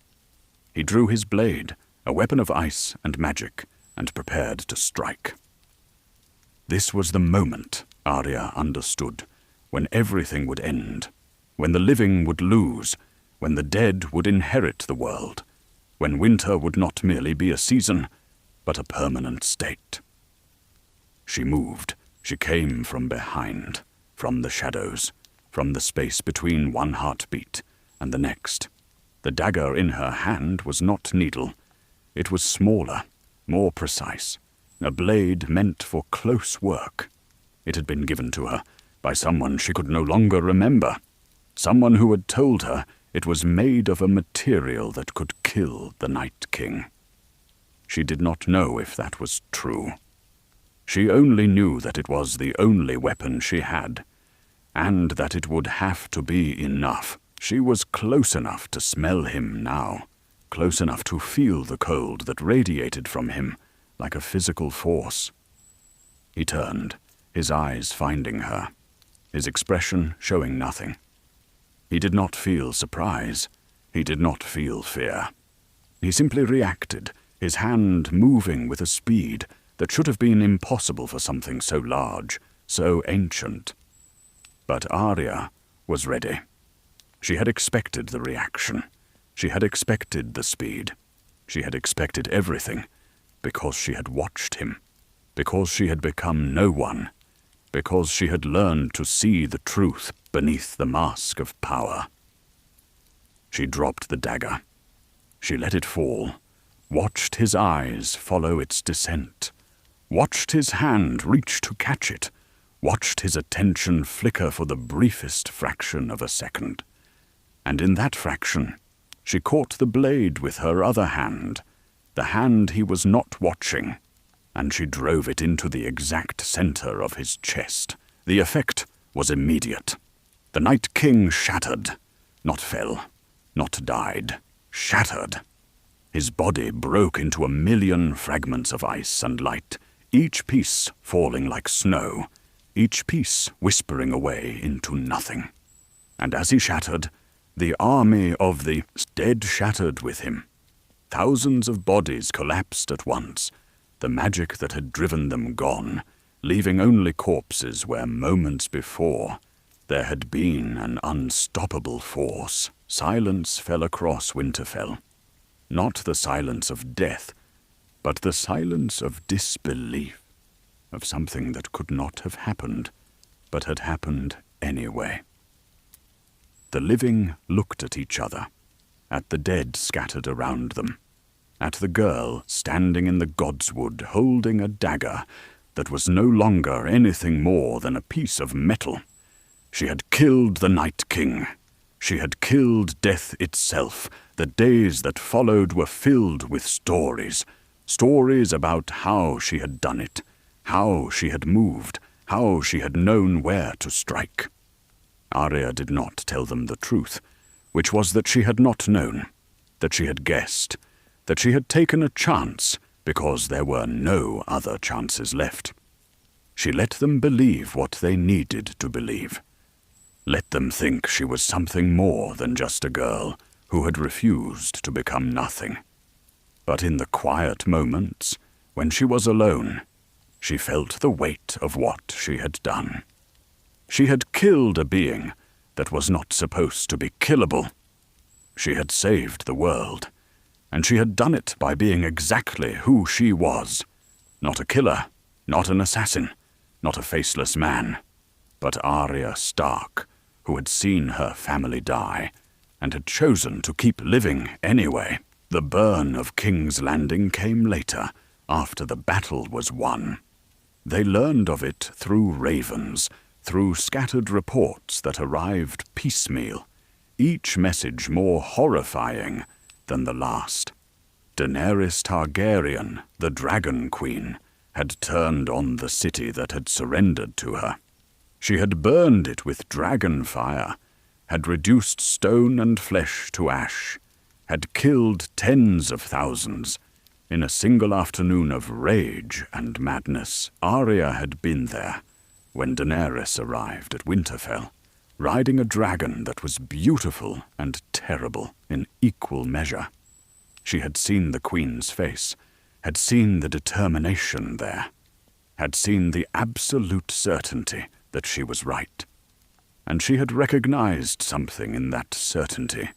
He drew his blade, a weapon of ice and magic, and prepared to strike. This was the moment, Arya understood, when everything would end, when the living would lose, when the dead would inherit the world, when winter would not merely be a season, but a permanent state. She moved. She came from behind, from the shadows, from the space between one heartbeat and the next. The dagger in her hand was not needle. It was smaller, more precise, a blade meant for close work. It had been given to her by someone she could no longer remember, someone who had told her it was made of a material that could kill the Night King. She did not know if that was true. She only knew that it was the only weapon she had, and that it would have to be enough. She was close enough to smell him now, close enough to feel the cold that radiated from him like a physical force. He turned, his eyes finding her, his expression showing nothing. He did not feel surprise. He did not feel fear. He simply reacted, his hand moving with a speed that should have been impossible for something so large, so ancient. But Arya was ready. She had expected the reaction. She had expected the speed. She had expected everything, because she had watched him, because she had become no one, because she had learned to see the truth beneath the mask of power. She dropped the dagger. She let it fall, watched his eyes follow its descent, watched his hand reach to catch it, watched his attention flicker for the briefest fraction of a second. And in that fraction, she caught the blade with her other hand, the hand he was not watching, and she drove it into the exact center of his chest. The effect was immediate. The Night King shattered, not fell, not died, shattered. His body broke into 1,000,000 fragments of ice and light, each piece falling like snow, each piece whispering away into nothing. And as he shattered, the army of the dead shattered with him. Thousands of bodies collapsed at once, the magic that had driven them gone, leaving only corpses where moments before there had been an unstoppable force. Silence fell across Winterfell. Not the silence of death, but the silence of disbelief, of something that could not have happened, but had happened anyway. The living looked at each other, at the dead scattered around them, at the girl standing in the godswood holding a dagger that was no longer anything more than a piece of metal. She had killed the Night King. She had killed death itself. The days that followed were filled with stories. Stories about how she had done it, how she had moved, how she had known where to strike. Arya did not tell them the truth, which was that she had not known, that she had guessed, that she had taken a chance because there were no other chances left. She let them believe what they needed to believe. Let them think she was something more than just a girl who had refused to become nothing. But in the quiet moments, when she was alone, she felt the weight of what she had done. She had killed a being that was not supposed to be killable. She had saved the world, and she had done it by being exactly who she was. Not a killer, not an assassin, not a faceless man, but Arya Stark, who had seen her family die, and had chosen to keep living anyway. The burn of King's Landing came later, after the battle was won. They learned of it through ravens, through scattered reports that arrived piecemeal, each message more horrifying than the last. Daenerys Targaryen, the Dragon Queen, had turned on the city that had surrendered to her. She had burned it with dragon fire, had reduced stone and flesh to ash, had killed tens of thousands. In a single afternoon of rage and madness, Arya had been there when Daenerys arrived at Winterfell, riding a dragon that was beautiful and terrible in equal measure. She had seen the Queen's face, had seen the determination there, had seen the absolute certainty that she was right. And she had recognized something in that certainty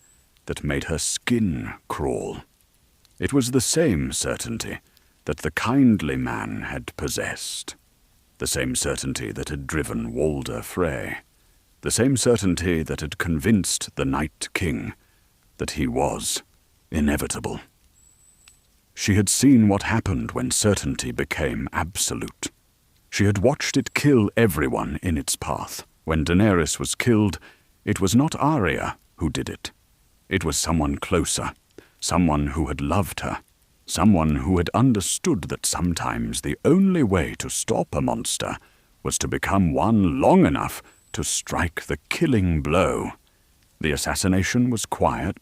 that made her skin crawl. It was the same certainty that the kindly man had possessed, the same certainty that had driven Walder Frey, the same certainty that had convinced the Night King that he was inevitable. She had seen what happened when certainty became absolute. She had watched it kill everyone in its path. When Daenerys was killed, it was not Arya who did it. It was someone closer, someone who had loved her, someone who had understood that sometimes the only way to stop a monster was to become one long enough to strike the killing blow. The assassination was quiet,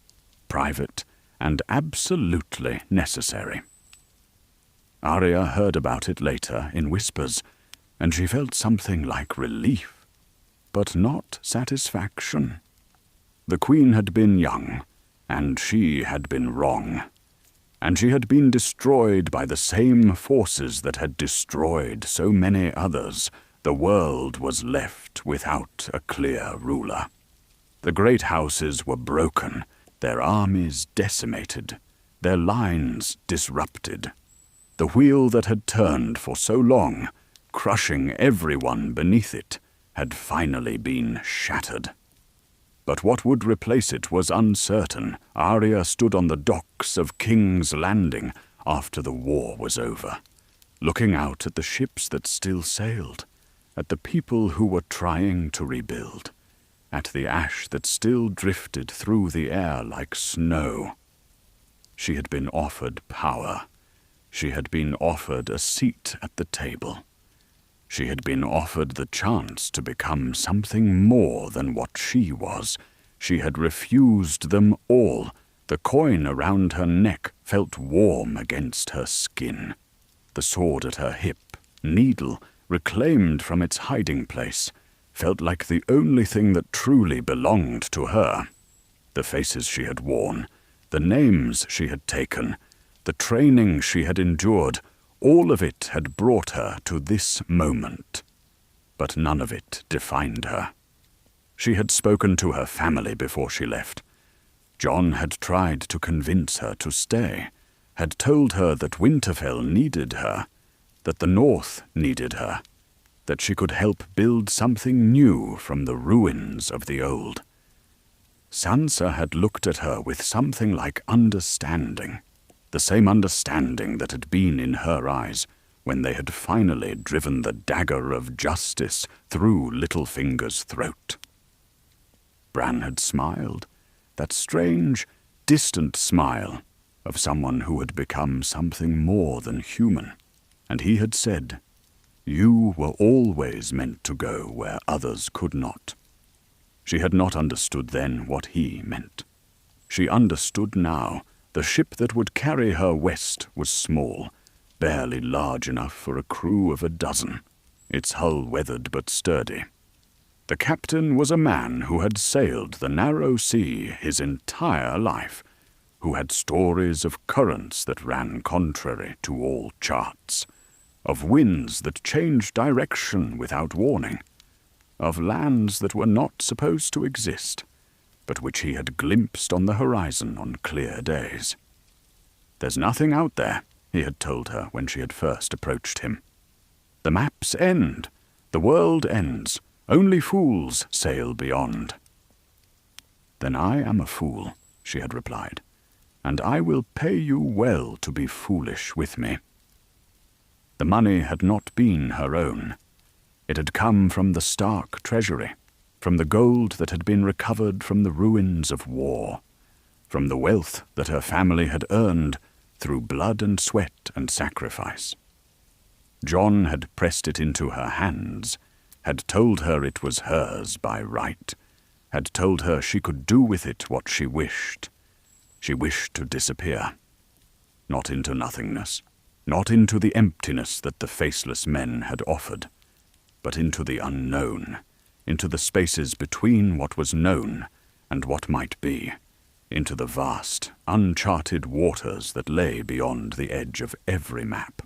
private, and absolutely necessary. Arya heard about it later in whispers, and she felt something like relief, but not satisfaction. The Queen had been young, and she had been wrong, and she had been destroyed by the same forces that had destroyed so many others. The world was left without a clear ruler. The great houses were broken, their armies decimated, their lines disrupted. The wheel that had turned for so long, crushing everyone beneath it, had finally been shattered. But what would replace it was uncertain. Arya stood on the docks of King's Landing after the war was over, looking out at the ships that still sailed, at the people who were trying to rebuild, at the ash that still drifted through the air like snow. She had been offered power. She had been offered a seat at the table. She had been offered the chance to become something more than what she was. She had refused them all. The coin around her neck felt warm against her skin. The sword at her hip, needle, reclaimed from its hiding place, felt like the only thing that truly belonged to her. The faces she had worn, the names she had taken, the training she had endured, all of it had brought her to this moment. But none of it defined her. She had spoken to her family before she left. Jon had tried to convince her to stay, had told her that Winterfell needed her, that the North needed her, that she could help build something new from the ruins of the old. Sansa had looked at her with something like understanding, the same understanding that had been in her eyes when they had finally driven the dagger of justice through Littlefinger's throat. Bran had smiled, that strange, distant smile of someone who had become something more than human, and he had said, "You were always meant to go where others could not." She had not understood then what he meant. She understood now. The ship that would carry her west was small, barely large enough for a crew of 12, its hull weathered but sturdy. The captain was a man who had sailed the narrow sea his entire life, who had stories of currents that ran contrary to all charts, of winds that changed direction without warning, of lands that were not supposed to exist, but which he had glimpsed on the horizon on clear days. "There's nothing out there," he had told her when she had first approached him. "The maps end. The world ends. Only fools sail beyond." "Then I am a fool," she had replied, "and I will pay you well to be foolish with me." The money had not been her own. It had come from the Stark treasury, from the gold that had been recovered from the ruins of war, from the wealth that her family had earned through blood and sweat and sacrifice. Jon had pressed it into her hands, had told her it was hers by right, had told her she could do with it what she wished. She wished to disappear, not into nothingness, not into the emptiness that the faceless men had offered, but into the unknown, into the spaces between what was known and what might be, into the vast, uncharted waters that lay beyond the edge of every map.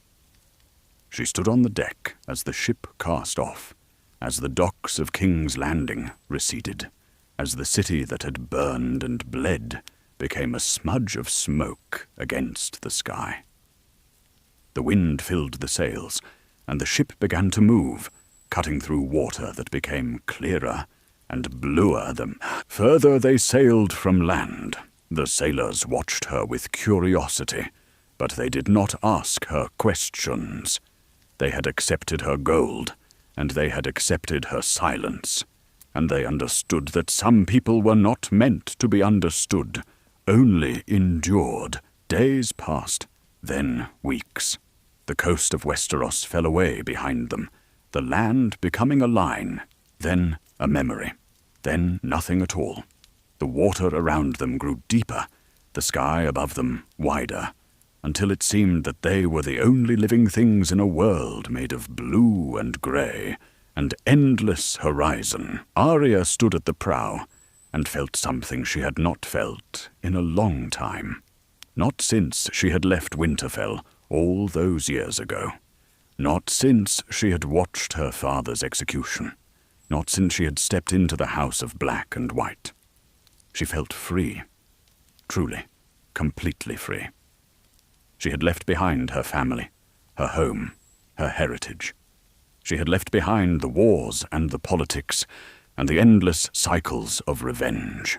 She stood on the deck as the ship cast off, as the docks of King's Landing receded, as the city that had burned and bled became a smudge of smoke against the sky. The wind filled the sails, and the ship began to move, cutting through water that became clearer and bluer the further they sailed from land. The sailors watched her with curiosity, but they did not ask her questions. They had accepted her gold, and they had accepted her silence, and they understood that some people were not meant to be understood, only endured. Days passed, then weeks. The coast of Westeros fell away behind them, the land becoming a line, then a memory, then nothing at all. The water around them grew deeper, the sky above them wider, until it seemed that they were the only living things in a world made of blue and grey, and endless horizon. Arya stood at the prow, and felt something she had not felt in a long time. Not since she had left Winterfell all those years ago. Not since she had watched her father's execution. Not since she had stepped into the house of black and white. She felt free. Truly, completely free. She had left behind her family, her home, her heritage. She had left behind the wars and the politics, and the endless cycles of revenge.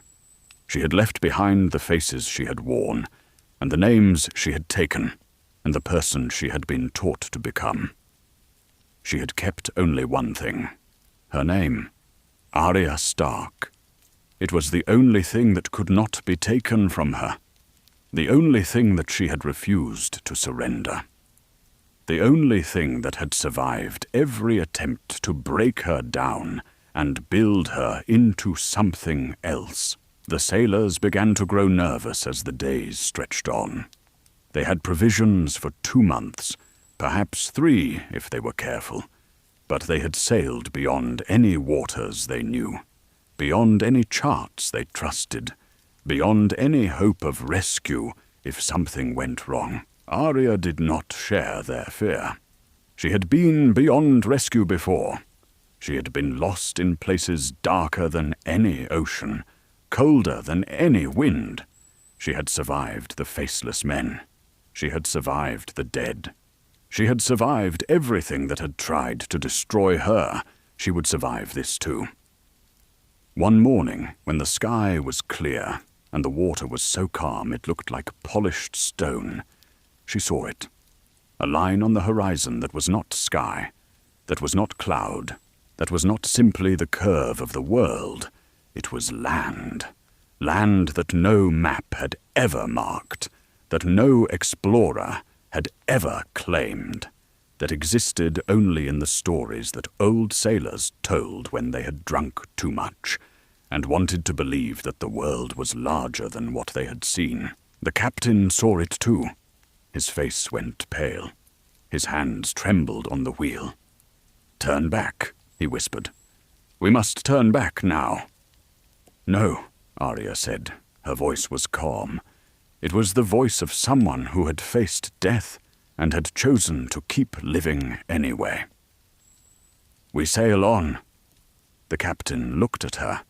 She had left behind the faces she had worn, and the names she had taken, and the person she had been taught to become. She had kept only one thing: her name, Arya Stark. It was the only thing that could not be taken from her, the only thing that she had refused to surrender, the only thing that had survived every attempt to break her down and build her into something else. The sailors began to grow nervous as the days stretched on. They had provisions for 2 months, perhaps 3 if they were careful, but they had sailed beyond any waters they knew, beyond any charts they trusted, beyond any hope of rescue if something went wrong. Arya did not share their fear. She had been beyond rescue before. She had been lost in places darker than any ocean, colder than any wind. She had survived the faceless men. She had survived the dead. She had survived everything that had tried to destroy her. She would survive this too. One morning, when the sky was clear and the water was so calm it looked like polished stone, she saw it. A line on the horizon that was not sky, that was not cloud, that was not simply the curve of the world. It was land. Land that no map had ever marked, that no explorer had ever claimed, that existed only in the stories that old sailors told when they had drunk too much and wanted to believe that the world was larger than what they had seen. The captain saw it too. His face went pale. His hands trembled on the wheel. "Turn back," he whispered. "We must turn back now." "No," Arya said. Her voice was calm. It was the voice of someone who had faced death and had chosen to keep living anyway. "We sail on." The captain looked at her,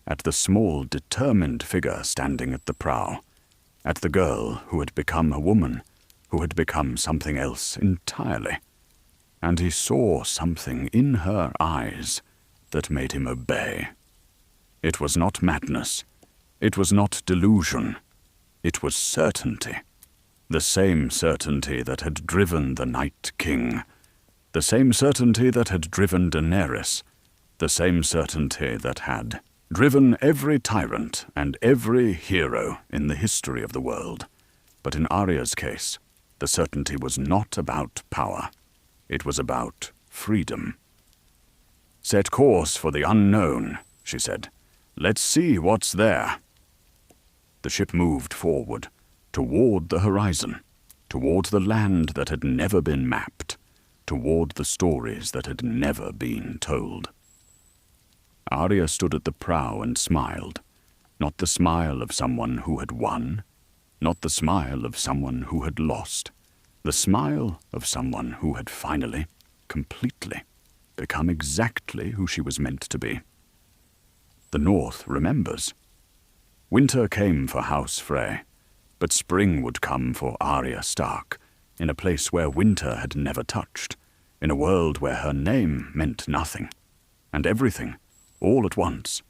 at the small, determined figure standing at the prow, at the girl who had become a woman, who had become something else entirely, and he saw something in her eyes that made him obey. It was not madness. It was not delusion. It was certainty. The same certainty that had driven the Night King. The same certainty that had driven Daenerys. The same certainty that had driven every tyrant and every hero in the history of the world. But in Arya's case, the certainty was not about power. It was about freedom. "Set course for the unknown," she said. "Let's see what's there." The ship moved forward, toward the horizon, toward the land that had never been mapped, toward the stories that had never been told. Arya stood at the prow and smiled, not the smile of someone who had won, not the smile of someone who had lost, the smile of someone who had finally, completely, become exactly who she was meant to be. The North remembers. Winter came for House Frey, but spring would come for Arya Stark, in a place where winter had never touched, in a world where her name meant nothing, and everything, all at once,